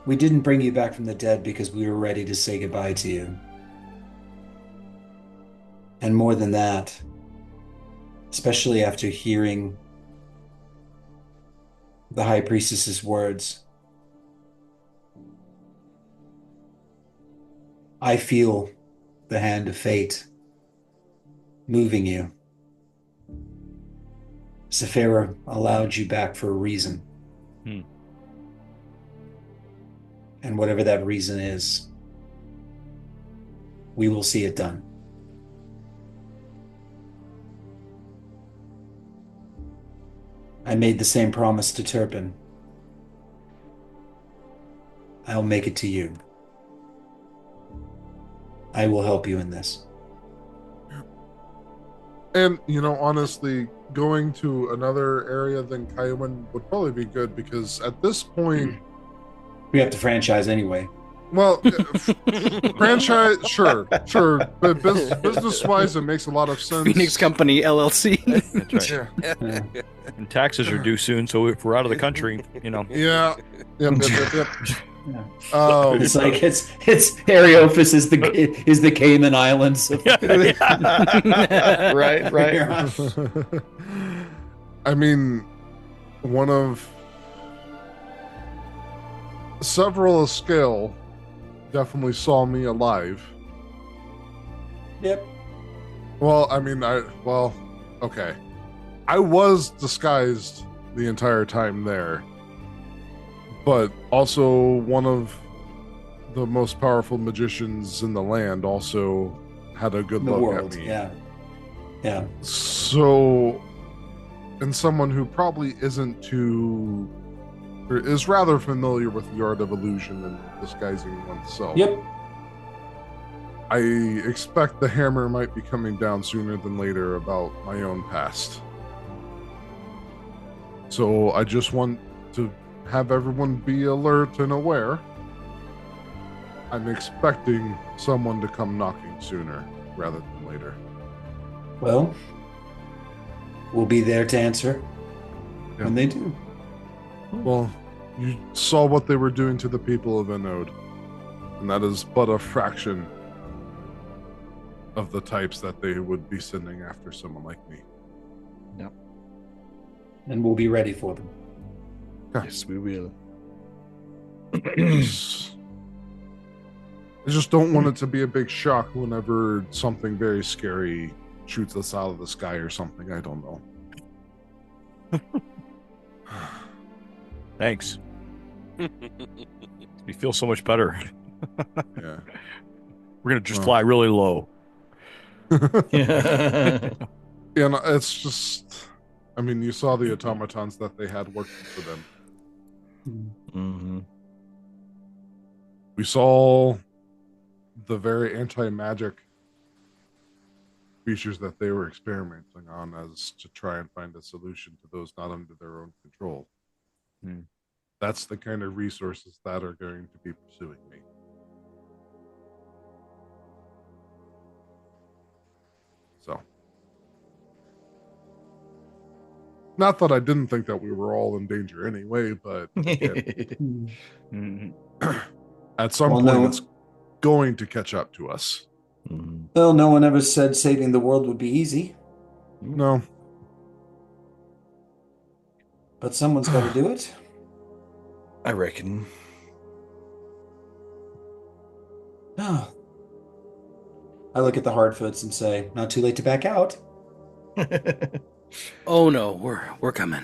we didn't bring you back from the dead because we were ready to say goodbye to you. And more than that, especially after hearing the High Priestess's words. I feel the hand of fate moving you. Saphira allowed you back for a reason. And whatever that reason is, we will see it done. I made the same promise to Turpin. I'll make it to you. I will help you in this. And, honestly, going to another area than Kaiwan would probably be good, because at this point... We have to franchise anyway. Well, franchise, sure. But business-wise, it makes a lot of sense. Phoenix Company, LLC. That's right. Yeah. And taxes are due soon, so if we're out of the country, Yeah. Yep. It's like it's Areophis is the Cayman Islands. Right. I mean, one of several a scale definitely saw me alive. Yep. Well, I mean, okay. I was disguised the entire time there, but also one of the most powerful magicians in the land also had a good look at me. Yeah. So, and someone who probably is rather familiar with the art of illusion and disguising oneself. Yep. I expect the hammer might be coming down sooner than later about my own past. So I just want to have everyone be alert and aware. I'm expecting someone to come knocking sooner rather than later. Well, we'll be there to answer when they do. Well, you saw what they were doing to the people of Enode, and that is but a fraction of the types that they would be sending after someone like me. Yep. And we'll be ready for them. Yes, we will. I just don't want it to be a big shock whenever something very scary shoots us out of the sky or something. I don't know. Thanks. We feel so much better. Yeah. We're going to just fly really low. Yeah. And it's just, I mean, you saw the automatons that they had working for them. Mm-hmm. We saw the very anti-magic features that they were experimenting on as to try and find a solution to those not under their own control. That's the kind of resources that are going to be pursuing me. So, not that I didn't think that we were all in danger anyway, but at some point it's going to catch up to us. Well, no one ever said saving the world would be easy. No. But someone's got to do it. I reckon. Oh. I look at the Hardfoots and say, not too late to back out. Oh no, we're coming.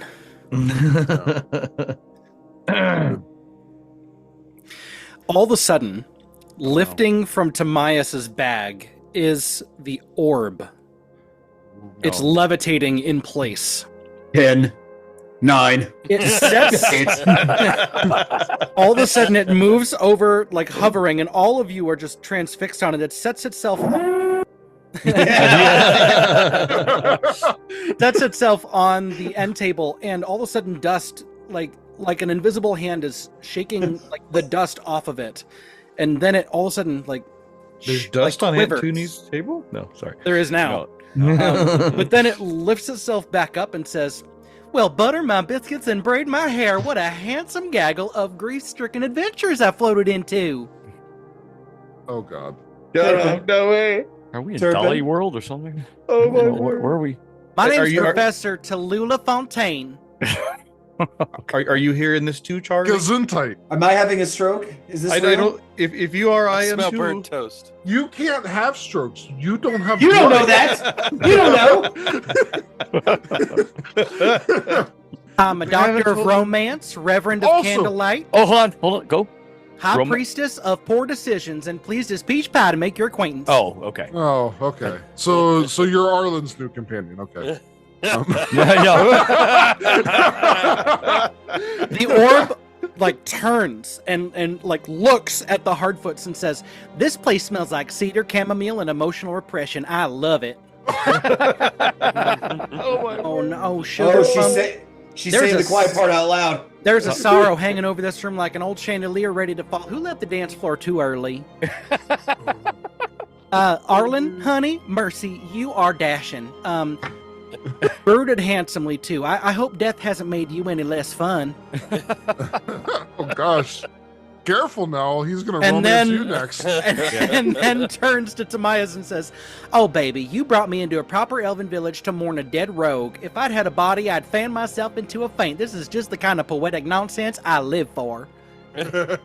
All of a sudden, lifting from Timaeus' bag is the orb. No. It's levitating in place. 10, 9. It sets. All of a sudden, it moves over, like hovering, and all of you are just transfixed on it. It sets itself. Sets itself on the end table, and all of a sudden, dust, like an invisible hand, is shaking like the dust off of it, and then it all of a sudden like. There's dust on Antoni's table? No, sorry. There is now. But then it lifts itself back up and says, "Well, butter my biscuits and braid my hair. What a handsome gaggle of grief-stricken adventures I floated into." Oh, God. No way. Are we in Dolly World or something? Oh, my where are we? My name's Professor Tallulah Fontaine. Are you hearing this too, Charlie? Gesundheit. Am I having a stroke? Is this real? If you are, I am smell too. burnt toast. You can't have strokes. You don't have. You don't know that. You don't know. I'm a doctor of romance, reverend of candlelight. Oh, hold on, go. High priestess of poor decisions, and pleased as peach pie to make your acquaintance. Oh, okay. Oh, okay. So you're Arlen's new companion. Okay. The orb turns and looks at the Hardfoots and says, "This place smells like cedar, chamomile, and emotional repression. I love it." Oh no, sugar. She's saying the quiet part out loud. There's a sorrow hanging over this room like an old chandelier ready to fall. Who left the dance floor too early? Arlen, honey, mercy, you are dashing. Brooded handsomely too. I hope death hasn't made you any less fun. Oh gosh. Careful now, he's gonna romance you next. And then turns to Tamias and says, "Oh baby, you brought me into a proper elven village to mourn a dead rogue. If I'd had a body, I'd fan myself into a faint. This is just the kind of poetic nonsense I live for." Nice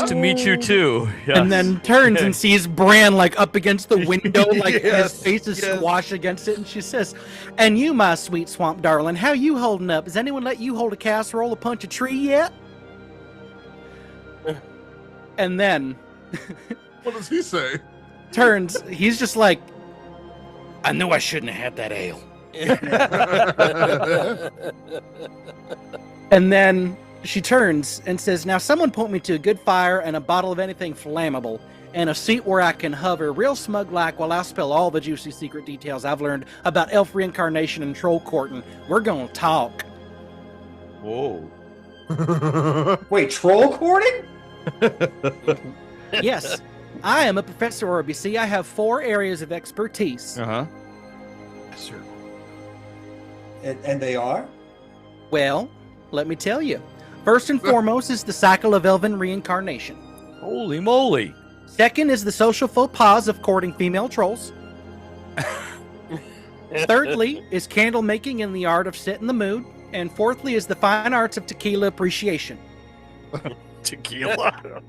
to meet you too. Yes. And then turns and sees Bran up against the window, his face is squashed against it, and she says, "And you, my sweet swamp darling, how you holding up? Has anyone let you hold a casserole or punch a tree yet?" And then what does he say? Turns, he's just like, "I knew I shouldn't have had that ale." And then she turns and says, "Now someone point me to a good fire and a bottle of anything flammable and a seat where I can hover real smug-like while I spill all the juicy secret details I've learned about elf reincarnation and troll courting. We're gonna talk." Whoa. Wait, troll courting? Yes. I am a professor, or you see, I have 4 areas of expertise. Uh-huh. Yes, sir. And they are? Well, let me tell you. First and foremost is the cycle of elven reincarnation. Holy moly. Second is the social faux pas of courting female trolls. Thirdly is candle making and the art of setting the mood. And fourthly is the fine arts of tequila appreciation. Tequila?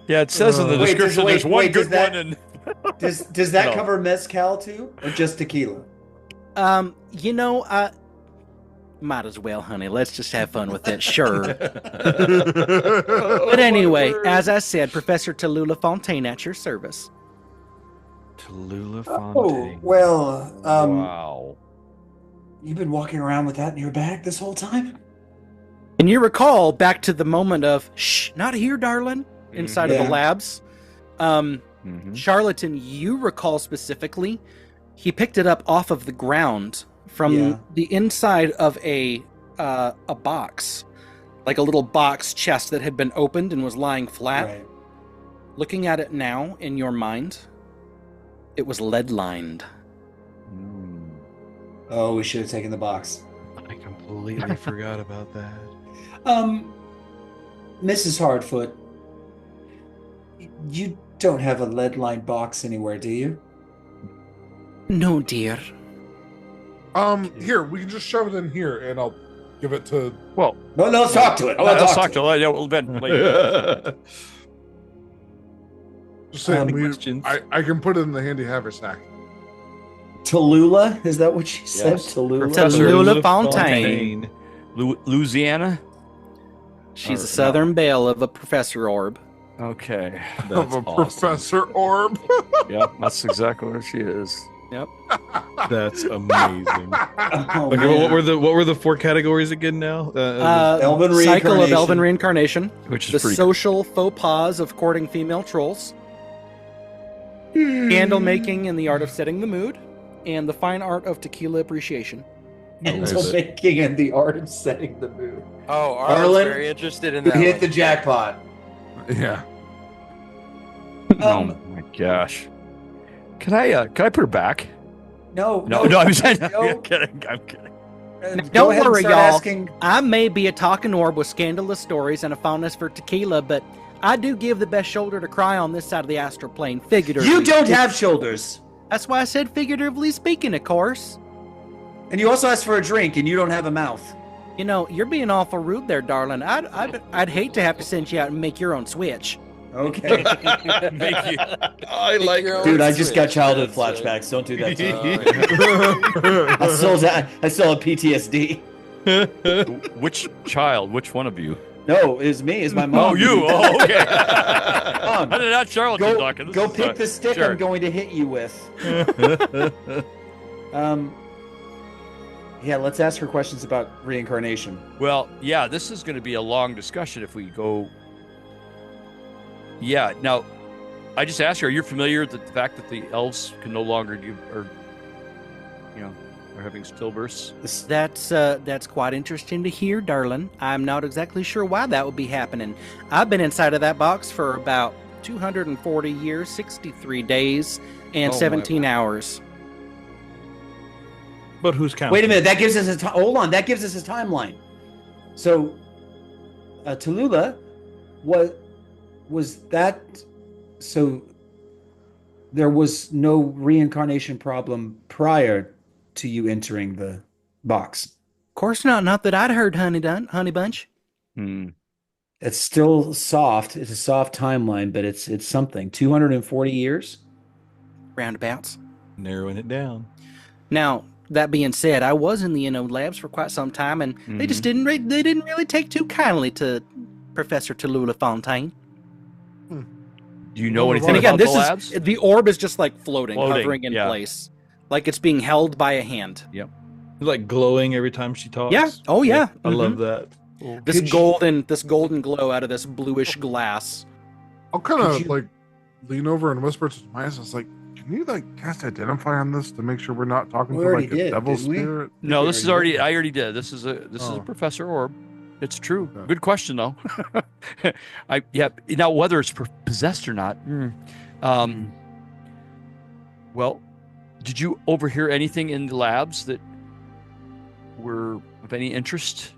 Yeah, it says in the description there's one good one. And does that cover mezcal too? Or just tequila? Might as well, honey. Let's just have fun with it. Sure. But anyway, as I said, Professor Tallulah Fontaine at your service. Tallulah Fontaine. Oh, well, wow. You've been walking around with that in your bag this whole time? And you recall back to the moment of, "Shh, not here, darling," inside of the labs. Charlatan, you recall specifically, he picked it up off of the ground from the inside of a box, like a little box chest that had been opened and was lying flat. Right. Looking at it now in your mind, it was lead-lined. Oh, we should have taken the box. I completely forgot about that. Mrs. Hardfoot, you don't have a lead-lined box anywhere, do you? No, dear. Here, we can just shove it in here, and I'll give it to... Well... No, let's talk to it. Let's talk to it. Yeah, we'll Ben. Just saying, I can put it in the handy haversack. Tallulah? Is that what she said? Yes. Tallulah Fontaine. Louisiana? She's a southern belle of a professor orb. Okay. Of a professor orb? Yep, that's exactly where she is. Yep. That's amazing. Okay, what were the 4 categories again now? Elven cycle of reincarnation. elven reincarnation, which is the pretty social faux pas of courting female trolls, candle making and the art of setting the mood, and the fine art of tequila appreciation. Candle making and the art of setting the mood. Oh, Arlen's very interested in that. You hit one. the jackpot. Yeah. Oh my gosh. Can I put her back? No, I'm kidding. Don't worry, y'all. I may be a talking orb with scandalous stories and a fondness for tequila, but I do give the best shoulder to cry on this side of the astral plane. Figuratively. You don't have shoulders. That's why I said figuratively speaking, of course. And you also asked for a drink, and you don't have a mouth. You know, you're being awful rude there, darling. I'd hate to have to send you out and make your own switch. Okay. Make you. I like your her. own Dude, I just got switch. childhood That's it. flashbacks. Don't do that to me. I still have PTSD. Which child? Which one of you? No, it's me. It's my mom. Oh, you. Oh, okay. Mom, Not Charlotte go talking. This go is, pick the stick sure. I'm going to hit you with. Yeah, let's ask her questions about reincarnation. Well, yeah, this is going to be a long discussion if we go. Yeah. Now, I just asked you: are you familiar with the fact that the elves can no longer give, or are having stillbirths? That's quite interesting to hear, darling. I'm not exactly sure why that would be happening. I've been inside of that box for about 240 years, 63 days, and Oh, my 17 hours. But who's counting? Wait a minute. That gives us hold on. That gives us a timeline. So, Tallulah, was that? So, there was no reincarnation problem prior to you entering the box. Of course not. Not that I'd heard, honey bunch. Hmm. It's still soft. It's a soft timeline, but it's something. 240 years. Roundabouts. Narrowing it down. Now, that being said, I was in the labs for quite some time, and they just didn't really take too kindly to Professor Tallulah Fontaine. Do you know anything And again, about the labs? the orb is just like floating Floating, hovering in yeah. place, like it's being held by a hand. It's like glowing every time she talks. Yeah. Oh yeah. I love that. This golden glow out of this bluish glass. I'll kind of like lean over and whisper to Tobias. I was like, "Can you like cast identify on this to make sure we're not talking We to already like a did, devil didn't we? spirit?" No, this is already already. I already did. This is a Professor Orb. It's true. Okay. Good question though. Now whether it's possessed or not. Well, did you overhear anything in the labs that were of any interest?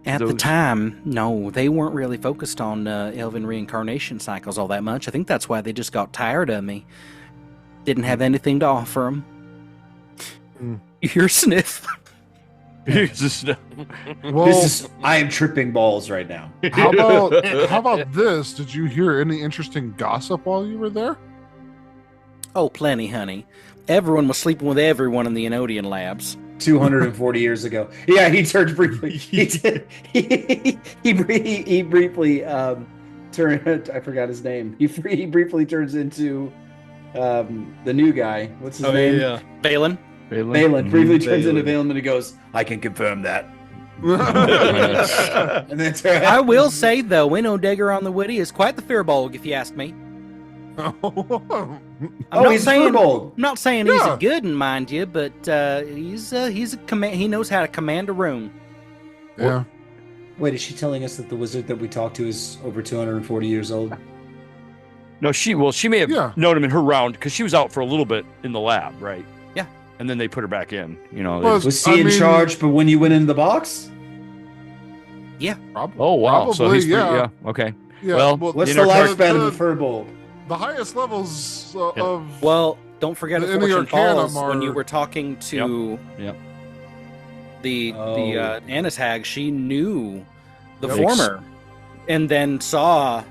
At the time, no, they weren't really focused on elven reincarnation cycles all that much. I think that's why they just got tired of me. Didn't have anything to offer them. Your sniff. Well, I am tripping balls right now. how about this? Did you hear any interesting gossip while you were there? Oh, plenty, honey. Everyone was sleeping with everyone in the Enodian labs. 240 years ago. Yeah, he turned briefly. He did. He briefly turned. I forgot his name. He briefly turns into the new guy. What's his name? Yeah. Balin. Balin briefly turns into Balin, and he goes, "I can confirm that." And then I will say though, Enodegger on the Witty is quite the firbolg, if you ask me. I'm he's firbolg. I'm not saying he's a good one, mind you, but he's a command. He knows how to command a room. Yeah. Wait, is she telling us that the wizard that we talked to is over 240 years old? No, she may have known him in her round because she was out for a little bit in the lab, right? Yeah. And then they put her back in. Was he in charge? But when you went into the box? Yeah. Oh wow. So he's yeah. Okay. Yeah. Well, what's the lifespan of the firbolg? The highest levels of Well, don't forget the at Fortune Arcanum Falls when you are- were talking to the Oh. Annis hag, she knew the Yep. former, and then saw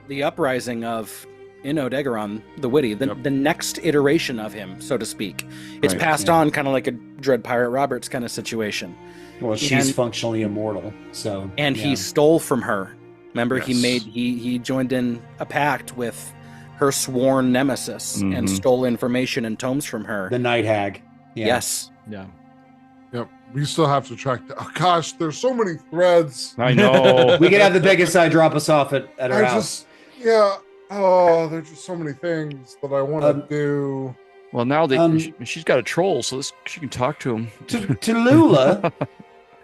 the uprising of Enodegger the Witty, the next iteration of him, so to speak. It's Right, passed on kind of like a Dread Pirate Roberts kind of situation. Well, she's functionally immortal, so. And he stole from her. Remember, Yes. he joined in a pact with her sworn nemesis and stole information and tomes from her. The Night Hag. Yeah. Yes. Yeah. Yep. We still have to track that. Oh gosh, there's so many threads. I know. We could have the Vegas side drop us off at her house. There's just so many things that I want to do. Well, now she's got a troll, so she can talk to him. Tallulah,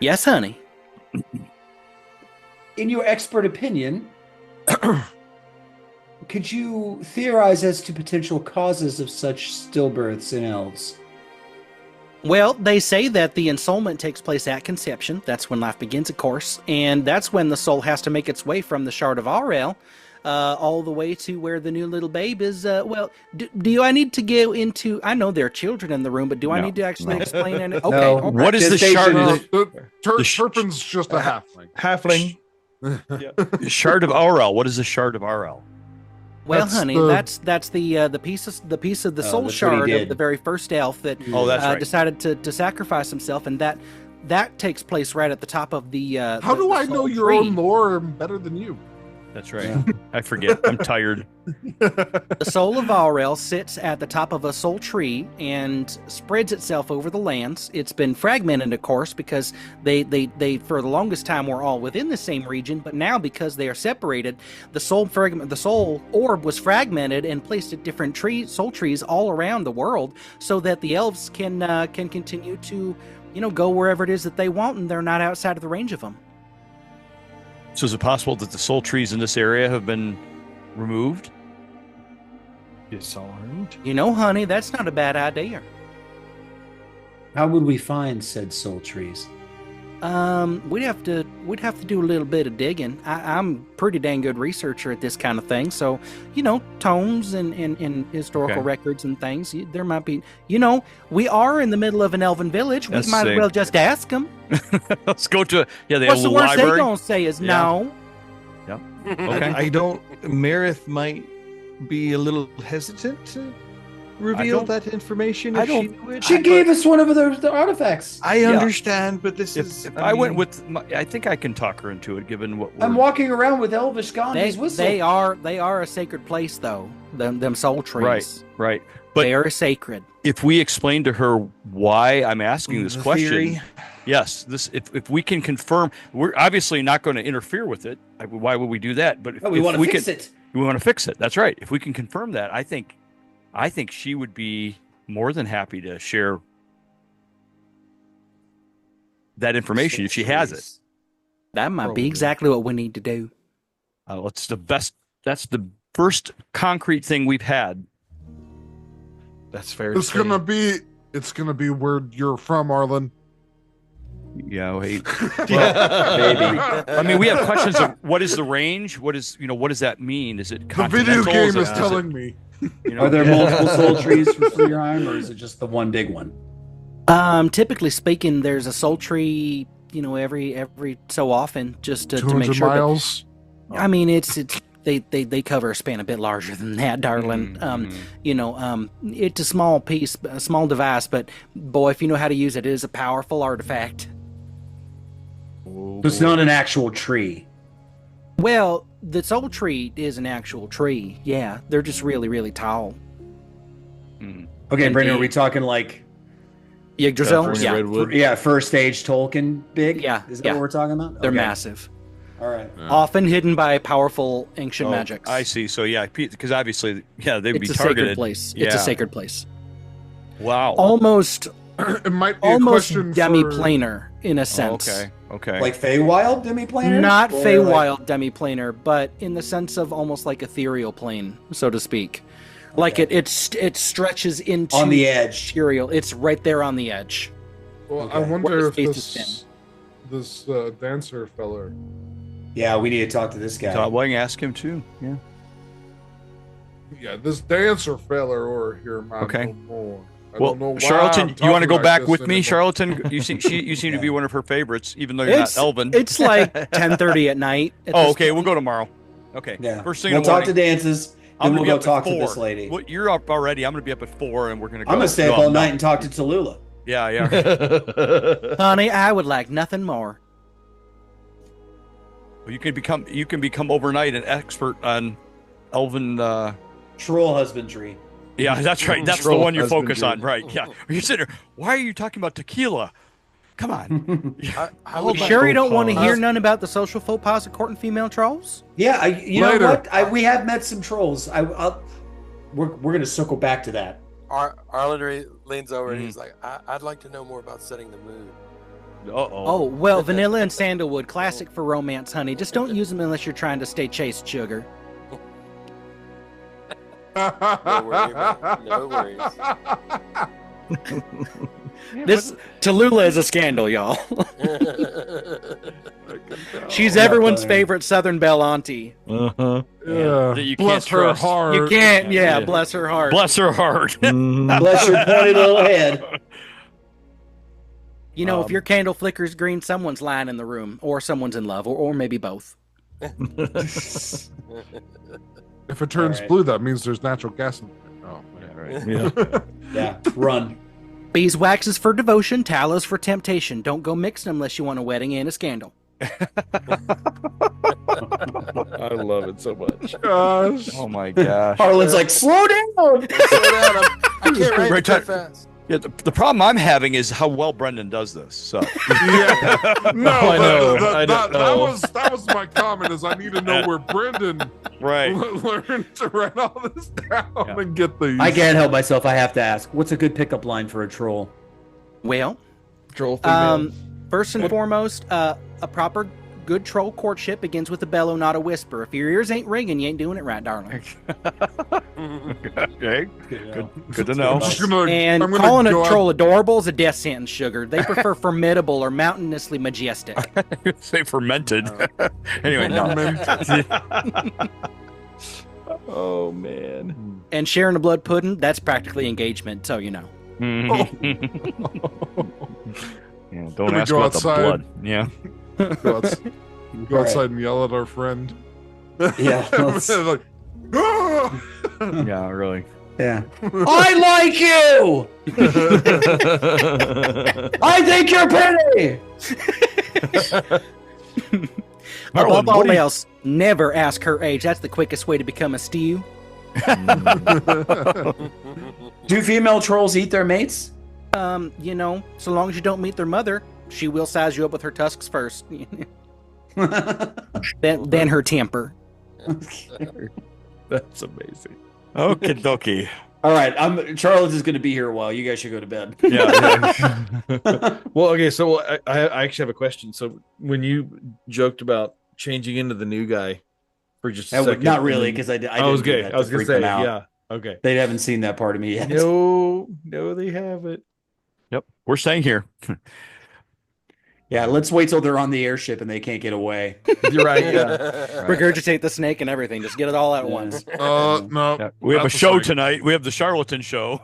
Yes, honey. in your expert opinion, could you theorize as to potential causes of such stillbirths in elves? Well, they say that the ensoulment takes place at conception. That's when life begins, of course. And that's when the soul has to make its way from the Shard of Aurel all the way to where the new little babe is. Well, do I need to go into? I know there are children in the room, but do I need to actually explain any? Okay. No. Okay. What is the shard? Turpin's just a halfling. Halfling. The shard of Aurel. What is the shard of Aurel? Well, That's honey, the- that's the piece of the soul that's what he shard of did. the very first elf that Oh, that's right. decided to sacrifice himself, and that takes place right at the top of the. How do I know soul your tree. own lore better than you? That's right. I forget. I'm tired. The soul of Aurel sits at the top of a soul tree and spreads itself over the lands. It's been fragmented, of course, because they for the longest time were all within the same region, but now because they are separated, the soul orb was fragmented and placed at different soul trees all around the world, so that the elves can continue to, go wherever it is that they want, and they're not outside of the range of them. So is it possible that the soul trees in this area have been removed? Disarmed. Honey, that's not a bad idea. How would we find said soul trees? We'd have to do a little bit of digging. I'm a pretty dang good researcher at this kind of thing, so tomes and historical records and things. There might be, we are in the middle of an elven village. We That's might sick. as well just ask them. Let's go to the What's the old worst library. they gonna say is no? Okay. I don't. Marith might be a little hesitant to reveal don't- that information. I If don't- She, would. She gave us one of the artifacts. I understand, but this is. If I went with, I think I can talk her into it, given what I'm we're- walking around with Elvish Gandhi's whistle. They are a sacred place though. Them soul trees. Right. But They are sacred. if we explain to her why I'm asking this The question, theory. yes, if we can confirm, we're obviously not going to interfere with it. Why would we do that? But if, we if want to fix can, it. we want to fix it. That's right. If we can confirm that, I think she would be more than happy to share that information if she has it. That might Probably. be exactly what we need to do. It's the best. That's the first concrete thing we've had. That's fair. It's gonna be where you're from, Arlen. Yeah, wait. Maybe. I mean, we have questions of what is the range? What does that mean? Is it The video continental? game is it- telling me. Are there multiple soul trees for Fleerheim, or is it just the one big one? Typically speaking, there's a soul tree, every so often, just to 200 make sure. But, miles. I mean, they cover a span a bit larger than that, darling. It's a small piece, a small device, but boy, if you know how to use it, it is a powerful artifact. It's not an actual tree. Well, the soul tree is an actual tree. Yeah, they're just really, really tall. Okay, And Brandon, the- are we talking like Yggdrasil? California Yeah, redwood. first stage Tolkien big? Yeah, Is that yeah. what we're talking about? they're Okay. massive. All right. Often hidden by powerful ancient Oh, magics. I see. So yeah, because obviously, they'd be It's a targeted. sacred place. Yeah. It's a sacred place. Wow. Almost It might be a almost question demi-planar in a Oh, sense. okay. Like Feywild demiplanar? Not Or Feywild demi-planar, but in the sense of almost like ethereal plane, so to speak. Like it stretches into on the edge. material. It's right there on the edge. Well, Okay. I wonder Where if his face is this dancer feller. Yeah, we need to talk to this guy. So I can ask him too. Yeah. Yeah, this dancer feller over here might Okay. know more. I Well, don't know why Charlatan, I'm you want to talking go like back this with me, anymore. Charlatan? You seem to be Yeah. one of her favorites, even though you're not elven. It's like 10:30 at night. at Oh, this okay. We'll point. go tomorrow. Okay. Yeah. First thing We'll in the talk to morning. dances, I'm then gonna we'll be go up at talk to 4. this lady. Well, you're up already. I'm going to be up at 4, and we're going to go. I'm going to stay up No, all I'm night not. and talk to Tallulah. Yeah, yeah. Honey, I would like nothing more. You can become overnight an expert on elven. Troll husbandry. Yeah, that's right. That's the Troll one you focus on, husbandry. right? Yeah. You're sitting there. Why are you talking about tequila? Come on. I You would sure you don't want to faux hear pas. none about the social faux pas of courting female trolls? Yeah, you know Later. what? We have met some trolls. We're going to circle back to that. Arlen leans over Mm-hmm. and he's like, I'd like to know more about setting the mood. Oh, well, vanilla and sandalwood, classic for romance, honey. Just don't use them unless you're trying to stay chaste, sugar. No worry, man. No worries. This Tallulah is a scandal, y'all. She's everyone's favorite Southern Belle auntie. Yeah. That you Bless can't her trust. heart. You can't, yeah, bless her heart. Bless her heart. Bless your pointy little head. You know, if your candle flickers green, someone's lying in the room, or someone's in love, or maybe both. If it turns blue, that means there's natural gas in it. Oh, Right. Yeah, run. Beeswax is for devotion, tallows for temptation. Don't go mixing unless you want a wedding and a scandal. I love it so much. gosh. Oh my gosh. Harlan's like, slow down. Slow down. I can't write Right, that fast. Yeah, the problem I'm having is how well Brendan does this. So Yeah. No, I know. I that know. was my comment. Is I need to know where Brendan right. learned to write all this down and get these. I can't help myself. I have to ask. What's a good pickup line for a troll? Well, Troll female. first and foremost, a proper good troll courtship begins with a bellow, not a whisper. If your ears ain't ringing, you ain't doing it right, darling. Okay. Good to know. I'm just gonna, And I'm gonna calling a go troll adorable is a death sentence, sugar. They prefer formidable or mountainously majestic. Say fermented. Anyway, no. Oh man. And sharing a blood pudding, that's practically engagement, so you know. Yeah, don't Gonna ask go about outside. the blood. Yeah. Go outside and yell at our friend. Yeah. Like, "Ah!" Yeah, really. Yeah. I like you. I think you're pretty. Above what all do you- else, never ask her age. That's the quickest way to become a stew. Do female trolls eat their mates? You know, so long as you don't meet their mother, she will size you up with her tusks first. then her temper. That's amazing. Okie dokie. All right, Charles is going to be here a while. You guys should go to bed. Yeah. Well, okay, so I actually have a question. So when you joked about changing into the new guy for just a second, Not really, because I was didn't do good. that I was to gonna freak say, them out. yeah, okay. They haven't seen that part of me yet. No, they haven't. Yep. We're staying here. Yeah, let's wait till they're on the airship and they can't get away. You're right. Yeah. Regurgitate the snake and everything. Just get it all at once. No. Yeah. We have a that's show like- tonight. We have the charlatan show.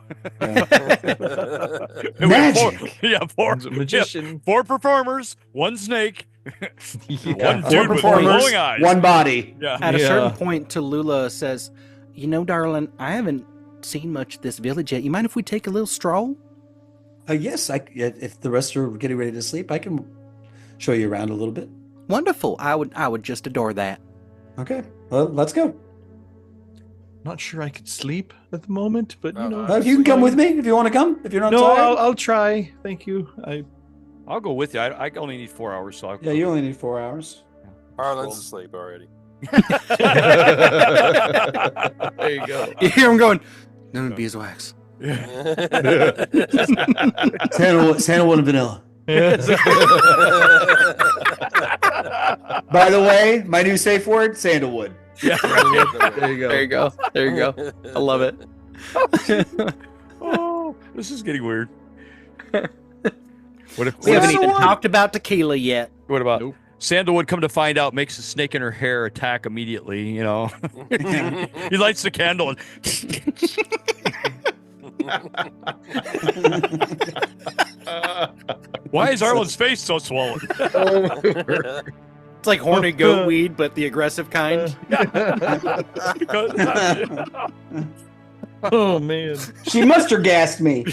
Magic. Four Magician. 4 performers, 1 snake, Yeah. 1 dude with glowing eyes. One body. Yeah. At a certain point, Tallulah says, "You know, darling, I haven't seen much of this village yet. You mind if we take a little stroll?" Yes, if the rest are getting ready to sleep, I can show you around a little bit. Wonderful. I would just adore that. Okay, well, let's go. Not sure I could sleep at the moment, but you know, You can come with me if you want to come. If you're not no, tired. I'll try. Thank you. I'll go with you. I only need 4 hours, so I'll Yeah, you only need 4 hours. Harlan's asleep already. There you go. You hear him going, "No beeswax." Sandalwood and vanilla. By the way, my new safe word, sandalwood. Yeah. There you go. There you go. There you go. I love it. Oh, this is getting weird. What if We haven't even Sandalwood. talked about tequila yet. what about Nope. Sandalwood come to find out makes a snake in her hair attack immediately, you know. He lights the candle and why is Arlen's face so swollen? It's like horny goat weed, but the aggressive kind. Oh man. She mustard gassed me.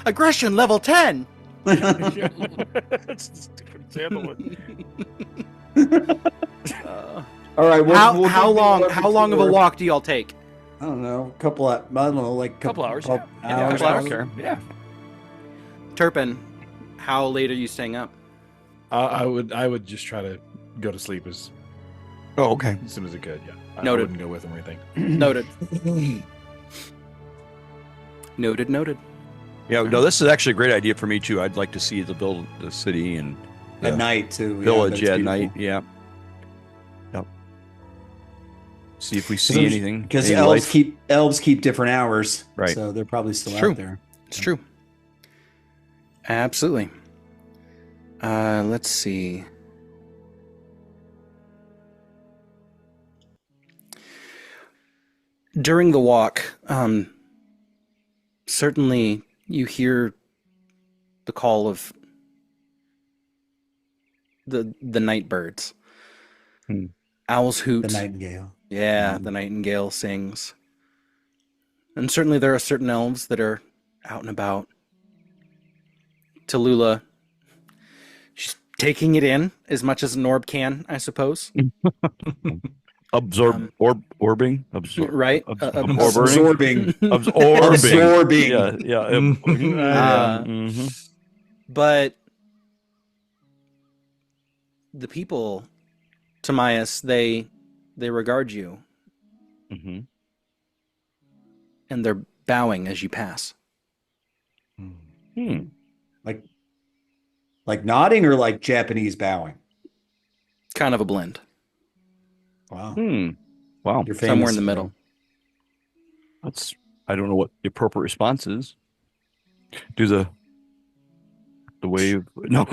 Aggression level 10. It's Sandalwood. All right. How long of a walk do y'all take? I don't know. Couple hours. Couple Yeah, hours. I don't care. Yeah. Turpin, how late are you staying up? I would just try to go to sleep as Okay. soon as I could. Yeah. I Noted. wouldn't go with him or anything. Noted. Noted. Yeah, no, this is actually a great idea for me too. I'd like to see the city and At night too. village that's at beautiful. night. Yeah. Yep. See if we see anything. Because any elves life. keep different hours, Right. So they're probably still True. out there. It's true. Absolutely. Let's see. During the walk, certainly you hear the call of the night birds. Owls hoot. The nightingale. Yeah, the nightingale sings. And certainly there are certain elves that are out and about. Tallulah, she's taking it in as much as an orb can, I suppose. Orbing. Right? Absorbing. Absorbing. Yeah. But the people, Timaeus, they regard you. Mm-hmm. And they're bowing as you pass. Like nodding or like Japanese bowing? Kind of a blend. Wow. Wow. You're somewhere in the middle. I don't know what the appropriate response is. Do the wave? No,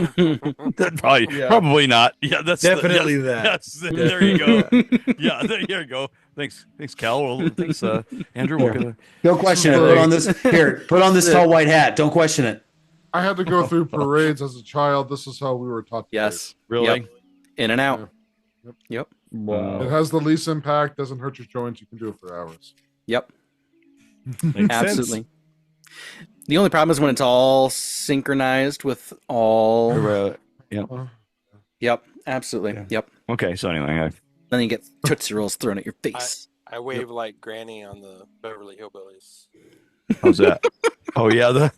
probably not. Yeah, that's definitely that. Yes, there you go. Yeah, there you go. Thanks, Cal. Well, thanks, Andrew. We're gonna don't question it. Put on this here. Put on this tall white hat. Don't question it. I had to go through parades as a child. This is how we were taught. Yes, really. Yep. In and out. Yep. Wow. It has the least impact. Doesn't hurt your joints. You can do it for hours. Yep. Absolutely. Sense. The only problem is when it's all synchronized with all. Yep. Absolutely. Yeah. Yep. Okay. So anyway, then you get Tootsie Rolls thrown at your face. I wave like Granny on the Beverly Hillbillies. how's that? Oh yeah,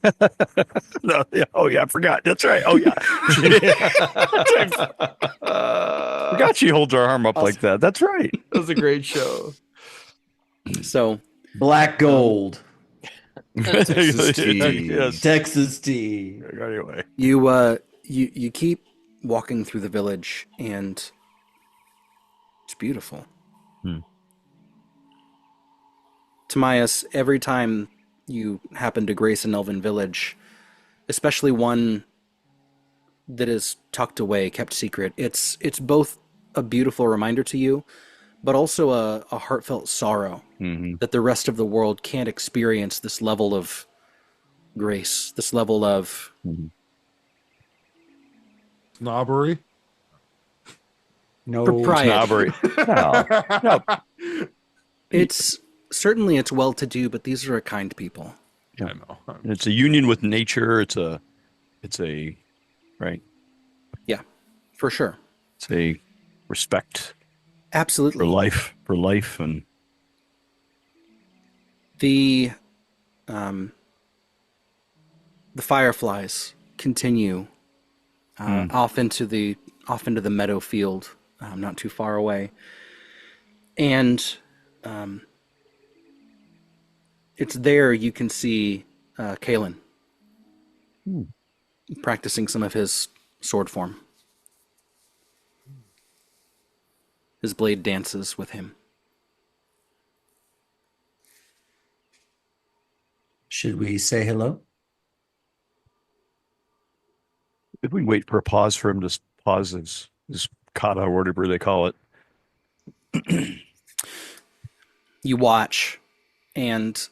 oh yeah, I forgot. That's right. Oh yeah, forgot she holds her arm up like that. That's right. That was a great show. So black gold. Texas tea. Yes. Texas tea. Anyway, you keep walking through the village, and it's beautiful. Timaeus, every time you happen to grace an elven village, especially one that is tucked away, kept secret, it's both a beautiful reminder to you, but also a heartfelt sorrow that the rest of the world can't experience this level of grace, this level of snobbery. No propriety. Snobbery. No. It's certainly it's well-to-do, but these are a kind people. Yeah. I know. It's a union with nature. It's a right. Yeah, for sure. It's a respect. Absolutely. For life, and the fireflies continue off into the meadow field, not too far away, and it's there you can see Kalen practicing some of his sword form. His blade dances with him. Should we say hello? if we wait for a pause for him to pause his kata or whatever they call it. You watch, and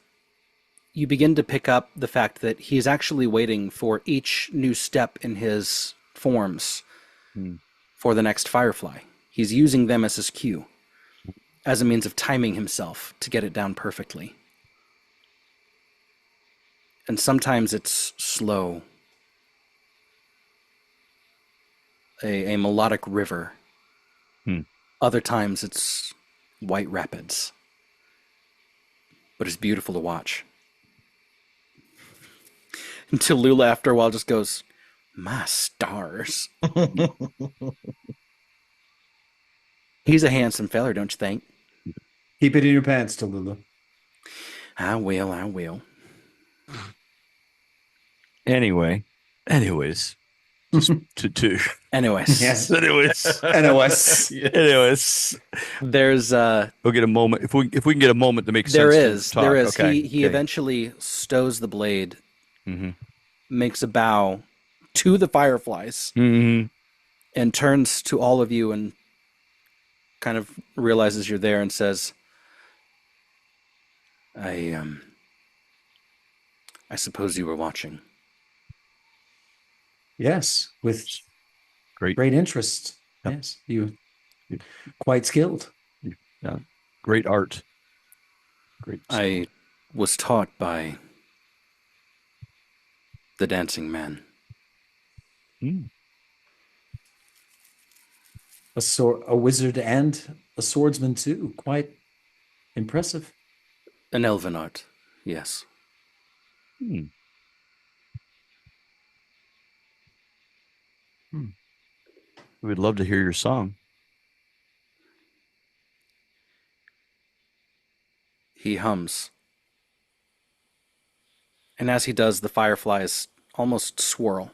you begin to pick up the fact that he's actually waiting for each new step in his forms for the next firefly. He's using them as his cue, as a means of timing himself to get it down perfectly. And sometimes it's slow, a melodic river. Other times it's white rapids. But it's beautiful to watch. Until Lula, after a while, just goes, "My stars." He's a handsome feller, don't you think? Keep it in your pants, Tallulah. I will. Anyways. Anyways. Yes. Anyways. There's we'll get a moment if we can get a moment to make sense. There is. Okay. He eventually stows the blade, makes a bow to the fireflies and turns to all of you and kind of realizes you're there and says, I suppose you were watching. Yes, with Great interest. Yep. Yes, you quite skilled. Yeah, great art. Great. I was taught by the dancing man. A wizard and a swordsman too. Quite impressive. An elven art, yes. We'd love to hear your song. He hums. And as he does, the fireflies almost swirl.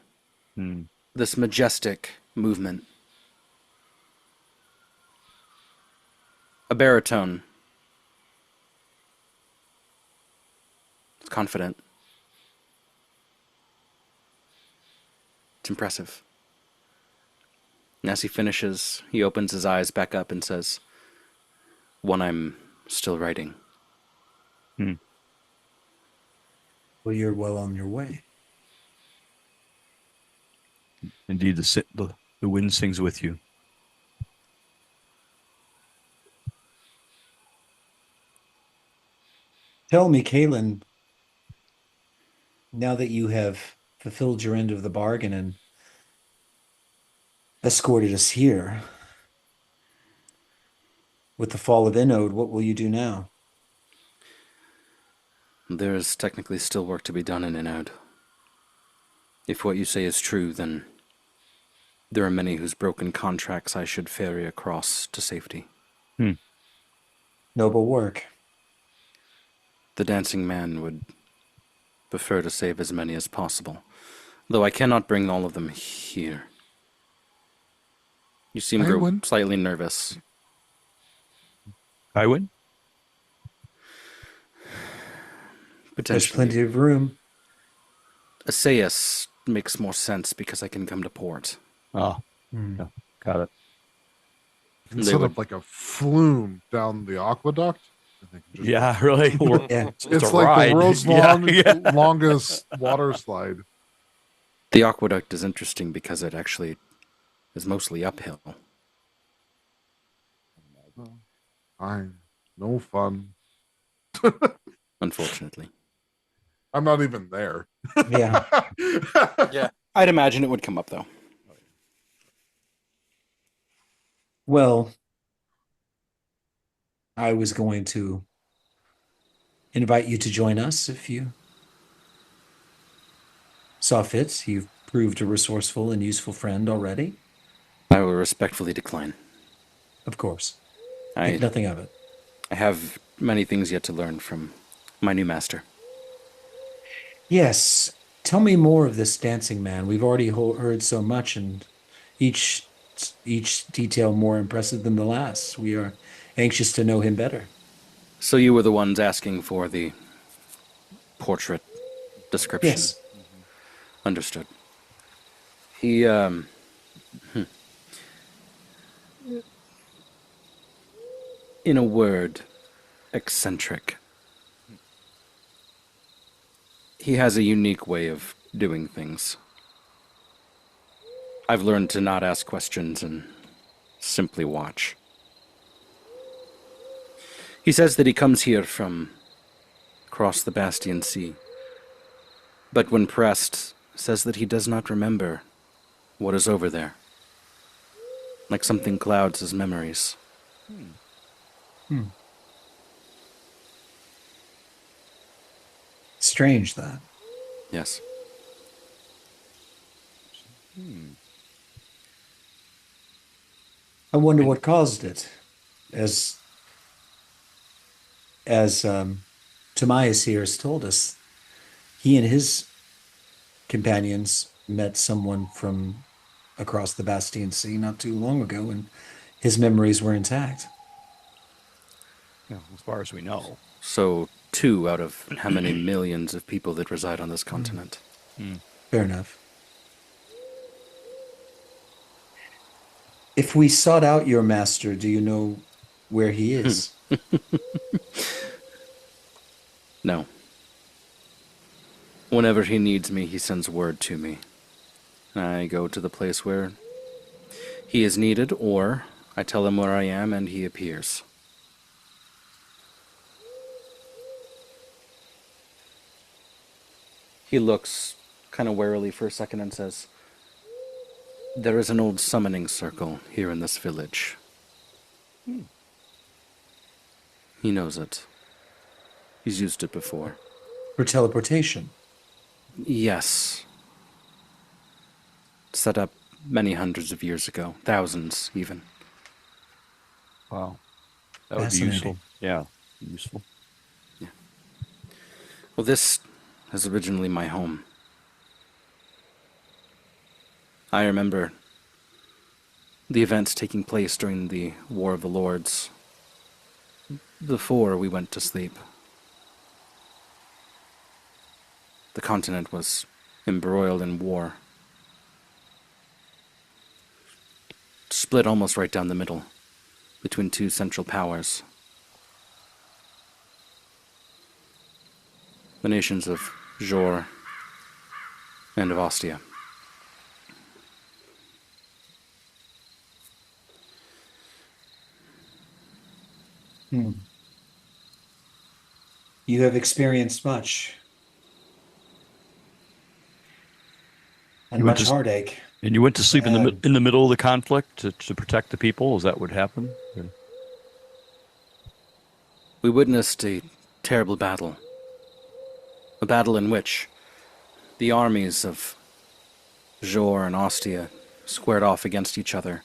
This majestic movement. A baritone. It's confident. It's impressive. And as he finishes, he opens his eyes back up and says, "One I'm still writing." Well, you're well on your way. Indeed, the wind sings with you. Tell me, Kaelin, now that you have fulfilled your end of the bargain and escorted us here, with the fall of Inode, what will you do now? There's technically still work to be done in Inode. If what you say is true, then there are many whose broken contracts I should ferry across to safety. Noble work. The dancing man would prefer to save as many as possible, though I cannot bring all of them here. You seem slightly nervous. Iwin? There's plenty of room. Asaius makes more sense because I can come to port. Yeah, got it. You can set up like a flume down the aqueduct. Yeah, really. It's like ride. The world's longest water slide. The aqueduct is interesting because it actually is mostly uphill. Fine. No fun. Unfortunately. I'm not even there. Yeah. Yeah. I'd imagine it would come up, though. Well, I was going to invite you to join us if you saw fit. You've proved a resourceful and useful friend already. I will respectfully decline. Of course. Think nothing of it. I have many things yet to learn from my new master. Yes. Tell me more of this dancing man. We've already heard so much, and each detail more impressive than the last. We are anxious to know him better. So you were the ones asking for the portrait description? Yes. Understood. He, in a word, eccentric. He has a unique way of doing things. I've learned to not ask questions and simply watch. He says that he comes here from across the Bastion Sea, but when pressed, says that he does not remember what is over there. Like something clouds his memories. Strange, that. Yes. I wonder what caused it. As Timaeus here has told us, he and his companions met someone from across the Bastion Sea not too long ago, and his memories were intact. Yeah, as far as we know. So 2 out of how many millions of people that reside on this continent? Fair enough. If we sought out your master, do you know where he is? No. Whenever he needs me, he sends word to me. I go to the place where he is needed, or I tell him where I am and he appears. He looks kind of warily for a second and says, "There is an old summoning circle here in this village." He knows it. He's used it before. For teleportation? Yes. Set up many hundreds of years ago. Thousands, even. Wow. That would be useful. Yeah, useful. Yeah. Well, this is originally my home. I remember the events taking place during the War of the Lords, before we went to sleep. The continent was embroiled in war. Split almost right down the middle, between two central powers. The nations of Jor and of Ostia. You have experienced much. And much heartache. And you went to sleep in the middle of the conflict to protect the people? Is that what happened? Yeah. We witnessed a terrible battle. A battle in which the armies of Jor and Ostia squared off against each other.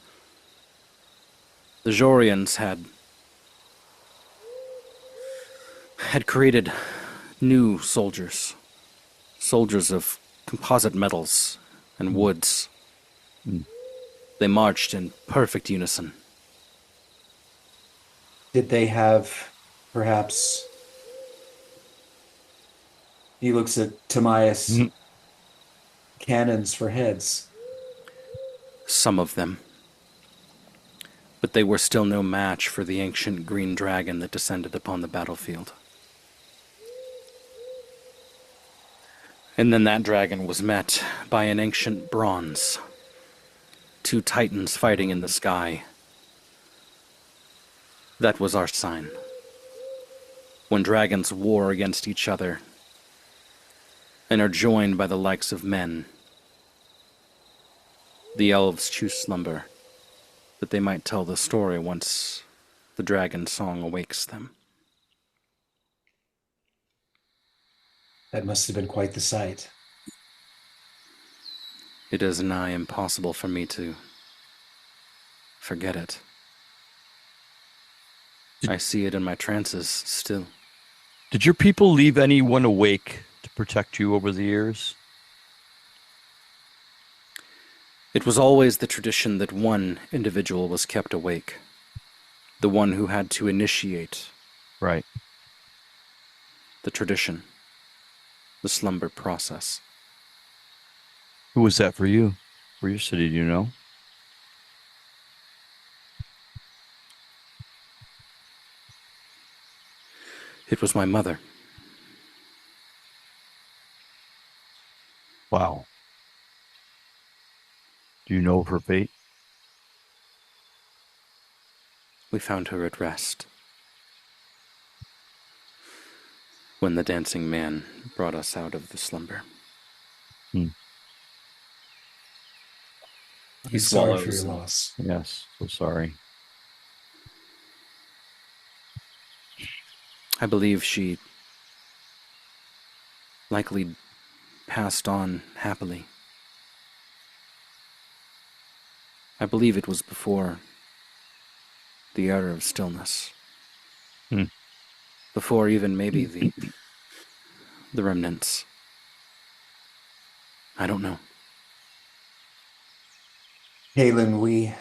The Jorians had created new soldiers. Soldiers of composite metals and woods. They marched in perfect unison. Did they have, perhaps... He looks at Timaeus. Cannons for heads. Some of them. But they were still no match for the ancient green dragon that descended upon the battlefield. And then that dragon was met by an ancient bronze. Two titans fighting in the sky. That was our sign. When dragons war against each other and are joined by the likes of men, the elves choose slumber, that they might tell the story once the dragon song awakes them. That must have been quite the sight. It is nigh impossible for me to forget it. I see it in my trances still. Did your people leave anyone awake to protect you over the years? It was always the tradition that one individual was kept awake. The one who had to initiate. Right. The tradition. The slumber process. Who was that for you? For your city, do you know? It was my mother. Wow. Do you know of her fate? We found her at rest. When the dancing man brought us out of the slumber. He swallows. Sorry for your loss. Yes, so sorry. I believe she likely passed on happily. I believe it was before the era of stillness. Before even maybe the remnants. I don't know. Halen, we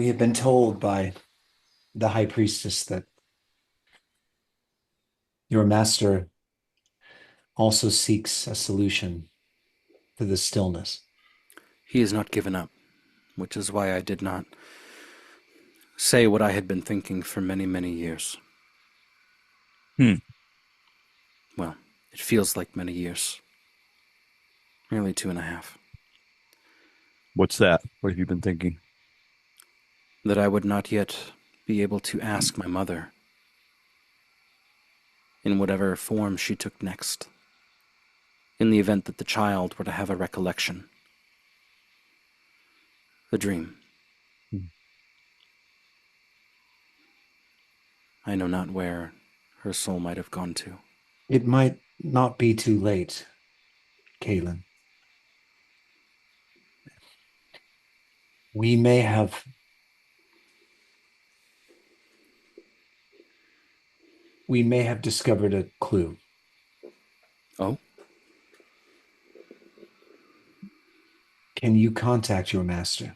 have been told by the High Priestess that your master also seeks a solution to the stillness. He has not given up, which is why I did not say what I had been thinking for many, many years. Well, it feels like many years. Nearly 2.5. What's that? What have you been thinking? That I would not yet be able to ask my mother, in whatever form she took next, in the event that the child were to have a recollection. A dream. I know not where her soul might have gone to. It might not be too late, Kaylin. We may have discovered a clue. Oh? Can you contact your master?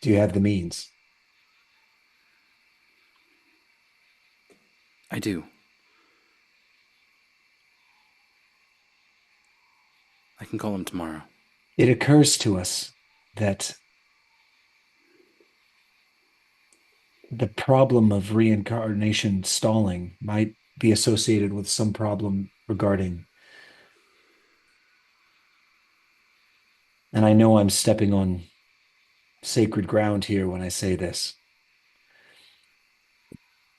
Do you have the means? I do. I can call him tomorrow. It occurs to us that the problem of reincarnation stalling might be associated with some problem regarding, and I know I'm stepping on sacred ground here when I say this.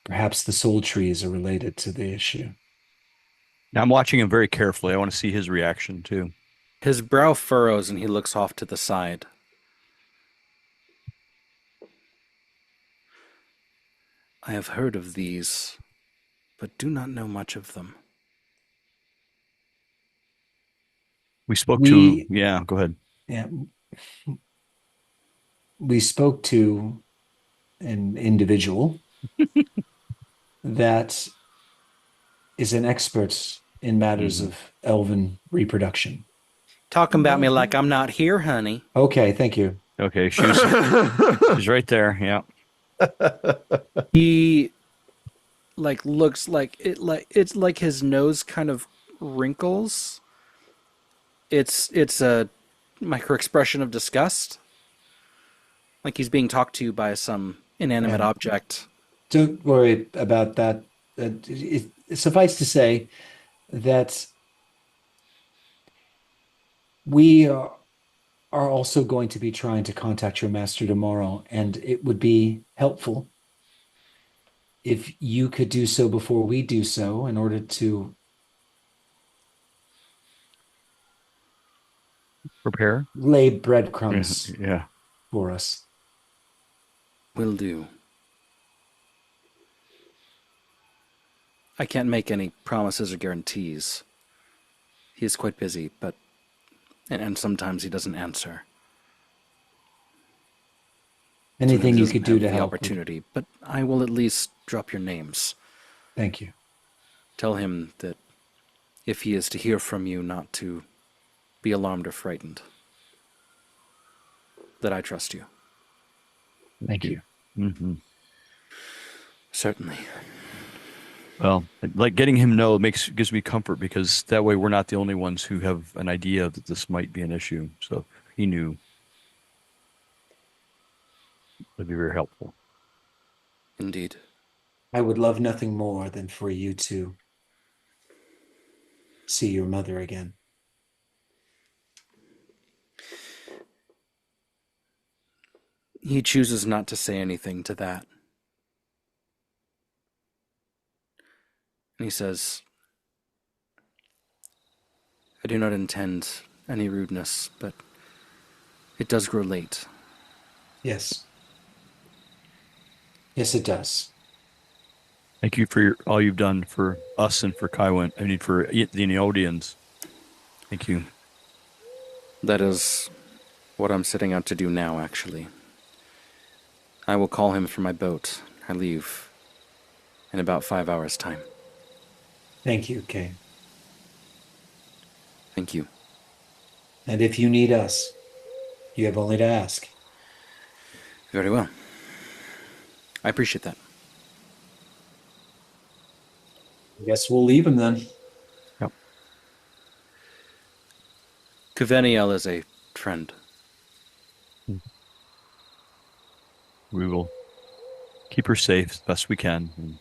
Perhaps the soul trees are related to the issue. Now, I'm watching him very carefully. I want to see his reaction too. His brow furrows and he looks off to the side. I have heard of these, but do not know much of them. We spoke to... Yeah, go ahead. Yeah. We spoke to an individual that is an expert in matters of elven reproduction. Talking about me like I'm not here, honey. Okay, thank you. Okay, she's right there. Yeah. He looks like it's like his nose kind of wrinkles. It's a micro expression of disgust. Like he's being talked to by some inanimate object. Don't worry about that. Suffice to say that we are also going to be trying to contact your master tomorrow, and it would be helpful if you could do so before we do so in order to prepare, lay breadcrumbs for us. Will do. I can't make any promises or guarantees. He is quite busy, but and sometimes he doesn't answer. Anything you could do to help. Opportunity, but I will at least drop your names. Thank you. Tell him that if he is to hear from you, not to be alarmed or frightened. That I trust you. Thank you. Mm-hmm. Certainly. Well, like getting him know gives me comfort, because that way we're not the only ones who have an idea that this might be an issue. So if he knew, it'd be very helpful. Indeed. I would love nothing more than for you to see your mother again. He chooses not to say anything to that. And he says, I do not intend any rudeness, but it does grow late. Yes. Yes, it does. Thank you for all you've done for us and for Kaiwan. I mean, for the Neodians. Thank you. That is what I'm setting out to do now, actually. I will call him from my boat. I leave in about 5 hours' time. Thank you, Kay. Thank you. And if you need us, you have only to ask. Very well. I appreciate that. I guess we'll leave him then. Yep. Kuveniel is a friend. We will keep her safe as best we can. And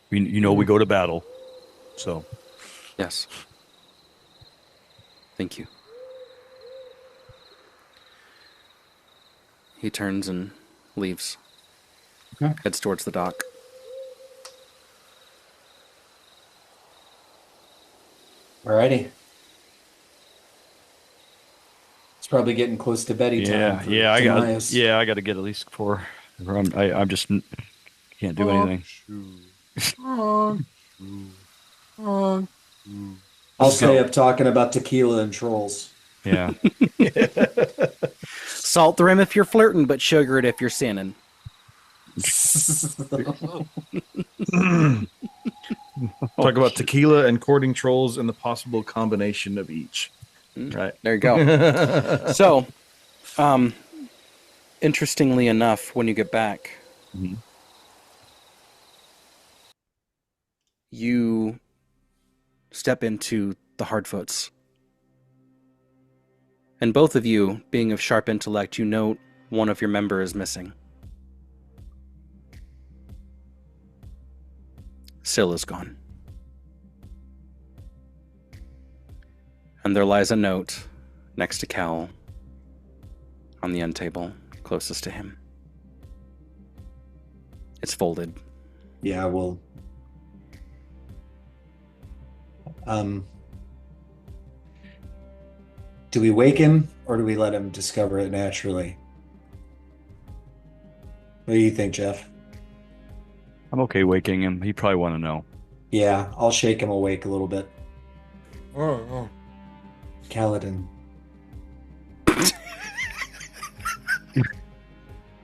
we go to battle, so. Yes. Thank you. He turns and leaves. Okay. Heads towards the dock. Alrighty. It's probably getting close to bedtime. I got to get at least 4. I'm just can't do anything. I'll stay up talking about tequila and trolls. Yeah. Salt the rim if you're flirting, but sugar it if you're sinning. Talk about tequila and courting trolls and the possible combination of each. Right. There you go. So, interestingly enough, when you get back, you step into the Hardfoots. And both of you, being of sharp intellect, you note one of your members is missing. Syl is gone. And there lies a note next to Cal on the end table closest to him. It's folded. Yeah, well... do we wake him, or do we let him discover it naturally? What do you think, Jeff? I'm okay waking him. He'd probably want to know. Yeah, I'll shake him awake a little bit. Oh. Kaladin.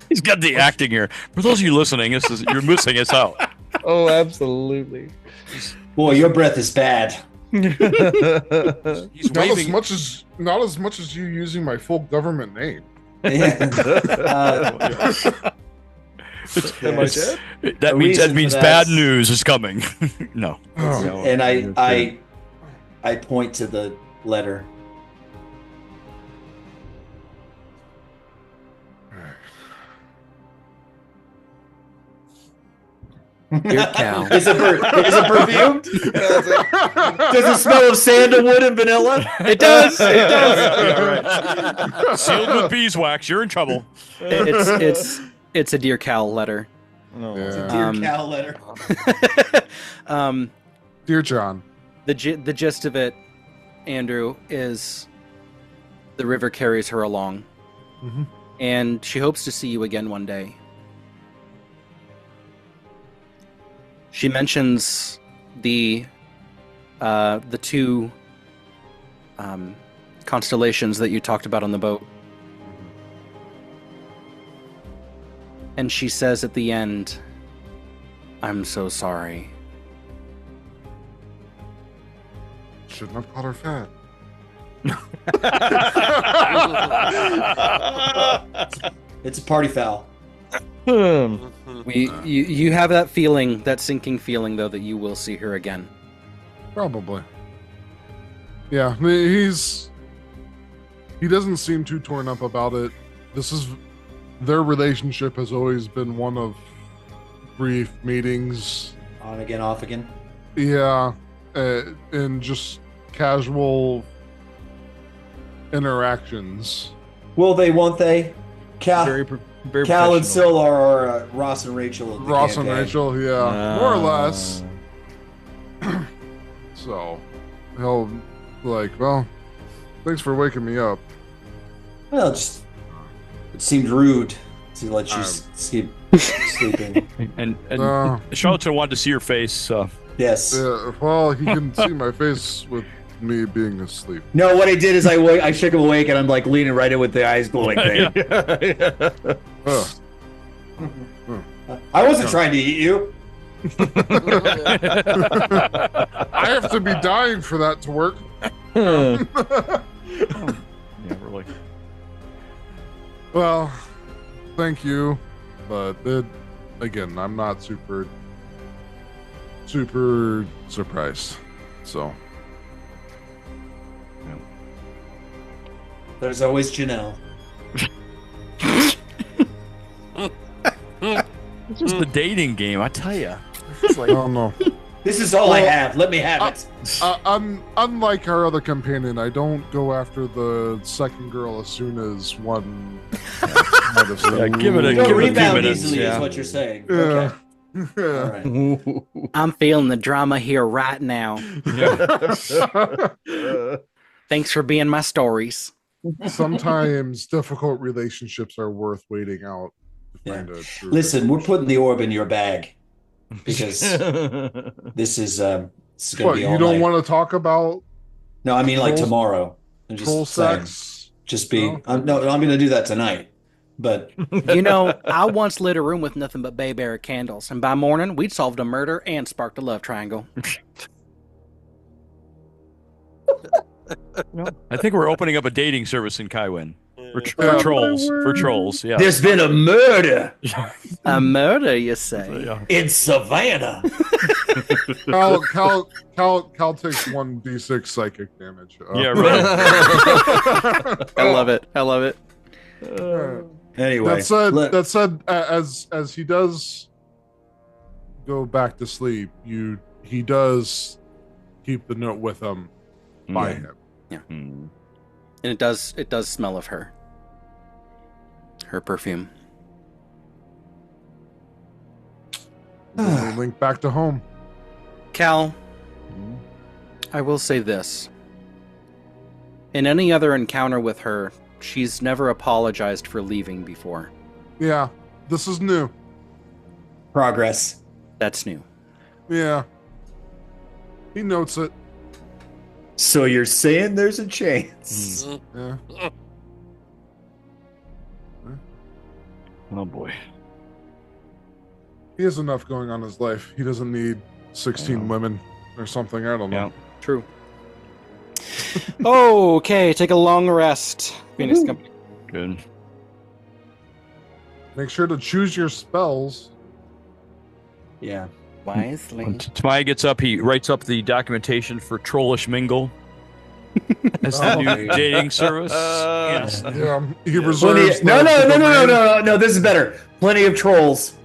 He's got the acting here. For those of you listening, you're missing us out. Oh, absolutely. Boy, your breath is bad. He's Not waving. not as much as you using my full government name. That means bad news is coming. No. And I point to the letter. Dear Cal. Is it perfumed? Does it smell of sandalwood and vanilla? It does. It does. Yeah, right. Sealed with beeswax. You're in trouble. It's a Dear Cal letter. No. It's a Dear Cal letter. Dear John. The gist of it, Andrew, is the river carries her along, and she hopes to see you again one day. She mentions the 2 constellations that you talked about on the boat. And she says at the end, "I'm so sorry." Shouldn't have called her fat. It's a party foul. You have that feeling, that sinking feeling, though, that you will see her again. Probably. Yeah, he doesn't seem too torn up about it. Their relationship has always been one of brief meetings. On again, off again. Yeah, and just casual interactions. Will they, won't they? Very Cal and Syl are Ross and Rachel. Ross and Rachel, yeah, more or less. So, he'll well, thanks for waking me up. Well, it seemed rude to let you keep sleeping. And Charlotte wanted to see your face. Yes. Yeah, well, he can see my face with me being asleep. No, what I did is I shook him awake, and I'm like leaning right in with the eyes glowing. I wasn't trying to eat you. I have to be dying for that to work. Yeah, really. Well, thank you, but again, I'm not super surprised. So, There's always Janelle. It's just the dating game, I tell you. I don't know. This is all I have. Let me have it. Unlike our other companion, I don't go after the second girl as soon as one. Give it a Don't few rebound minutes. easily, is what you're saying. Okay. Yeah. All right. I'm feeling the drama here right now. Thanks for being my stories. Sometimes difficult relationships are worth waiting out. Yeah. Listen, we're putting the orb in your bag because this is going to be all you don't night. want to talk about? No, I mean like tomorrow. I'm troll just saying. sex. Just be. No, I'm going to do that tonight. But I once lit a room with nothing but Bayberry candles, and by morning we'd solved a murder and sparked a love triangle. I think we're opening up a dating service in Kaiwin for trolls. For trolls, yeah. There's been a murder. A murder, you say? In Savannah. Cal takes 1d6 psychic damage. Yeah, right. I love it. Anyway, that said, as he does go back to sleep, he does keep the note with him by him. Yeah, and it does smell of her perfume. Link back to home. Cal, I will say this: in any other encounter with her, she's never apologized for leaving before. Yeah, this is new. Progress. That's new. Yeah. He notes it. So you're saying there's a chance? Yeah. Oh boy. He has enough going on in his life. He doesn't need 16 women or something. I don't know. Yeah. True. Okay, take a long rest. Phoenix Company. Good. Make sure to choose your spells. Yeah. Wisely. When Tamaya gets up, he writes up the documentation for Trollish Mingle as the new dating service. Yes. Yeah, he reserves. No. This is better. Plenty of trolls.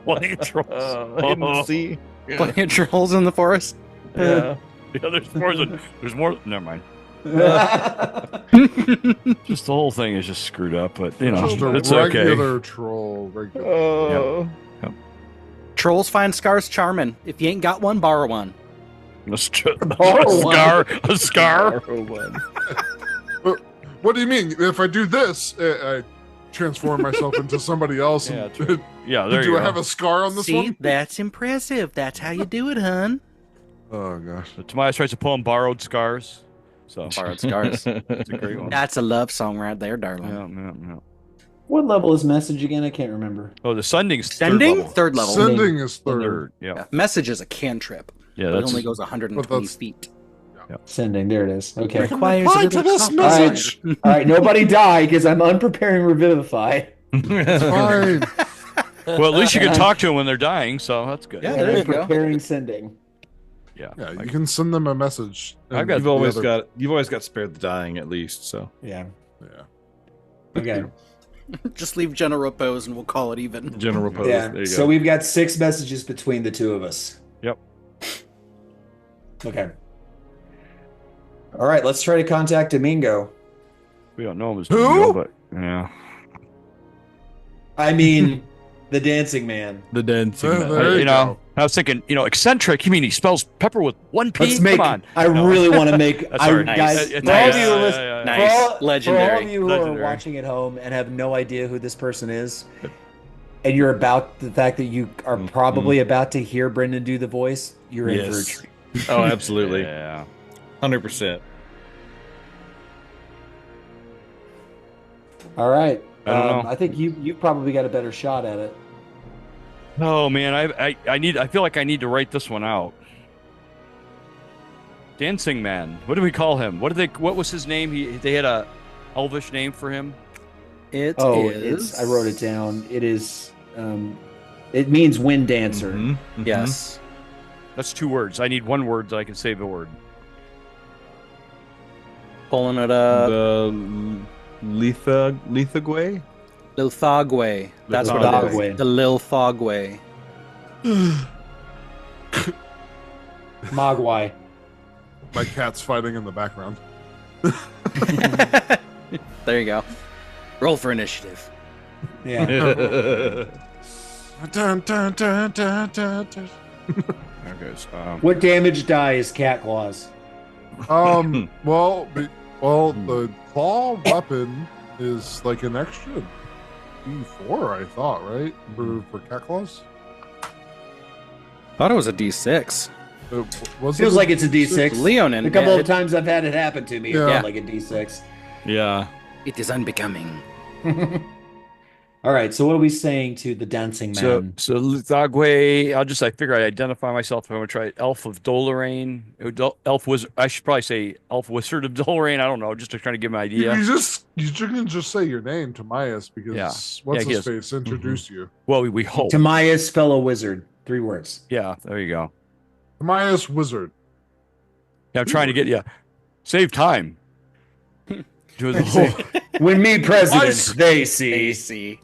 Plenty of trolls. See? Plenty of trolls in the forest. Yeah. Yeah, there's more. Never mind. Just the whole thing is just screwed up, but it's regular okay. Troll. Regular. Yep. Trolls find scars charming. If you ain't got one, borrow one. A scar. What do you mean? If I do this, I transform myself into somebody else. Yeah, and, yeah, there you do go. I have a scar on this See, one? that's impressive. That's how you do it, hun. Oh gosh. So Tobias writes a poem, Borrowed Scars. So Borrowed Scars. It's a great one. That's a love song right there, darling. Yeah. What level is message again? I can't remember. Oh, the sending's Sending? third level. Third level. Sending is third. Third, yeah. Message is a cantrip. Yeah, It that's only goes 120 feet. Sending. There it is. Okay. Requires Reply a to little this copy. message. All right. Nobody die because I'm unpreparing Revivify. It's fine. Well, at least you can talk to them when they're dying, so that's good. Yeah, And there I'm you go. preparing sending. Yeah. Yeah, you can send them a message. I've got- And You've always got spared the dying at least. So Yeah. Yeah. Okay. Just leave Jenna repose and we'll call it even. general pose. Yeah. There you So go. we've got 6 messages between the two of us. Yep. Okay. All right. Let's try to contact Domingo. We don't know him as Who? Domingo, but yeah. I mean, the dancing man. The dancing. There man. you You know, I was thinking, eccentric. You mean he spells pepper with one P? Let's make. Come on. I really want to make. That's all right. Guys, Nice. for all of Nice. you who listen, Yeah. Nice. For all Legendary. of you who Legendary. are watching at home and have no idea who this person is, and you're about the fact that you are probably about to hear Brendan do the voice, you're in for a Yes. treat. Oh, absolutely. Yeah. 100%. All right. I don't know. I think you've probably got a better shot at it. Oh man, I feel like I need to write this one out. Dancing Man. What do we call him? What was his name? They had a elvish name for him. It It's. I wrote it down. It is. It means wind dancer. Mhm. Yes. That's 2 words. I need 1 word that I can say the word. Pulling it up. The Lithagway? Lilthagway. That's what it Lilthagway. is. The Lilthagway. Mogwai. My cat's fighting in the background. There you go. Roll for initiative. Yeah. Dun, dun, dun, dun, dun, dun. Okay, so, What damage die is cat claws? Well, the claw weapon is like an extra D4, I thought, right? For cat claws. Thought it was a D6. Feels like it's a D6. Leonin. A couple of times I've had it happen to me. It Yeah. felt like a D6. yeah. It is unbecoming. All right. So what are we saying to the dancing man? So Lithagway, I figure I identify myself. I'm going to try Elf of Dolarain. Elf Wizard. I should probably say Elf Wizard of Dolarain. I don't know, just to try to give an idea. You can just say your name, Timaeus, because what's his face introduced you. Well, we hope. Timaeus, fellow wizard. 3 words. Yeah, there you go. Timaeus Wizard. Yeah, I'm trying to get you. Save time. When me president, they see.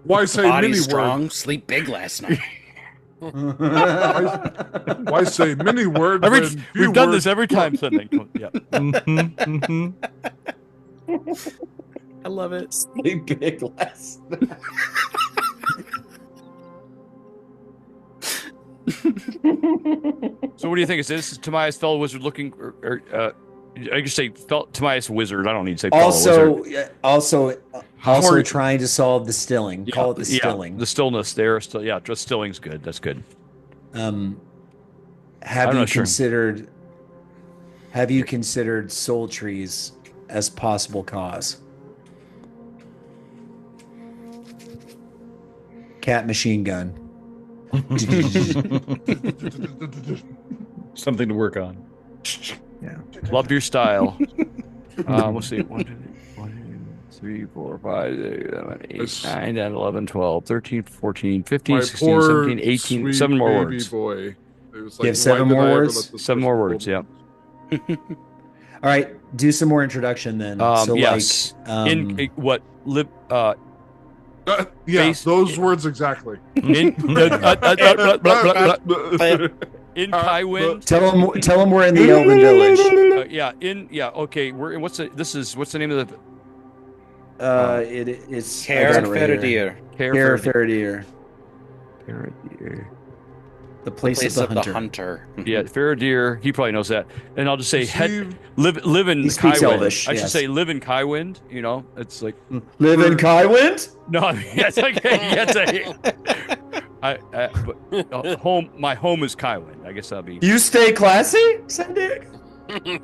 Why say Body mini strong, word? sleep big last night. Why say mini word? We've done this every time, Sunday. Yeah. I love it. Sleep big last night. So what do you think? Is this Timaeus fellow wizard looking, or I could say Timaeus wizard. I don't need to say fellow wizard. Also trying to solve the stilling. Call it the stilling. The stillness there. Just stilling's good. That's good. Have you considered soul trees as possible cause? Cat machine gun. Something to work on. Yeah. Love your style. Let's see. 1, 2, 3, 4, 5, 6, 7, 8, 9, 10, 11, 12, 13, 14, 15, 16, 17, 18. 7 more words. Boy. It was You have 7 more words? 7 more words, yeah. All right, do some more introduction then. Yes. Those words exactly. In Kaiwind. Tell them we're in the Elven Village. Okay. What's the name of the? It's Fyresidefables. Fyresidefables. The place of the hunter. Yeah, Faradir. He probably knows that. And I'll just say live in Kaiwind. Elvish, I should say live in Kaiwind. You know, it's like live in Kaiwind. No, it's okay. Home. My home is Kaiwind. I guess that'll be. You stay classy, Sandig. Let me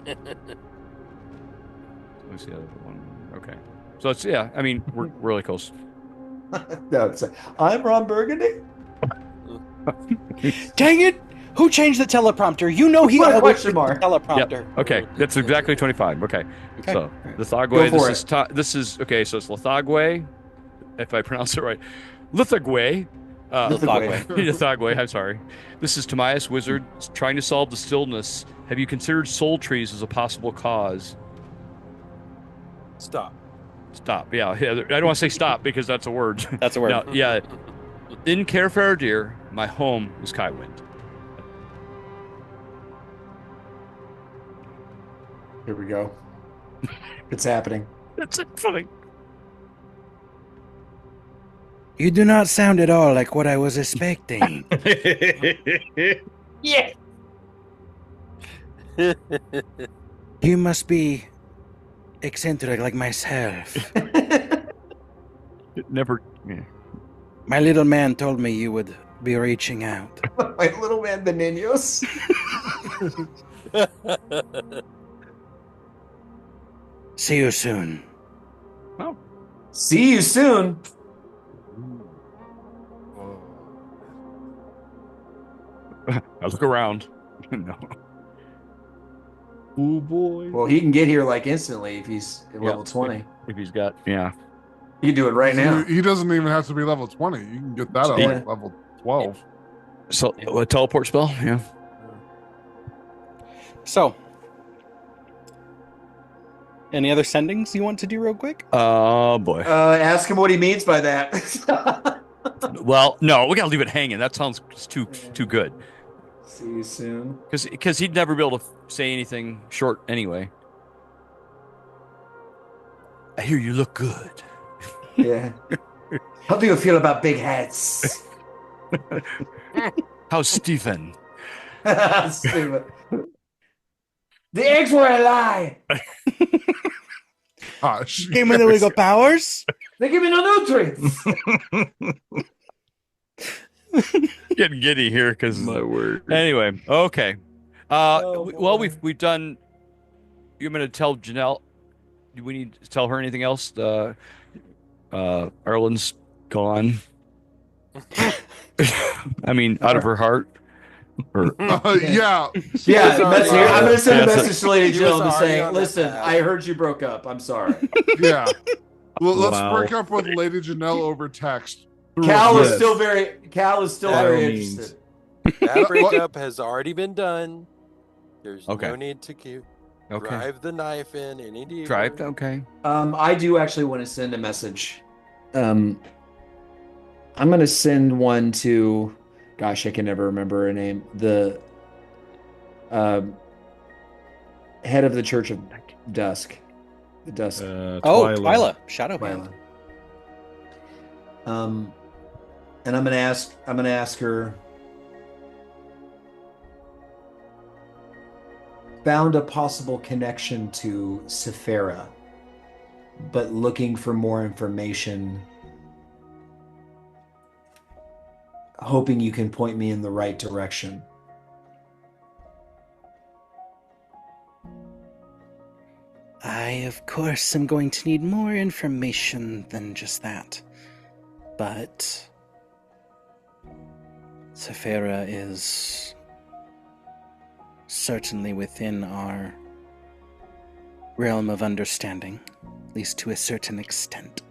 see the other one. Okay, so it's I mean, we're really close. No, I'm Ron Burgundy. Dang it! Who changed the teleprompter? You know he question mark. Teleprompter. Yep. Okay, that's exactly 25. Okay. So Lithagway. This is okay. So it's Lithagway, if I pronounce it right. Lithagway. Lithagway. I'm sorry. This is Timaeus Wizard trying to solve the stillness. Have you considered soul trees as a possible cause? Stop. Yeah. I don't want to say stop because that's a word. That's a word. No, yeah. In Caer Faradir, my home is Kaiwind. Here we go. It's happening. That's funny. You do not sound at all like what I was expecting. Yeah. You must be eccentric like myself. Never. Yeah. My little man told me you would be reaching out. My little man, the Niños. See you soon. Well, see you soon. I look around. No. Oh boy. Well, he can get here like instantly if he's at level 20. If he's got, yeah. You can do it right now. He doesn't even have to be level 20. You can get that at like level 12. So a teleport spell, yeah. So Any other sendings you want to do real quick? Oh boy. Ask him what he means by that. Well, no, we gotta leave it hanging. That sounds too good. See you soon. Because he'd never be able to say anything short anyway. I hear you look good. Yeah. How do you feel about big hats? How's Stephen? Stephen. The eggs were a lie. Gosh. Give me the wiggle powers. They give me no nutrients. Getting giddy here because My word. Anyway, okay. Oh, Well, boy. we've done. You're going to tell Janelle. Do we need to tell her anything else? Arlen's gone. I mean, out of her heart. Or, Yeah. Yeah, I'm going to send a Yes. message to Lady He Jill was to already say, on that listen, path. I heard you broke up. I'm sorry. Yeah. Well, let's Wow. break up with Lady Janelle over text. Cal Yes. is still very By very all means. interested. That breakup has already been done. There's Okay. no need to keep okay. drive the knife in any deeper. Drive. Okay. I do actually want to send a message. I'm going to send one to, gosh, I can never remember her name. The head of the Church of Dusk. The Dusk. Twyla. Shadowhand. And I'm going to ask her. Found a possible connection to Sephira, but looking for more information. Hoping you can point me in the right direction. I, of course, am going to need more information than just that. But Sephira is certainly within our realm of understanding, at least to a certain extent.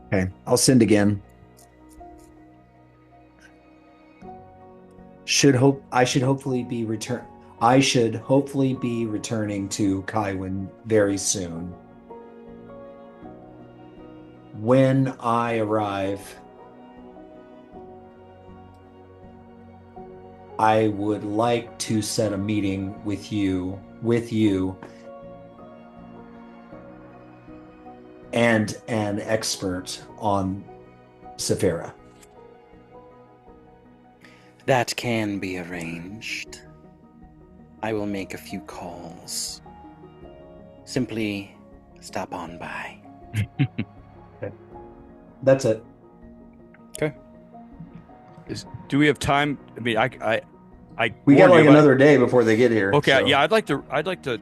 Okay, I'll send again. I should hopefully be returning to Kaiwin very soon. When I arrive, I would like to set a meeting with you and an expert on Sephira. That can be arranged. I will make a few calls. Simply stop on by. Okay. That's it. Okay. Do we have time? I mean, We got warn like you, another day before they get here. Okay, so. yeah, I'd like to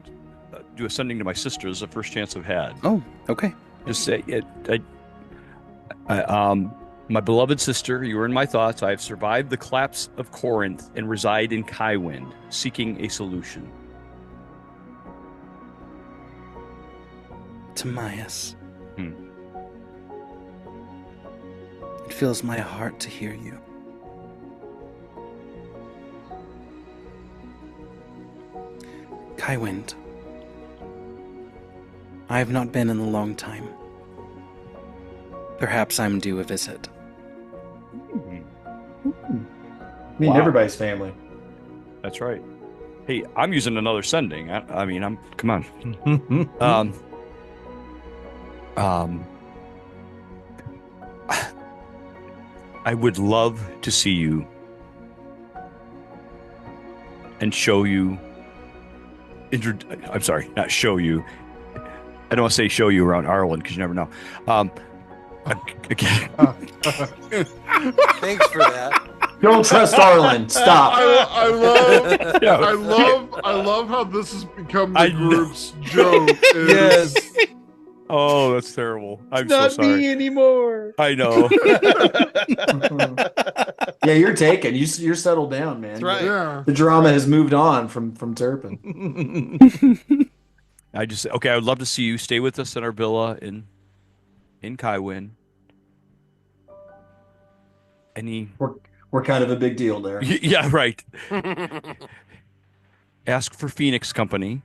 do a sending to my sister. It's the first chance I've had. Oh, okay. Just say it. My beloved sister, you are in my thoughts. I have survived the collapse of Corinth and reside in Kaiwind, seeking a solution. Timaeus. It fills my heart to hear you. Kaiwind. I have not been in a long time. Perhaps I'm due a visit. I mean, Wow. everybody's family. That's right. Hey, I'm using another sending. Come on. I would love to see you and show you. I'm sorry, not show you. I don't want to say show you around Ireland because you never know. Again. Thanks for that. Don't trust Arlen. Stop. I love how this has become the group's joke. Yes. Oh, that's terrible. I'm so Not sorry. me anymore. I know. Yeah, you're taken. You're settled down, man. That's right. Yeah. The drama has moved on from Turpin. I would love to see you stay with us in our villa in Kaiwin. We're kind of a big deal there. Yeah, right. Ask for Phoenix Company.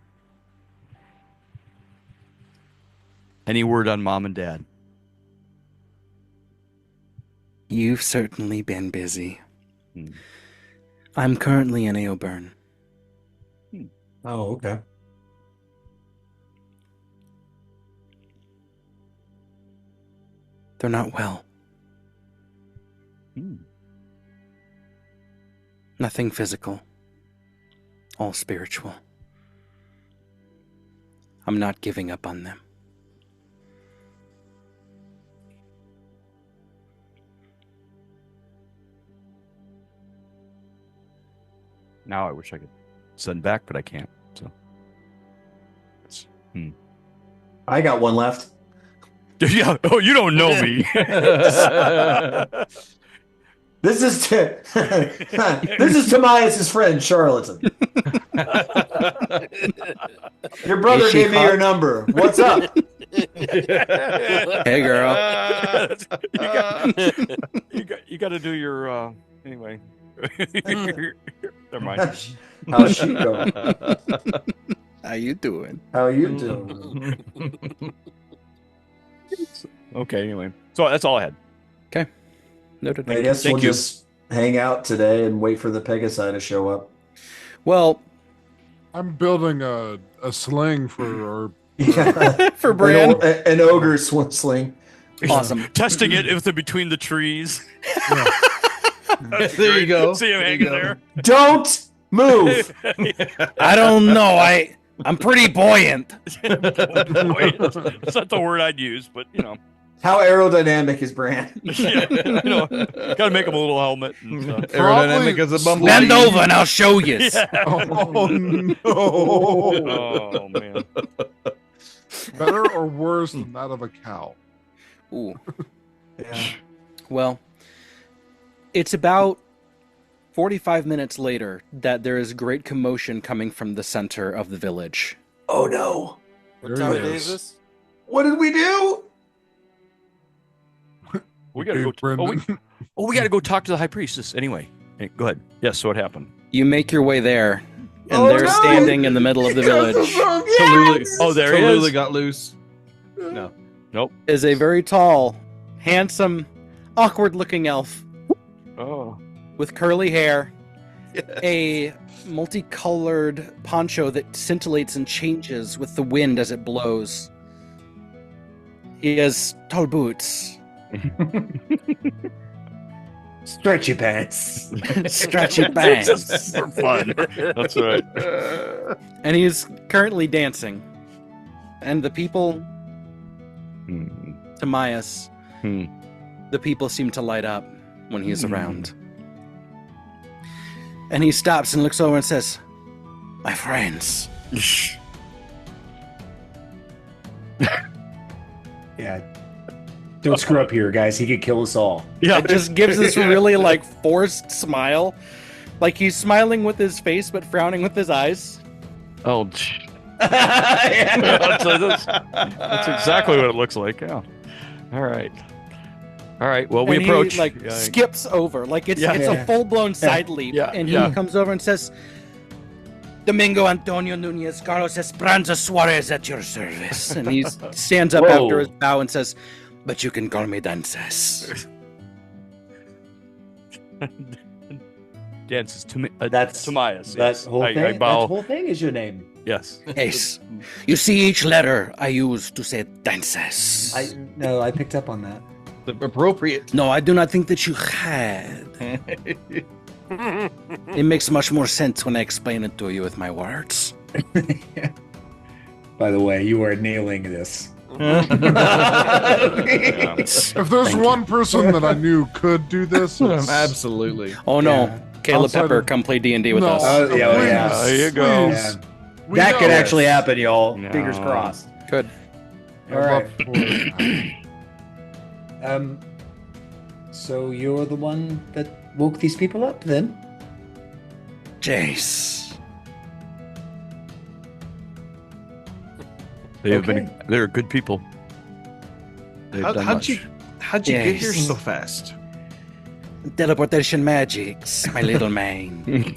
Any word on Mom and Dad? You've certainly been busy. I'm currently in Eoburn. Oh, okay. They're not well. Nothing physical. All spiritual. I'm not giving up on them. Now I wish I could send back, but I can't. So, I got one left. yeah. Oh, you don't know me. This is this is Tobias's friend, Charlatan. Your brother Is she gave me hot? your number. What's up? Hey, girl. you got to do your anyway. Never mind. How's she going? How you doing? How you doing? Okay. Anyway, so that's all I had. Noted. I guess Thank we'll you. just hang out today and wait for the Pegasi to show up. Well, I'm building a sling for our. Yeah. for Bran. An ogre sling. Awesome. Testing it with between the trees. There you go. See him There hanging you go. there. Don't move. I don't know. I'm pretty buoyant. It's not the word I'd use, but you know. How aerodynamic is Bran? Yeah, you know, gotta make him a little helmet. And stuff. Aerodynamic as a bumblebee. Bend over and I'll show you. Yeah. Oh no! Oh man. Better or worse than that of a cow? Ooh. Yeah. Well, it's about 45 minutes later that there is great commotion coming from the center of the village. Oh no! What time of day is this? What did we do? We gotta go. Brendan. We gotta go talk to the high priestess. Anyway, hey, go ahead. Yes. So what happened? You make your way there, and Oh, they're no! standing in the middle of the village. Tallulah, Oh, there he Tallulah is. got loose. No. Nope. Is a very tall, handsome, awkward-looking elf Oh. with curly hair, a multicolored poncho that scintillates and changes with the wind as it blows. He has tall boots, Stretchy pants. stretchy pants, For fun. That's right. and he is currently dancing. And the people, Timaeus, the people seem to light up when he's around. And he stops and looks over and says, "My friends." Yeah. Don't screw up here, guys. He could kill us all. Yeah. It just gives this really like forced smile. Like he's smiling with his face but frowning with his eyes. Oh. That's exactly what it looks like. Yeah. All right. Well, we And approach. he, like skips over. Like it's a full-blown side leap. Yeah, And yeah. he comes over and says, "Domingo Antonio Nunez Carlos Esperanza Suarez at your service." And he stands up Whoa. after his bow and says, "But you can call me Dances." Dances to me. That's Timaeus. That Yes. whole thing. I bow. That whole thing is your name. Yes. Yes. You see each letter I use to say Dances. I picked up on that. Appropriate. No, I do not think that you had. It makes much more sense when I explain it to you with my words. By the way, you are nailing this. If there's one person that I knew could do this, it's- Absolutely. Oh no, Yeah. Caleb Outside Pepper, of- come play D&D with No, us. Oh, yeah, please, yeah. There you go. please. Yeah. We That know could it. actually happen, y'all. No. Fingers crossed. Good. I'd All love right. for- So you're the one that woke these people up, then? Jace. They're good people. They've done How'd much. you get here Yes. so fast? Teleportation magics, my little man.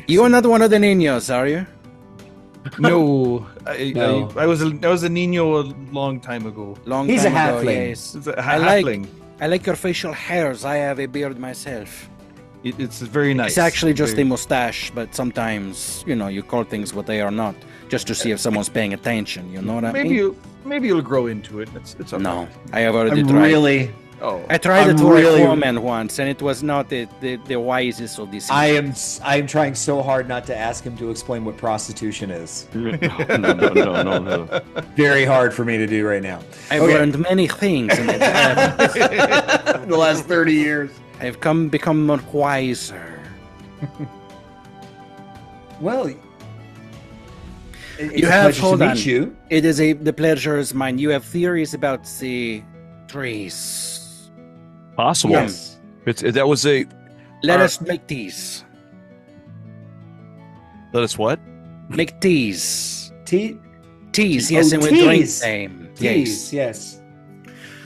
You are not one of the niños, are you? No, No. I was a Nino a long time ago. He's a Ago, halfling. yes. It's a halfling. halfling. I like your facial hairs. I have a beard myself. It's very nice. It's actually just very... a mustache, but sometimes, you call things what they are not, just to see if someone's paying attention. You know what I mean? Maybe you'll grow into it. It's okay. No, I have already I'm tried. really. Oh, I tried I'm it for really- a woman once, and it was not the wisest of decisions. I am trying so hard not to ask him to explain what prostitution is. No. Very hard for me to do right now. I've learned many things in The last 30 years. I've become more wiser. Well, it's You a have pleasure hold to on. meet you. It is the pleasure is mine. You have theories about the trees. Possible. Yes. That was a. Let us make teas. Let us what? Make teas. Tea? Teas, yes, Oh, and we drink teas. them. Teas, Yes.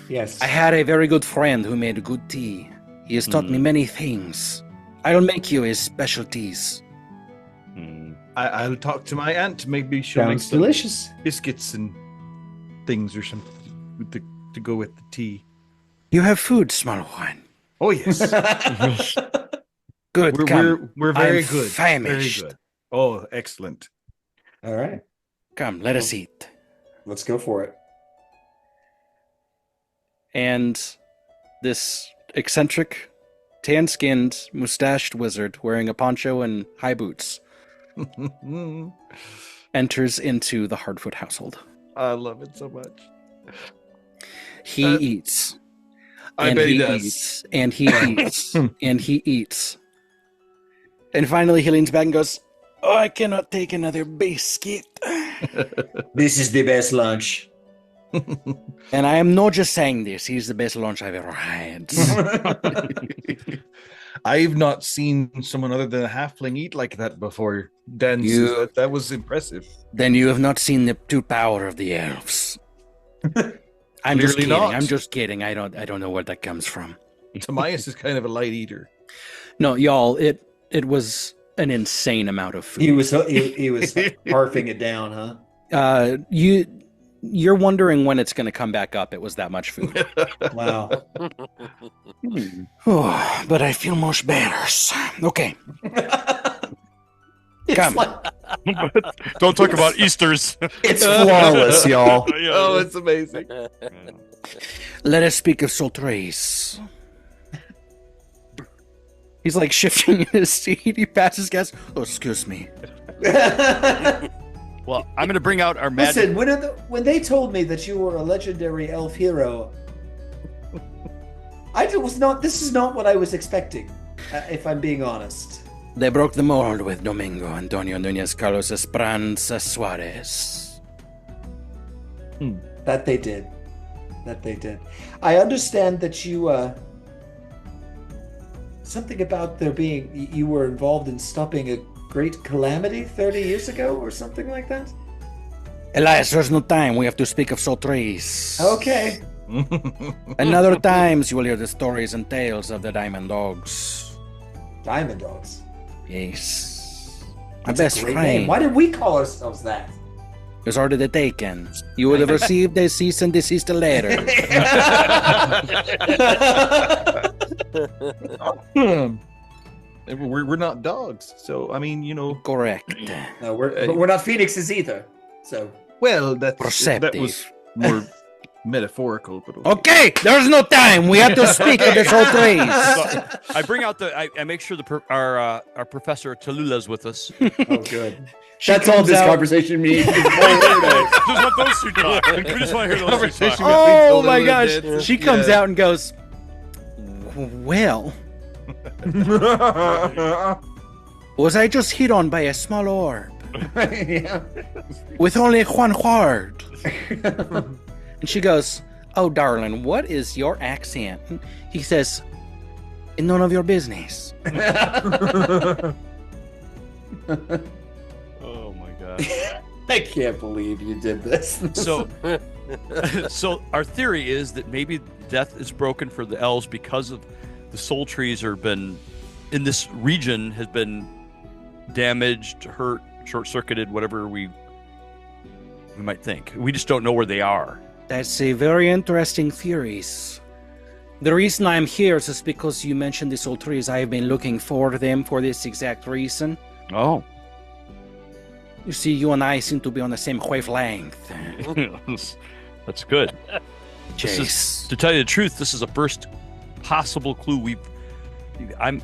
yes. I had a very good friend who made good tea. He has taught me many things. I'll make you his specialties. I'll talk to my aunt. Maybe she'll make Sounds some delicious. biscuits and things or something to go with the tea. You have food, small one. Oh yes, Good. Come. we're very I'm good. famished. Very good. Oh, excellent. All right. Come, let us eat. Let's go for it. And this eccentric, tan-skinned, mustached wizard wearing a poncho and high boots enters into the Hardfoot household. I love it so much. He eats. I and bet he he does. eats, and he eats, and he eats. And finally he leans back and goes, "Oh, I cannot take another biscuit." This is the best lunch. And I am not just saying this. He's the best lunch I've ever had. I've not seen someone other than a halfling eat like that before. Dan, that was impressive. Then you have not seen the true power of the elves. I'm just Clearly kidding. not. I'm just kidding. I don't know where that comes from. Tobias is kind of a light eater. No, y'all, it was an insane amount of food. He was harping it down, huh? You're wondering when it's going to come back up. It was that much food. Wow. Oh, but I feel much better. Okay. Come. Don't talk about Easters. It's flawless, y'all. Oh, it's amazing. Let us speak of Soltrace. He's like shifting in his seat. He passes gas. Oh, excuse me. Well, I'm going to bring out our magic. Listen, when they told me that you were a legendary elf hero, this is not what I was expecting, if I'm being honest. They broke the mold with Domingo Antonio Nunez Carlos Esperanza Suarez. That they did. I understand that you, something about you were involved in stopping a great calamity 30 years ago or something like that? Elias, there's no time. We have to speak of Soltrace. Okay. Another times you will hear the stories and tales of the Diamond Dogs. Diamond Dogs. Yes. My That's best a great friend. name. Why did we call ourselves that? It was already taken. You would have received a cease and desist letter. We're not dogs, so I mean, Correct. No, we're not phoenixes either. So well, that Perceptive. was more metaphorical, but Okay, there's no time. We have to speak of this whole trace. So I bring out I make sure our professor Tallulah's with us. Oh, good. That's all this conversation means. Just let those two talk. We just want to hear those two talk. Oh my gosh. She comes out and goes, "Well, was I just hit on by a small orb Yeah. with only one word?" And she goes, "Oh, darling, what is your accent?" He says, "None of your business." Oh my god. I can't believe you did this. So our theory is that maybe death is broken for the elves because of the soul trees in this region has been damaged, hurt, short-circuited, whatever we we might think. We just don't know where they are. That's a very interesting theory. The reason I'm here is just because you mentioned these old trees. I've been looking for them for this exact reason. Oh. You see, you and I seem to be on the same wavelength. That's good. Chase. To tell you the truth, this is the first possible clue I'm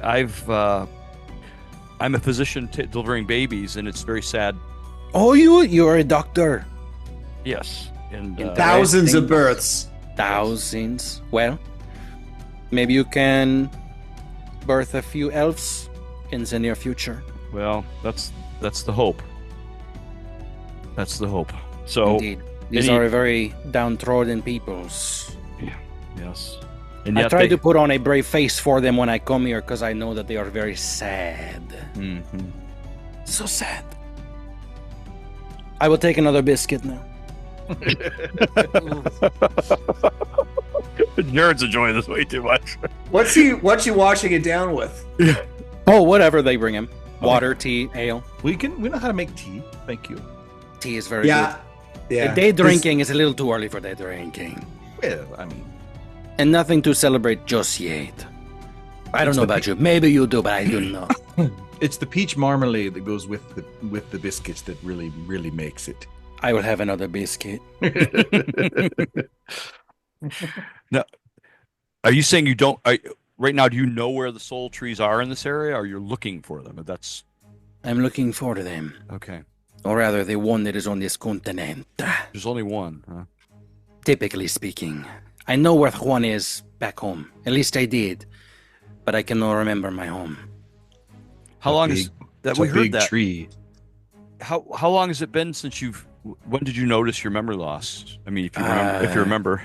a physician delivering babies, and it's very sad. Oh, you're a doctor. Yes. And thousands of births. Thousands. Well, maybe you can birth a few elves in the near future. Well, that's the hope. That's the hope. So indeed, these are very downtrodden peoples. Yeah. Yes. And I try to put on a brave face for them when I come here because I know that they are very sad. Mm-hmm. So sad. I will take another biscuit now. Jared's enjoying this way too much. What's he washing it down with? Oh, whatever they bring him. Water, tea, ale. We know how to make tea. Thank you. Tea is very good. Yeah. Day drinking is a little too early for day drinking. Well, I mean. And nothing to celebrate just yet. I don't know about you. Maybe you do, but I do not. It's the peach marmalade that goes with the biscuits that really, really makes it. I will have another biscuit. Now, are you saying you don't? Right now, do you know where the soul trees are in this area, or you're looking for them? I'm looking for them. Okay. Or rather, the one that is on this continent. There's only one, huh? Typically speaking. I know where one is back home. At least I did. But I cannot remember my home. How long is that? We heard that tree. How long has it been since you've? When did you notice your memory loss? I mean, if you remember.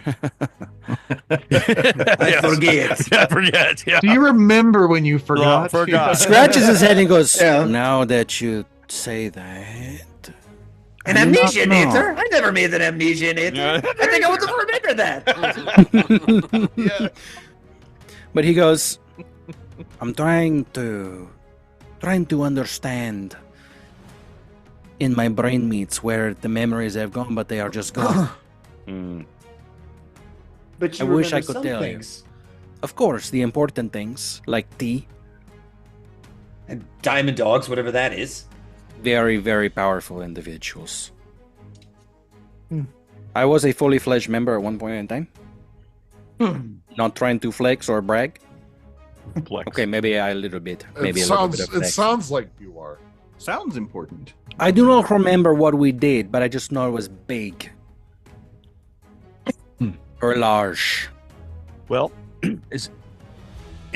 I forget. I forget. Yeah. Do you remember when you forgot? No, forgot. Scratches his head and goes, now that you say that. An amnesia nature? I never made an amnesia nature. Yeah. I think I would remember that. Yeah. But he goes, I'm trying to understand in my brain meets where the memories have gone, but they are just gone. But you I wish I remember could some tell things. you. Of course, the important things, like tea. And diamond dogs, whatever that is. Very, very powerful individuals. I was a fully fledged member at one point in time. Not trying to flex or brag. Flex. Okay, maybe a little bit. Maybe It a little bit of flex. sounds like you are. Sounds important. I do not remember what we did, but I just know it was big. Or large. Well, is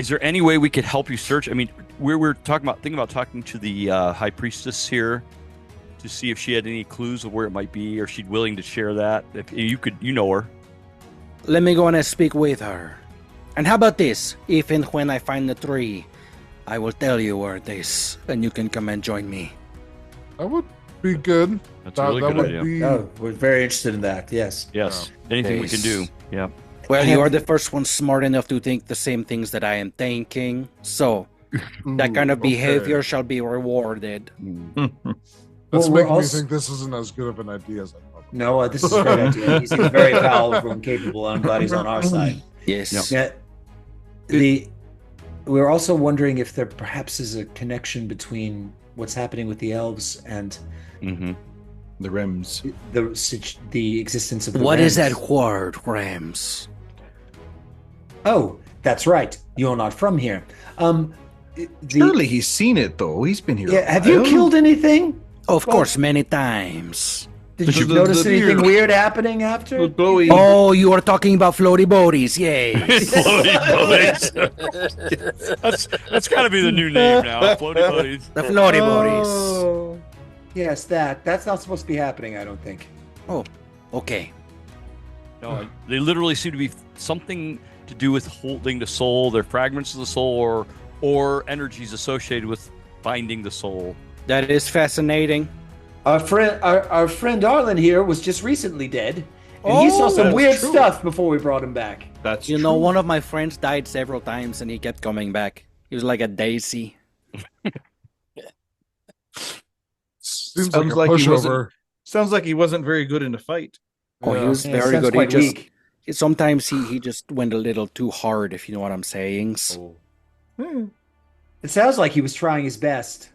there any way we could help you search? I mean, we're thinking about talking to the high priestess here to see if she had any clues of where it might be, or she'd willing to share that. If you could, you know her. Let me go and speak with her. And how about this? If and when I find the tree, I will tell you where it is, and you can come and join me. That would be good. That's a really good idea. Oh, we're very interested in that, yes. Yes. Anything we can do. Yeah. Well, you are the first one smart enough to think the same things that I am thinking. So, that kind of behavior shall be rewarded. That's making me think this isn't as good of an idea as I thought. No, this is a great idea. He seems very powerful and capable, and I'm glad he's on our side. Yes. Yeah. We're also wondering if there perhaps is a connection between what's happening with the elves and the Rems. The existence of the What Rems. is that word, Rems? Oh, that's right. You're not from here. Surely he's seen it though. He's been here. Yeah. Have you killed anything? Of course, many times. Did you notice anything weird happening after? Oh, you are talking about floaty boaties, yay. Floaty boaties. That's got to be the new name now. Floaty boaties. The floaty boaties. Oh, yes, that's not supposed to be happening, I don't think. Oh, okay. No, they literally seem to be something to do with holding the soul. They're fragments of the soul or energies associated with finding the soul. That is fascinating. Our friend Arlen here was just recently dead, and he saw some weird stuff before we brought him back. That's You know, one of my friends died several times, and he kept coming back. He was like a daisy. Seems like a pushover. Sounds like he wasn't very good in a fight. Oh, he was very sounds good. quite weak. Sometimes he just went a little too hard, if you know what I'm saying. It sounds like he was trying his best.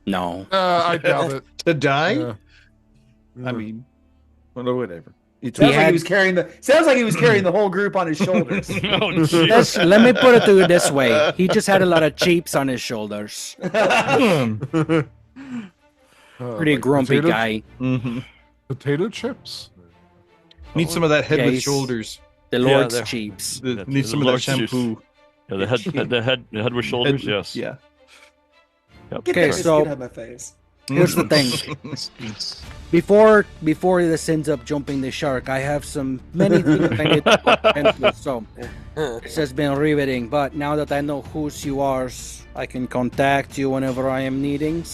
No. I doubt it. To die? Yeah. I mean, well, whatever. Sounds like he was carrying the whole group on his shoulders. Let me put it to you this way: he just had a lot of cheeps on his shoulders. Pretty grumpy guy. Mm-hmm. Potato chips. Need some of that head with he's shoulders. The Lord's cheeps. Need some of that shampoo. Yeah, the head with shoulders. Yes. Yeah. Yep. Okay, so Get out of my face. here's the thing. Before this ends up jumping the shark, I have many things I need to look into. So this has been riveting, but now that I know whose you are, I can contact you whenever I am needing.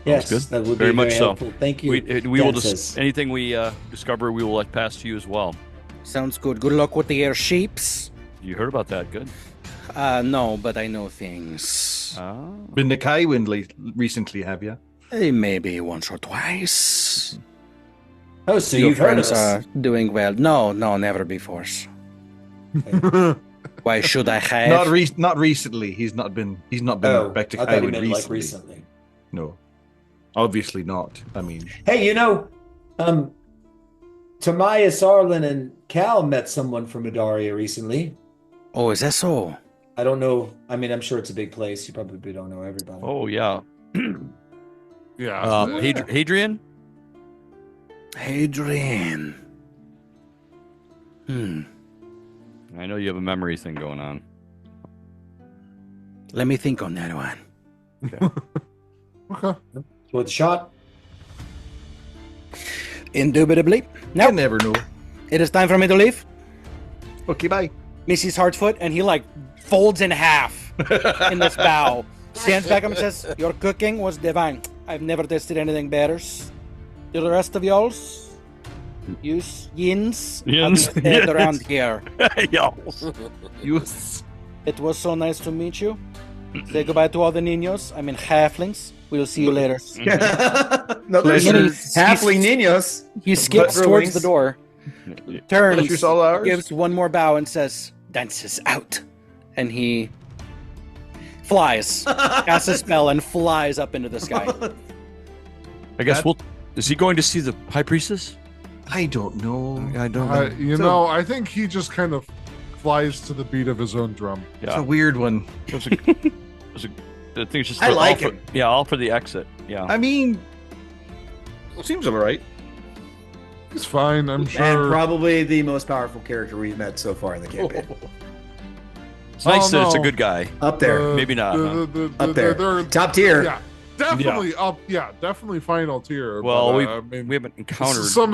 Yes, good. that would Very be much very so. helpful. Thank you. We will just anything we discover, we will let pass to you as well. Sounds good. Good luck with the airships. You heard about that? Good. No, but I know things. Been to Kaiwind recently, have you? Maybe once or twice. Oh, so Your you've heard of friends us? are doing well. No, never before. Why should I have? Not recently. He's not been back to I thought you Kaiwind meant recently. like recently. No, obviously not. I mean, Hey, Tomias, Arlen, and Cal met someone from Adaria recently. Oh, is that so? I don't know. I mean, I'm sure it's a big place. You probably don't know everybody. Oh yeah. Yeah. Hadrian. Hadrian. I know you have a memory thing going on. Let me think on that one. Okay. With the shot. Indubitably. I Now never know. it is time for me to leave. Okay, bye. Mrs. Hartsfoot, and he folds in half in this bow. Stands back up and says, "Your cooking was divine. I've never tasted anything better. To the rest of y'all's, yins, dead around here. It was so nice to meet you. Say goodbye to all the niños. I mean halflings. We'll see you later." No, halfling niños. He skips towards the door, turns, all ours. gives one more bow, and says, "Dances out." And he flies, casts a spell, and flies up into the sky. I guess is he going to see the high priestess? I don't know. I don't know. I think he just kind of flies to the beat of his own drum. Yeah. It's a weird one. I think it's just I like it. All for the exit. Yeah. I mean, seems all right. He's fine, I'm sure. And probably the most powerful character we've met so far in the campaign. It's nice that it's a good guy. Up there. Maybe not. Up there. Top tier. Yeah, definitely up. Yeah, definitely final tier. Well, but, we haven't encountered some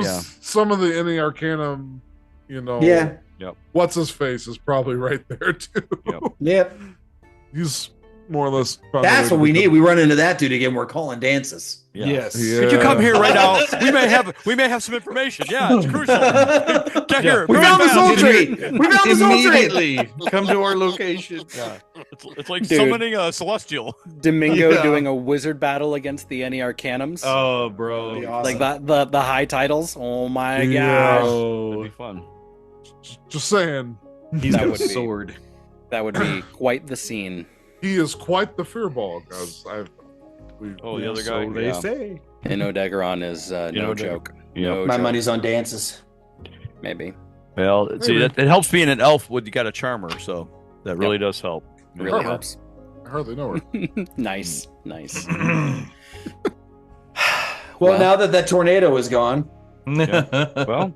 of the Any Arcanum. Yeah. Yep. What's his face is probably right there too. Yep. He's more or less. That's what we need. We run into that dude again. We're calling dances. Yeah. Yes. Could you come here right now? We may have some information. Yeah, it's crucial. Get here. We found the soul tree. We found the soul tree. Immediately come to our location. Yeah. It's like Dude. summoning a celestial. Domingo doing a wizard battle against the Any Arcanums. Oh, bro. Awesome. Like the high titles. Oh my Yeah. gosh. That'd be fun. Just saying. He's That got a would be- sword. That would be quite the scene. He is quite the fearball. The other guy. So they say. And Odegaron is no joke. No My joke. money's on dances. Maybe. Well, see, it helps being an elf when you got a charmer, so that really does help. Really Yeah. helps. I hardly know her. Nice. Well, now that tornado is gone, Well,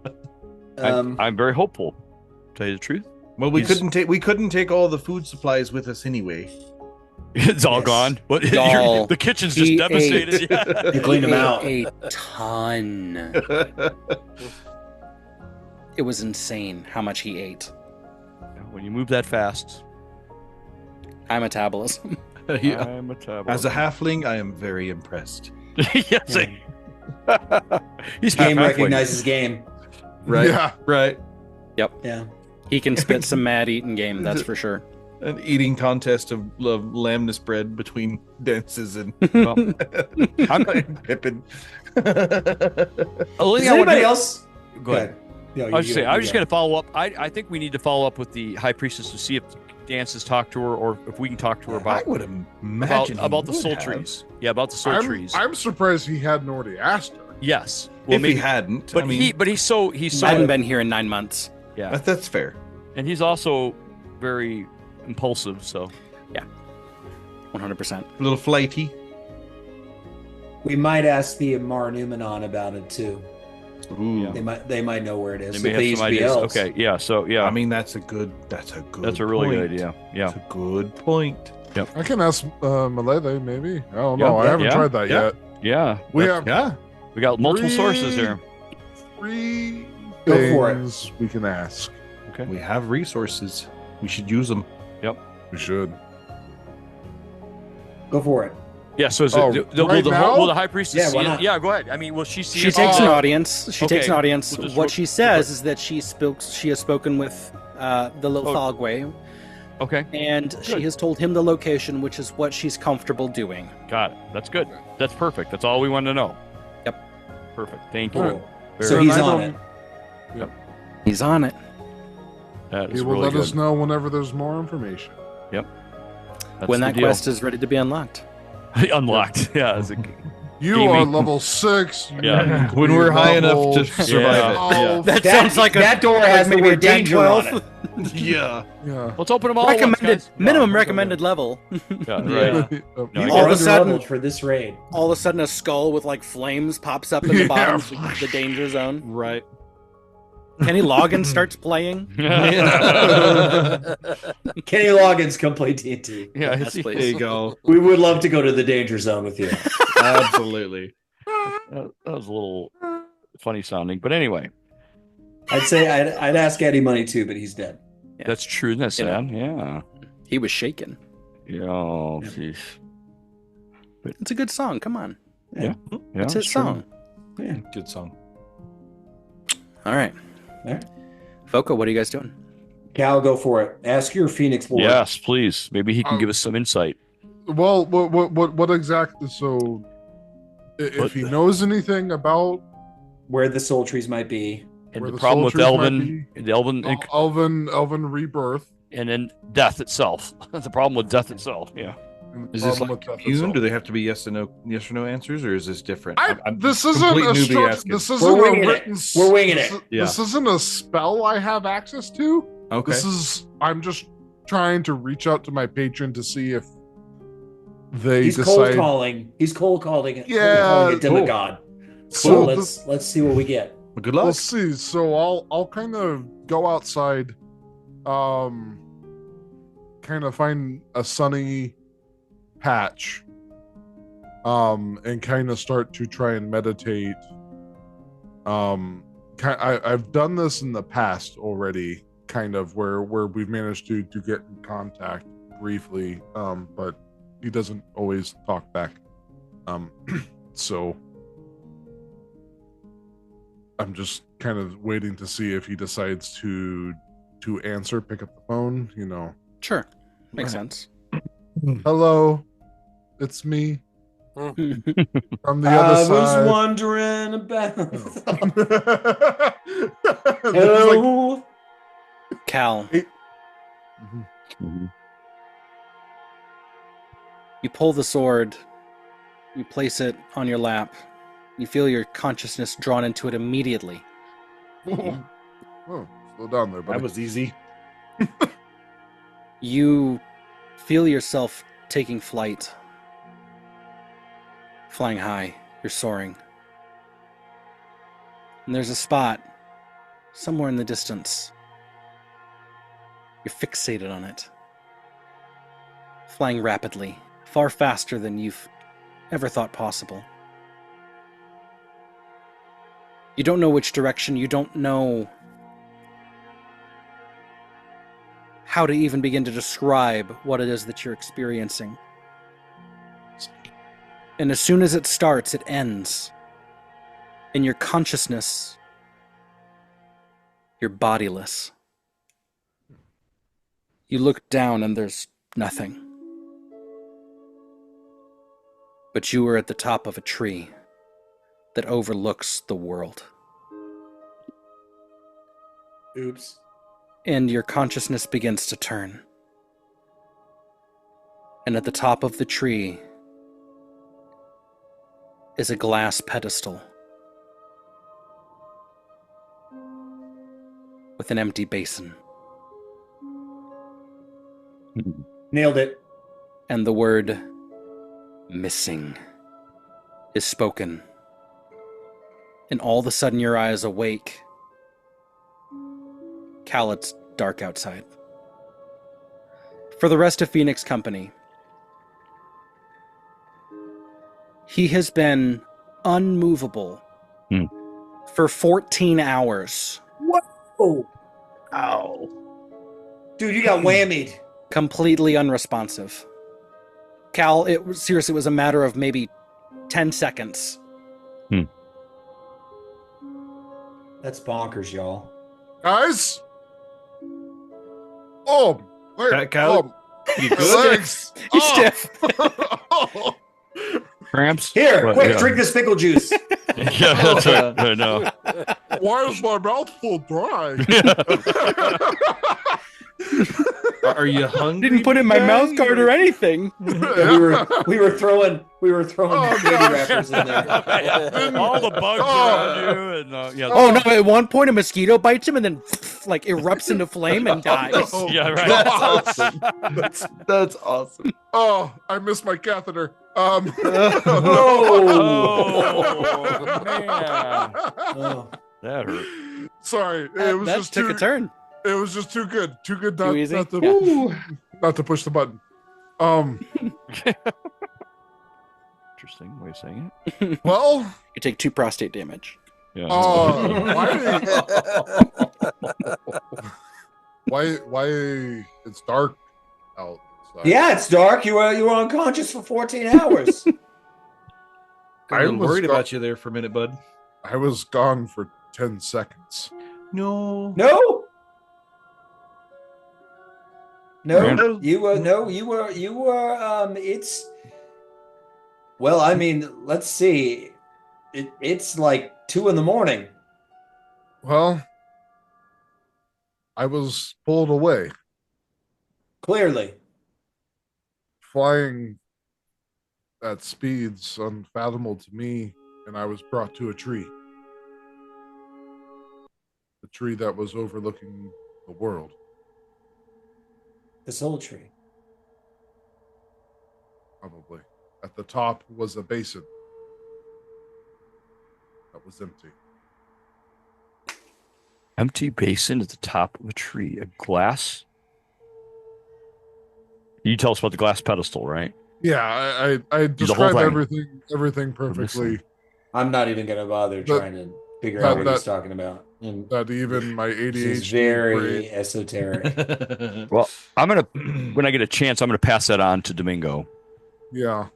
um, I'm very hopeful. To tell you the truth, Well, we couldn't take all the food supplies with us anyway. it's all Yes. gone. But No. the kitchen's just He devastated. Yeah. you cleaned them out. A ton. It was insane how much he ate. When you move that fast, High metabolism. Yeah. I'm a tablet. As a halfling, I am very impressed. yes, he's Game halfway. recognizes game. Right. Yeah. Right. Yeah. He can spit some mad eating game, that's for sure. An eating contest of lambness bread between dances and Pippin. Does anybody else? Go ahead. No, I was just going to follow up. I think we need to follow up with the high priestess to see if Dance has talked to her, or if we can talk to her about. I would imagine about the soul trees. Yeah, about the soul trees. I'm surprised he hadn't already asked her. Yes. Well, if maybe he hadn't, but he's so. I haven't been here in 9 months. Yeah, that's fair. And he's also very impulsive. So, yeah, 100%. A little flighty. We might ask the Mar Numenon about it too. Ooh. They might know where it is. They may have some ideas. Okay, yeah. So yeah, I mean that's a really good idea. Yeah, that's a good point. Yep. I can ask Malele maybe. I don't know. I haven't tried that yet. Yeah. We got multiple sources here. 3 Go for it. things we can ask. Okay. We have resources. We should use them. Yep. We should. Go for it. Yeah, so is will the high priestess Yeah, see why it? not? Yeah, go ahead. I mean, will she see She it? takes an audience. She takes an Okay. audience. We'll just What look- she says is that she has spoken with the little Fogway, Okay, and she Good. has told him the location, which is what she's comfortable doing. got it. That's good. That's perfect. That's all we wanted to know. Yep. Perfect. Thank you. Cool. Very So good. he's on it. He's on it. That He is will really let good. us know whenever there's more information. That's When the that deal. quest is ready to be unlocked. Unlocked. Yeah. You Gaming. are level 6. Yeah. You When be we're high level enough to survive it. 12. That sounds like that door has the maybe a word danger on it. Yeah. Yeah. Let's open them all. at once, recommended guys. minimum recommended level. Yeah, right. Yeah. No, You All are of a sudden- underleveled for this raid. All of a sudden, a skull with like flames pops up in the bottom of the danger zone. Right. Kenny Loggins starts playing. Kenny Loggins come play D&D. Yeah, Yes, please. There you go. We would love to go to the danger zone with you. Absolutely. that was a little funny sounding, but anyway, I'd say I'd ask Eddie Money too, but he's dead. Yeah. that's true. Isn't that sad? Yeah. He was shaken. Yeah. Oh, jeez. It's a good song. Come on. Yeah. It's his song. Yeah. Good song. All right. All right. Foco, what are you guys doing? Cal, go for it. Ask your Phoenix Lord. Yes, please. Maybe he can give us some insight. Well, what exactly? So, if he knows anything about Where the soul trees might be. And where the the problem with soul trees Elven, Elven rebirth, and then death itself. That's the problem with death itself. Yeah. and the Is this problem like with death Cocoon? itself. Do they have to be yes or no answers, or is this different? This isn't complete a newbie struct- asking. This We're isn't winging a it. written. We're winging this it. is- Yeah. This isn't a spell I have access to. Okay. I'm just trying to reach out to my patron to see if they He's decide. cold calling. He's cold calling it. Yeah, calling it cool. demigod. So So let's see what we get. Well, good luck. we'll see. So I'll kind of go outside, kind of find a sunny patch, and kind of start to try and meditate. I've done this in the past already, kind of where we've managed to get in contact briefly, but he doesn't always talk back. So I'm just kind of waiting to see if he decides to pick up the phone, Sure. Makes sense. Hello, it's me from the I other was side. wondering about. Hello. Hello. Cal, Mhm. you pull the sword, you place it on your lap, you feel your consciousness drawn into it immediately. Oh, slow down there, buddy. That was easy. You feel yourself taking flight, flying high, you're soaring. And there's a spot somewhere in the distance. You're fixated on it, flying rapidly, far faster than you've ever thought possible. You don't know which direction, you don't know how to even begin to describe what it is that you're experiencing. And as soon as it starts, it ends. In your consciousness, you're bodiless. You look down and there's nothing. But you are at the top of a tree that overlooks the world. Oops. And your consciousness begins to turn. And at the top of the tree is a glass pedestal with an empty basin. Nailed it. And the word missing is spoken. And all of a sudden your eyes awake. Cal, it's dark outside. For the rest of Phoenix Company, he has been unmovable for 14 hours. Whoa! Ow. Dude, you got whammied. Completely unresponsive. Cal, it was a matter of maybe 10 seconds. That's bonkers, y'all. Guys? Oh, wait. Cal, you good? Legs. He's stiff. Cramps? Here, quick, drink this pickle juice. Yeah, that's right. I know. Why is my mouth full dry? Are you hungry? Didn't put in my mouth guard or anything. Yeah, we were throwing candy wrappers in there. All the bugs around you. And, Oh no! At one point, a mosquito bites him and then like erupts into flame and dies. Yeah, right. That's awesome. That's awesome. Oh, I missed my catheter. Oh, man. Oh. That hurt. Sorry, it was That just took too. a turn. It was just too good. Too good Too easy? not to Yeah. not to push the button. Interesting way of saying it. Well, You take 2 prostate damage. Yeah. why it's dark outside? Yeah, it's dark. You were unconscious for 14 hours. I I'm was worried go- about you there for a minute, bud. I was gone for 10 seconds. No. No. No. You were it's well, I mean, let's see. It's like 2 a.m. Well, I was pulled away, Clearly. flying at speeds unfathomable to me, and I was brought to a tree. The tree that was overlooking the world. The soul tree. Probably. At the top was a basin that was empty. Empty basin at the top of a tree. A glass. You tell us about the glass pedestal, right? Yeah, I The whole described thing. everything perfectly. I'm not even gonna bother trying to figure out what he's talking about. And That even my ADHD this is very brain- esoteric. Well, I'm gonna when I get a chance, I'm gonna pass that on to Domingo. Yeah.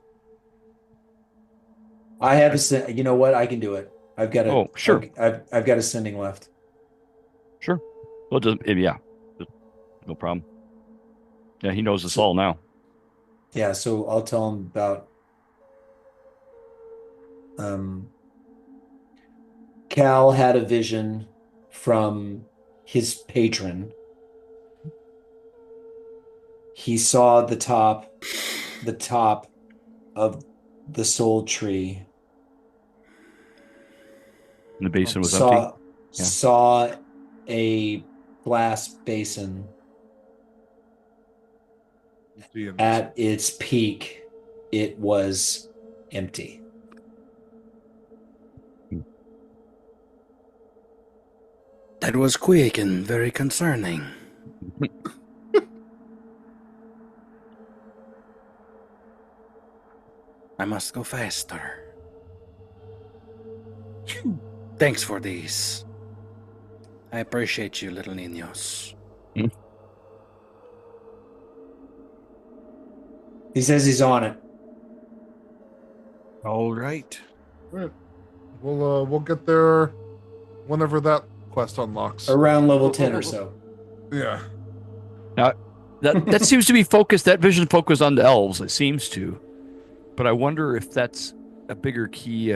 I have you know what? I can do it. I've got a Oh, sure. I've got a sending left. Sure. Well, yeah, no problem. Yeah, he knows us all now. Yeah, so I'll tell him about Cal had a vision from his patron. He saw the top of the soul tree. And the basin was empty. Yeah. Saw a glass basin. At its peak, it was empty. That was quick and very concerning. I must go faster. Thanks for these. I appreciate you, little niños. He says he's on it. All right. Right. We'll get there whenever that quest unlocks. Around level 10 or so. Yeah. That seems to be focused. That vision focused on the elves. It seems to, but I wonder if that's a bigger key.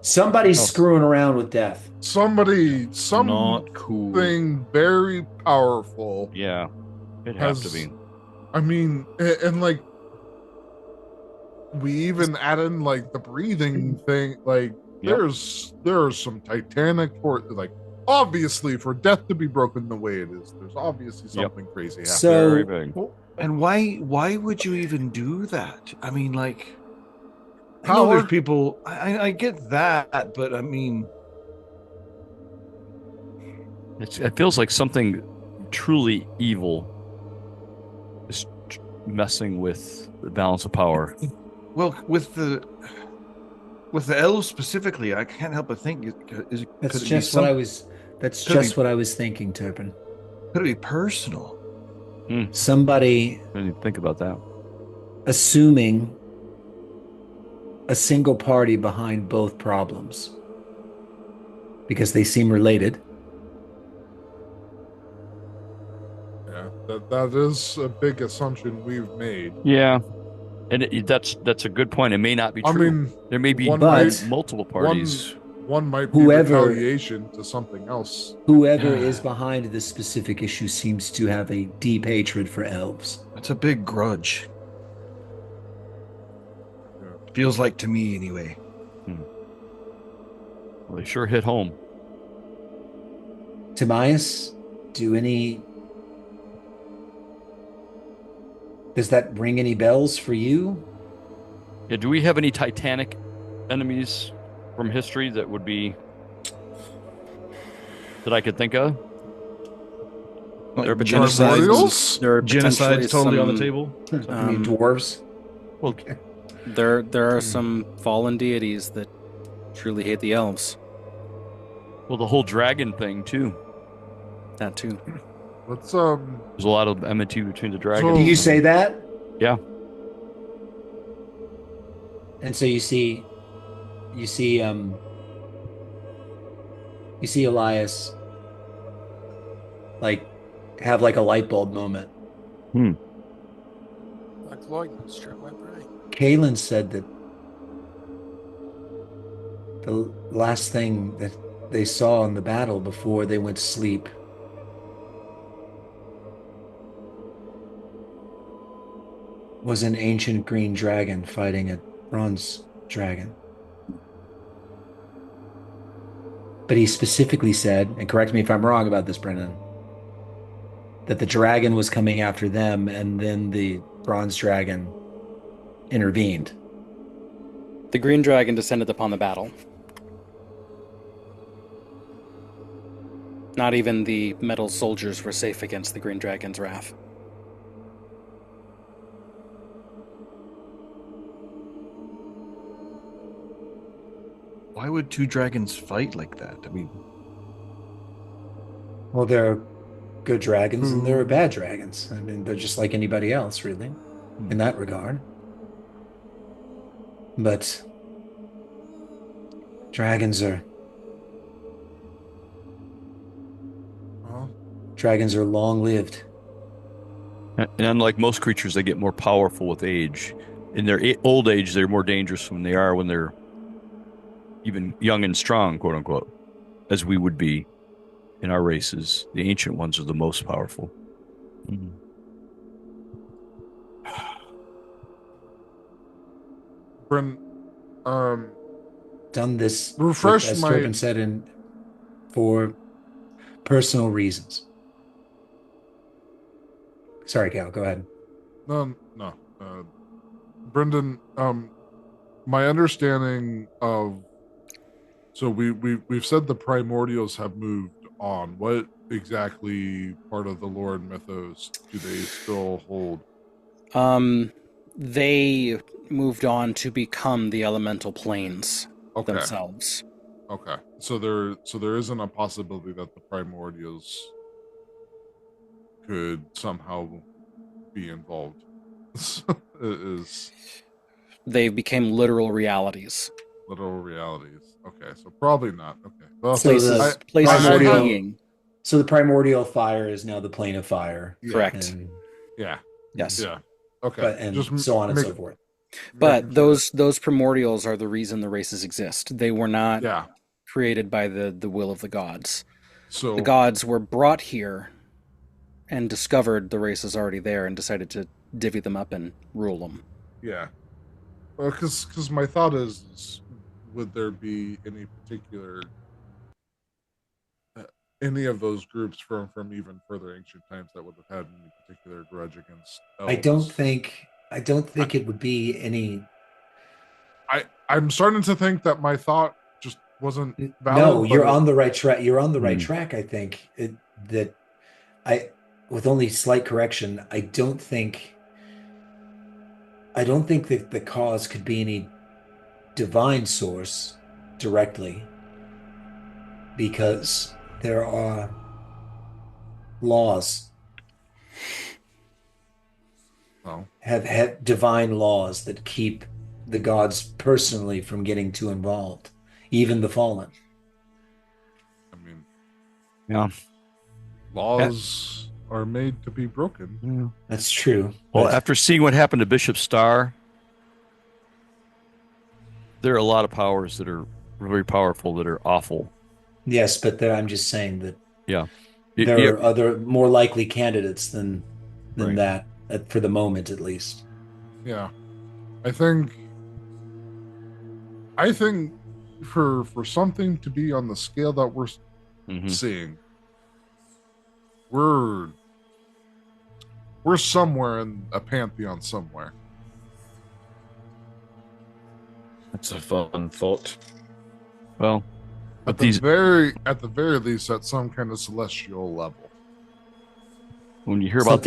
Somebody's screwing around with death. Something Not cool. very powerful. Yeah, it has to be. I mean, and like we even add in like the breathing thing. Like there's some titanic for like obviously for death to be broken the way it is. There's obviously something crazy happening. So, and why would you even do that? I mean, like, I know there's people. I get that, but I mean, it feels like something truly evil is messing with the balance of power. Well, with the elves specifically, I can't help but think That's just what I was thinking, Turpin. Could it be personal? Somebody I didn't think about that. Assuming a single party behind both problems because they seem related. Yeah, that is a big assumption we've made. Yeah, and that's a good point. It may not be true. I mean, there may be multiple parties. One might be retaliation to something else. Whoever is behind this specific issue seems to have a deep hatred for elves. That's a big grudge. Feels like to me, anyway. Well, they sure hit home. Timaeus, does that ring any bells for you? Yeah, do we have any Titanic enemies from history that would be that I could think of? There are genocides totally on the table. I mean, dwarves. Well, there are some fallen deities that truly hate the elves. Well, the whole dragon thing too. That too. Let's There's a lot of enmity between the dragons. Do you say that? Yeah. And so you see Elias like have like a light bulb moment. Like lightning struck my brain. Kalen said that the last thing that they saw in the battle before they went to sleep was an ancient green dragon fighting a bronze dragon. But he specifically said, and correct me if I'm wrong about this, Brennan, that the dragon was coming after them and then the bronze dragon intervened. The green dragon descended upon the battle. Not even the metal soldiers were safe against the green dragon's wrath. Why would two dragons fight like that? I mean, well, there are good dragons and there are bad dragons. I mean, they're just like anybody else, really, in that regard. But dragons are long-lived. And unlike most creatures, they get more powerful with age. In their old age, they're more dangerous than they are when they're even young and strong, quote unquote, as we would be in our races. The ancient ones are the most powerful. Bryn, done this, refresh as my... Turpin said, for personal reasons. Sorry, Cal, go ahead. No. Brendan, my understanding of... So we've said the primordials have moved on. What exactly part of the lore and mythos do they still hold? They moved on to become the elemental planes themselves. Okay. So there isn't a possibility that the primordials could somehow be involved. They became literal realities. Literal realities. Okay, so probably not. Okay. Well, places of being. So the primordial fire is now the plane of fire. Correct. And, Yeah. Yes. Yeah. Okay. and Just so on and make- so forth. But those primordials are the reason the races exist. They were not created by the will of the gods. So the gods were brought here and discovered the races already there and decided to divvy them up and rule them. Yeah. Well, because my thought is, would there be any particular any of those groups from even further ancient times that would have had any particular grudge against elves? I don't think it would be any. I'm starting to think that my thought just wasn't valid. No, you're on the right track. You're on the right track. I think with only slight correction, I don't think that the cause could be any divine source directly, because there are laws. Have divine laws that keep the gods personally from getting too involved, even the fallen. I mean, yeah, laws are made to be broken. Yeah, that's true. Well, after seeing what happened to Bishop Starr, there are a lot of powers that are very powerful that are awful. Yes, but I'm just saying that. Yeah, there are other more likely candidates than right. that, for the moment at least. Yeah, I think for something to be on the scale that we're seeing, we're somewhere in a pantheon somewhere. That's a fun thought. Well, at the very least, at some kind of celestial level. When you hear about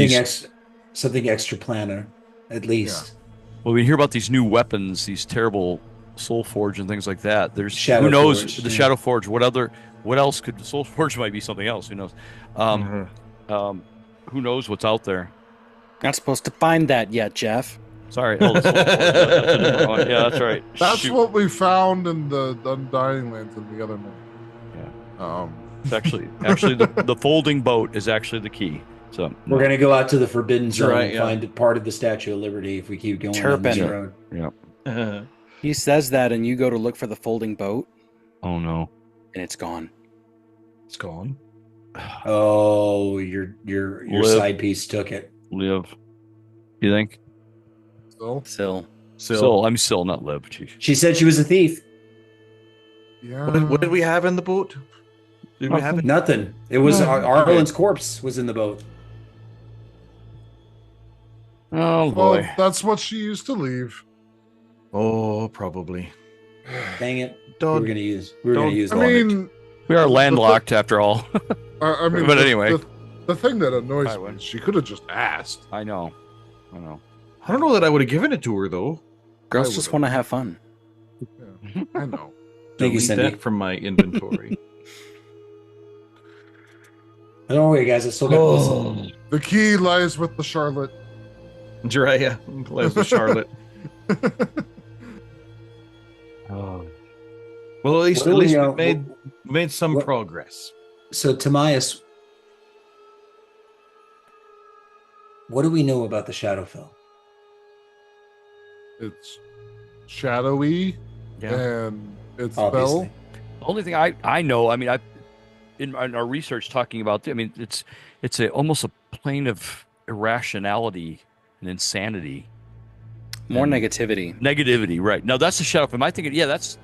something extraplanar, at least. Well, we hear about these new weapons, these terrible Soul Forge and things like that. There's Shadow who knows Forge, the Shadow Forge. What else could the Soul Forge might be something else? Who knows? Who knows what's out there? Not supposed to find that yet, Jeff. Sorry. Oh, yeah, that's right. That's what we found in the Undying Lands in the other night. Yeah. It's actually the folding boat is actually the key. So we're gonna go out to the Forbidden Zone and find part of the Statue of Liberty if we keep going on this road. Yeah. He says that, and you go to look for the folding boat. Oh no! And it's gone. It's gone. Oh, your side piece took it. Liv, you think? Syl. I'm Syl, not Liv. Jeez. She said she was a thief. Yeah. What did we have in the boat? Did we have nothing? It was Arlen's corpse was in the boat. Oh boy. Well, that's what she used to leave. Oh, probably. Dang it. We were gonna use I mean, we are landlocked after all. I mean, but anyway, the thing that annoys me is she could have just asked. I know. I don't know that I would have given it to her though. Girls just want to have fun. Yeah, I know. Thank you, Cindy. That from my inventory. Don't worry, guys. I still got this. The key lies with the Charlotte. Jiraiya lies with Charlotte. Well, at least we made some progress. So, Timaeus, what do we know about the Shadowfell? It's shadowy, and it's obviously. The only thing I know, I mean, in our research talking about, I mean, it's almost a plane of irrationality and insanity. More negativity. Negativity, right? No, that's the Shadowfell. Am I thinking? Yeah, that's.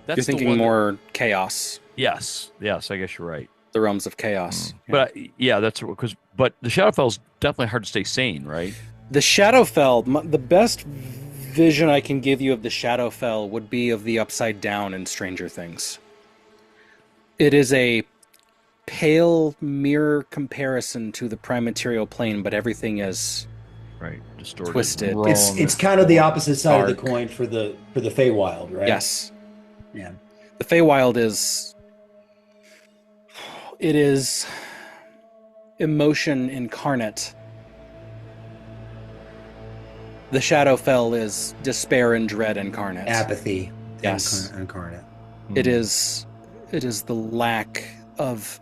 You're thinking more chaos. Yes, I guess you're right. The realms of chaos. But that's but the Shadowfell's definitely hard to stay sane, right? The Shadowfell, the best vision I can give you of the Shadowfell would be of the Upside Down in Stranger Things. It is a pale mirror comparison to the prime material plane, but everything is distorted, twisted. Wrong, it's kind of the opposite side of the coin for the Feywild, right? Yes. Yeah. The Feywild is emotion incarnate. The Shadowfell is despair and dread incarnate. Apathy. Yes. Incarnate. It is the lack of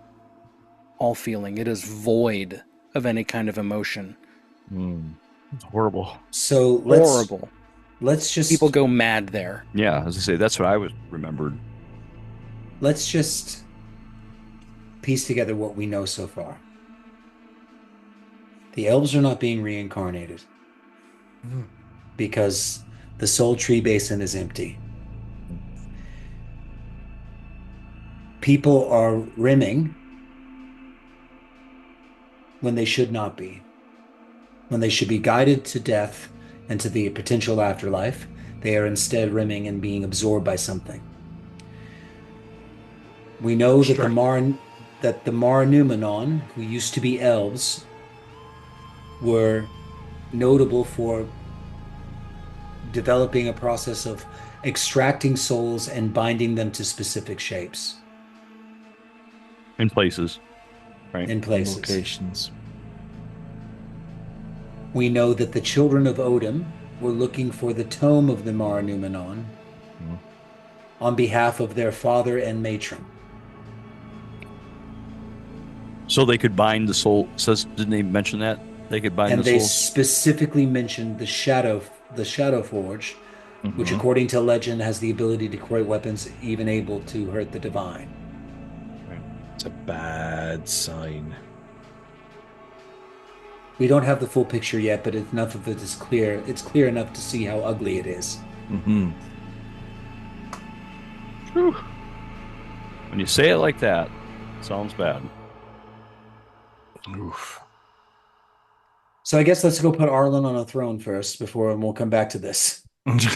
all feeling. It is void of any kind of emotion. It's horrible. So Horrible. Let's just people go mad there. Yeah, as I say, that's what I was remembered. Let's just piece together what we know so far. The elves are not being reincarnated because the Soul Tree Basin is empty. People are rimming when they should not be. When they should be guided to death and to the potential afterlife, they are instead rimming and being absorbed by something. We know that the Numenon, who used to be elves, were notable for developing a process of extracting souls and binding them to specific shapes. In places. Right. In places. Locations. We know that the children of Odin were looking for the tome of the Numenon on behalf of their father and matron. So they could bind the soul. Didn't they mention that? They could bind the souls? And they specifically mentioned the Shadow Forge, which according to legend has the ability to create weapons even able to hurt the divine. It's a bad sign. We don't have the full picture yet, but enough of it is clear. It's clear enough to see how ugly it is. When you say it like that, it sounds bad. Oof. So I guess let's go put Arlen on a throne first and we'll come back to this. If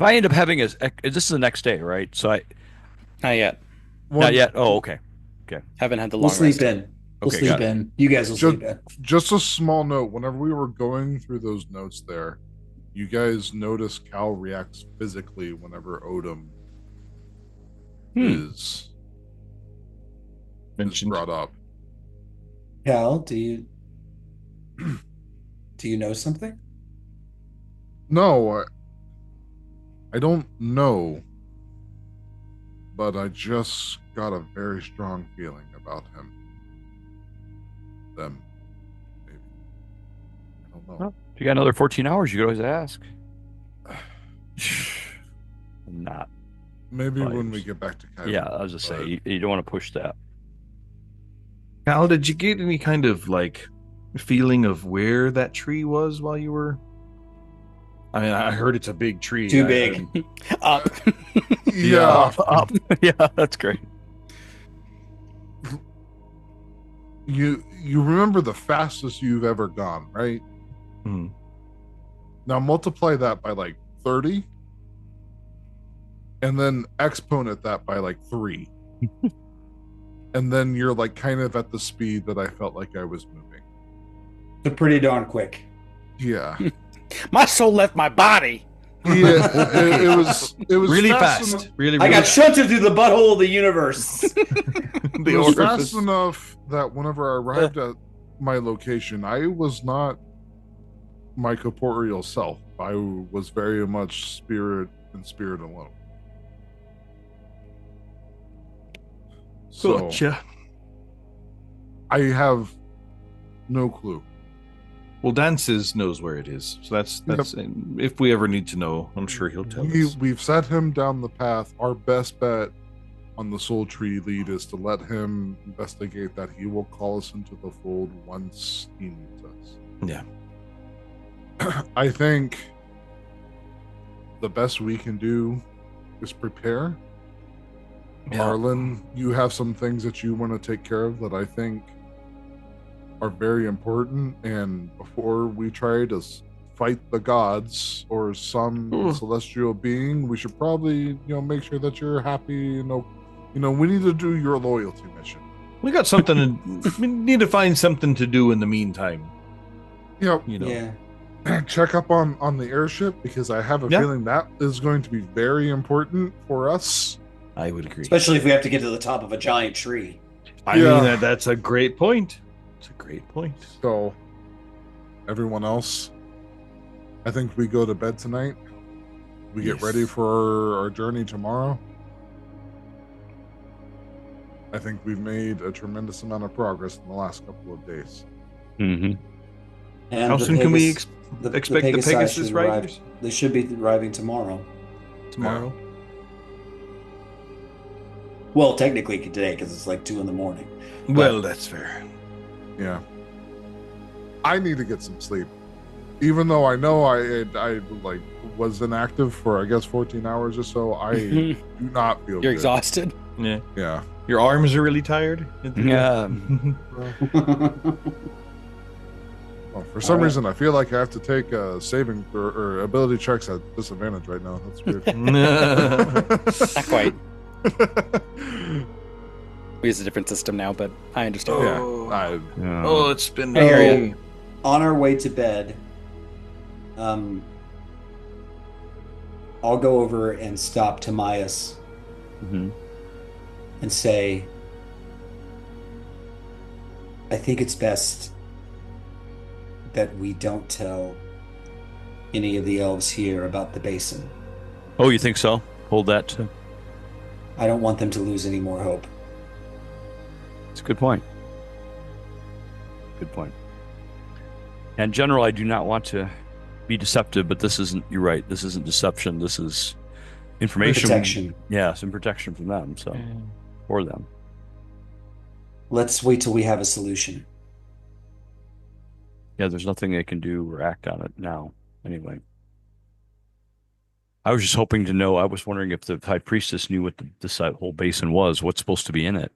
I end up having this is the next day, right? So Not yet. Not yet. Oh, okay. Haven't had the long We'll sleep rest. in. We'll Okay, sleep in. You guys will sleep in. Just a small note. Whenever we were going through those notes there, you guys notice Cal reacts physically whenever Odin is brought up. Cal, do you know something? No, I don't know, but I just got a very strong feeling about him. Them, maybe. I don't know. Well, if you got another 14 hours, you could always ask. Not. Maybe vibes. when we get back to Kyber. Yeah, I was just saying, you don't want to push that. Cal, did you get any kind of feeling of where that tree was while you were? I mean, I heard it's a big tree. Too big. Up. Yeah. Up. Yeah, that's great. You remember the fastest you've ever gone, right? Now multiply that by 30, and then exponent that by 3. And then you're kind of at the speed that I felt like I was moving. They're pretty darn quick. Yeah. My soul left my body. Yeah, it was really fast. Really, I got shunted through the butthole of the universe. It was fast enough that whenever I arrived at my location, I was not my corporeal self. I was very much spirit and spirit alone. So, Gotcha. I have no clue. Well, Dances knows where it is, so that's if we ever need to know, I'm sure he'll tell us. We've set him down the path. Our best bet on the Soul Tree lead is to let him investigate that. He will call us into the fold once he needs us. Yeah. I think the best we can do is prepare. Yeah. Arlen, you have some things that you want to take care of that I think are very important, and before we try to fight the gods or some celestial being, we should probably make sure that you're happy. We need to do your loyalty mission. We got something we need to find something to do in the meantime. Yep. Yeah. Check up on the airship, because I have a feeling that is going to be very important for us. I would agree. Especially if we have to get to the top of a giant tree. I mean, that's a great point. It's a great point. So, everyone else, I think we go to bed tonight. We get ready for our journey tomorrow. I think we've made a tremendous amount of progress in the last couple of days. Mm-hmm. And How soon can we expect the Pegasus should riders? arrive. They should be arriving tomorrow. Tomorrow? Well, technically today, because it's like 2 a.m. Well, that's fair. Yeah. I need to get some sleep. Even though I know I like was inactive for I guess 14 hours or so, I do not feel You're good. exhausted. Yeah. Yeah. Your arms are really tired? Yeah. Well, for some reason, I feel like I have to take saving or ability checks at disadvantage right now. That's weird. Not quite. We use a different system now, but I understand. Oh, it's been... I hear you. On our way to bed, I'll go over and stop Timaeus and say, I think it's best that we don't tell any of the elves here about the basin. Oh, you think so? Hold that too. I don't want them to lose any more hope. It's a good point. Good point. In general, I do not want to be deceptive, but this isn't, you're right, this isn't deception. This is information. Protection. Yeah, some protection from them, so, for them. Let's wait till we have a solution. Yeah, there's nothing they can do or act on it now, anyway. I was just hoping to know, I was wondering if the High Priestess knew what this whole basin was, what's supposed to be in it.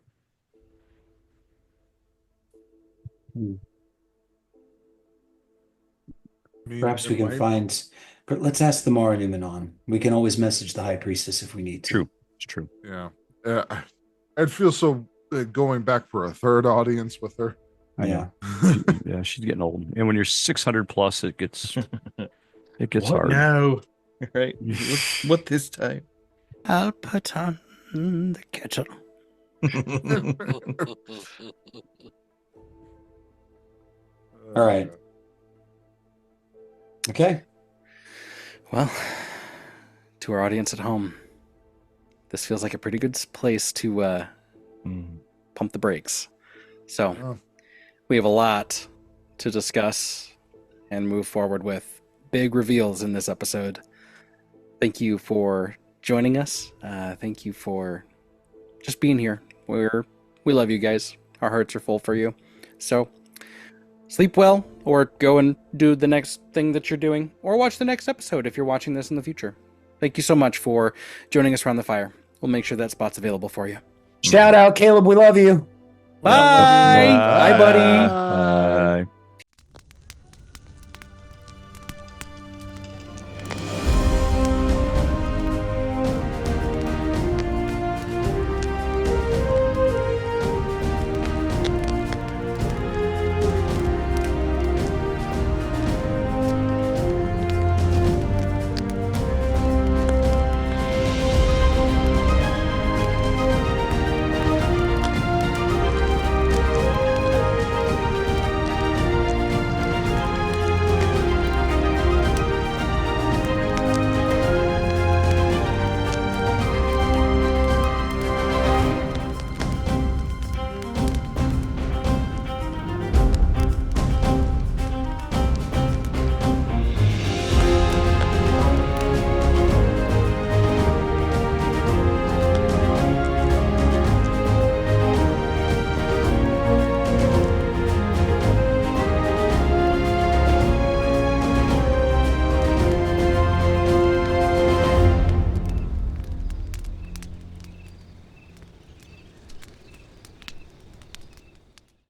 Perhaps we can find... Let's ask the Mara Numenon. We can always message the High Priestess if we need to. True, it's true. Yeah. I'd feel so going back for a third audience with her. Yeah. Yeah, she's getting old. And when you're 600 plus, it gets hard. No. Right. What this time? I'll put on the kettle. All right. Okay. Well, to our audience at home, this feels like a pretty good place to pump the brakes. So we have a lot to discuss and move forward with. Big reveals in this episode. Thank you for joining us. Thank you for just being here. We love you guys. Our hearts are full for you. So sleep well, or go and do the next thing that you're doing, or watch the next episode if you're watching this in the future. Thank you so much for joining us around the fire. We'll make sure that spot's available for you. Shout out, Caleb. We love you. Bye. Bye, Bye buddy. Bye.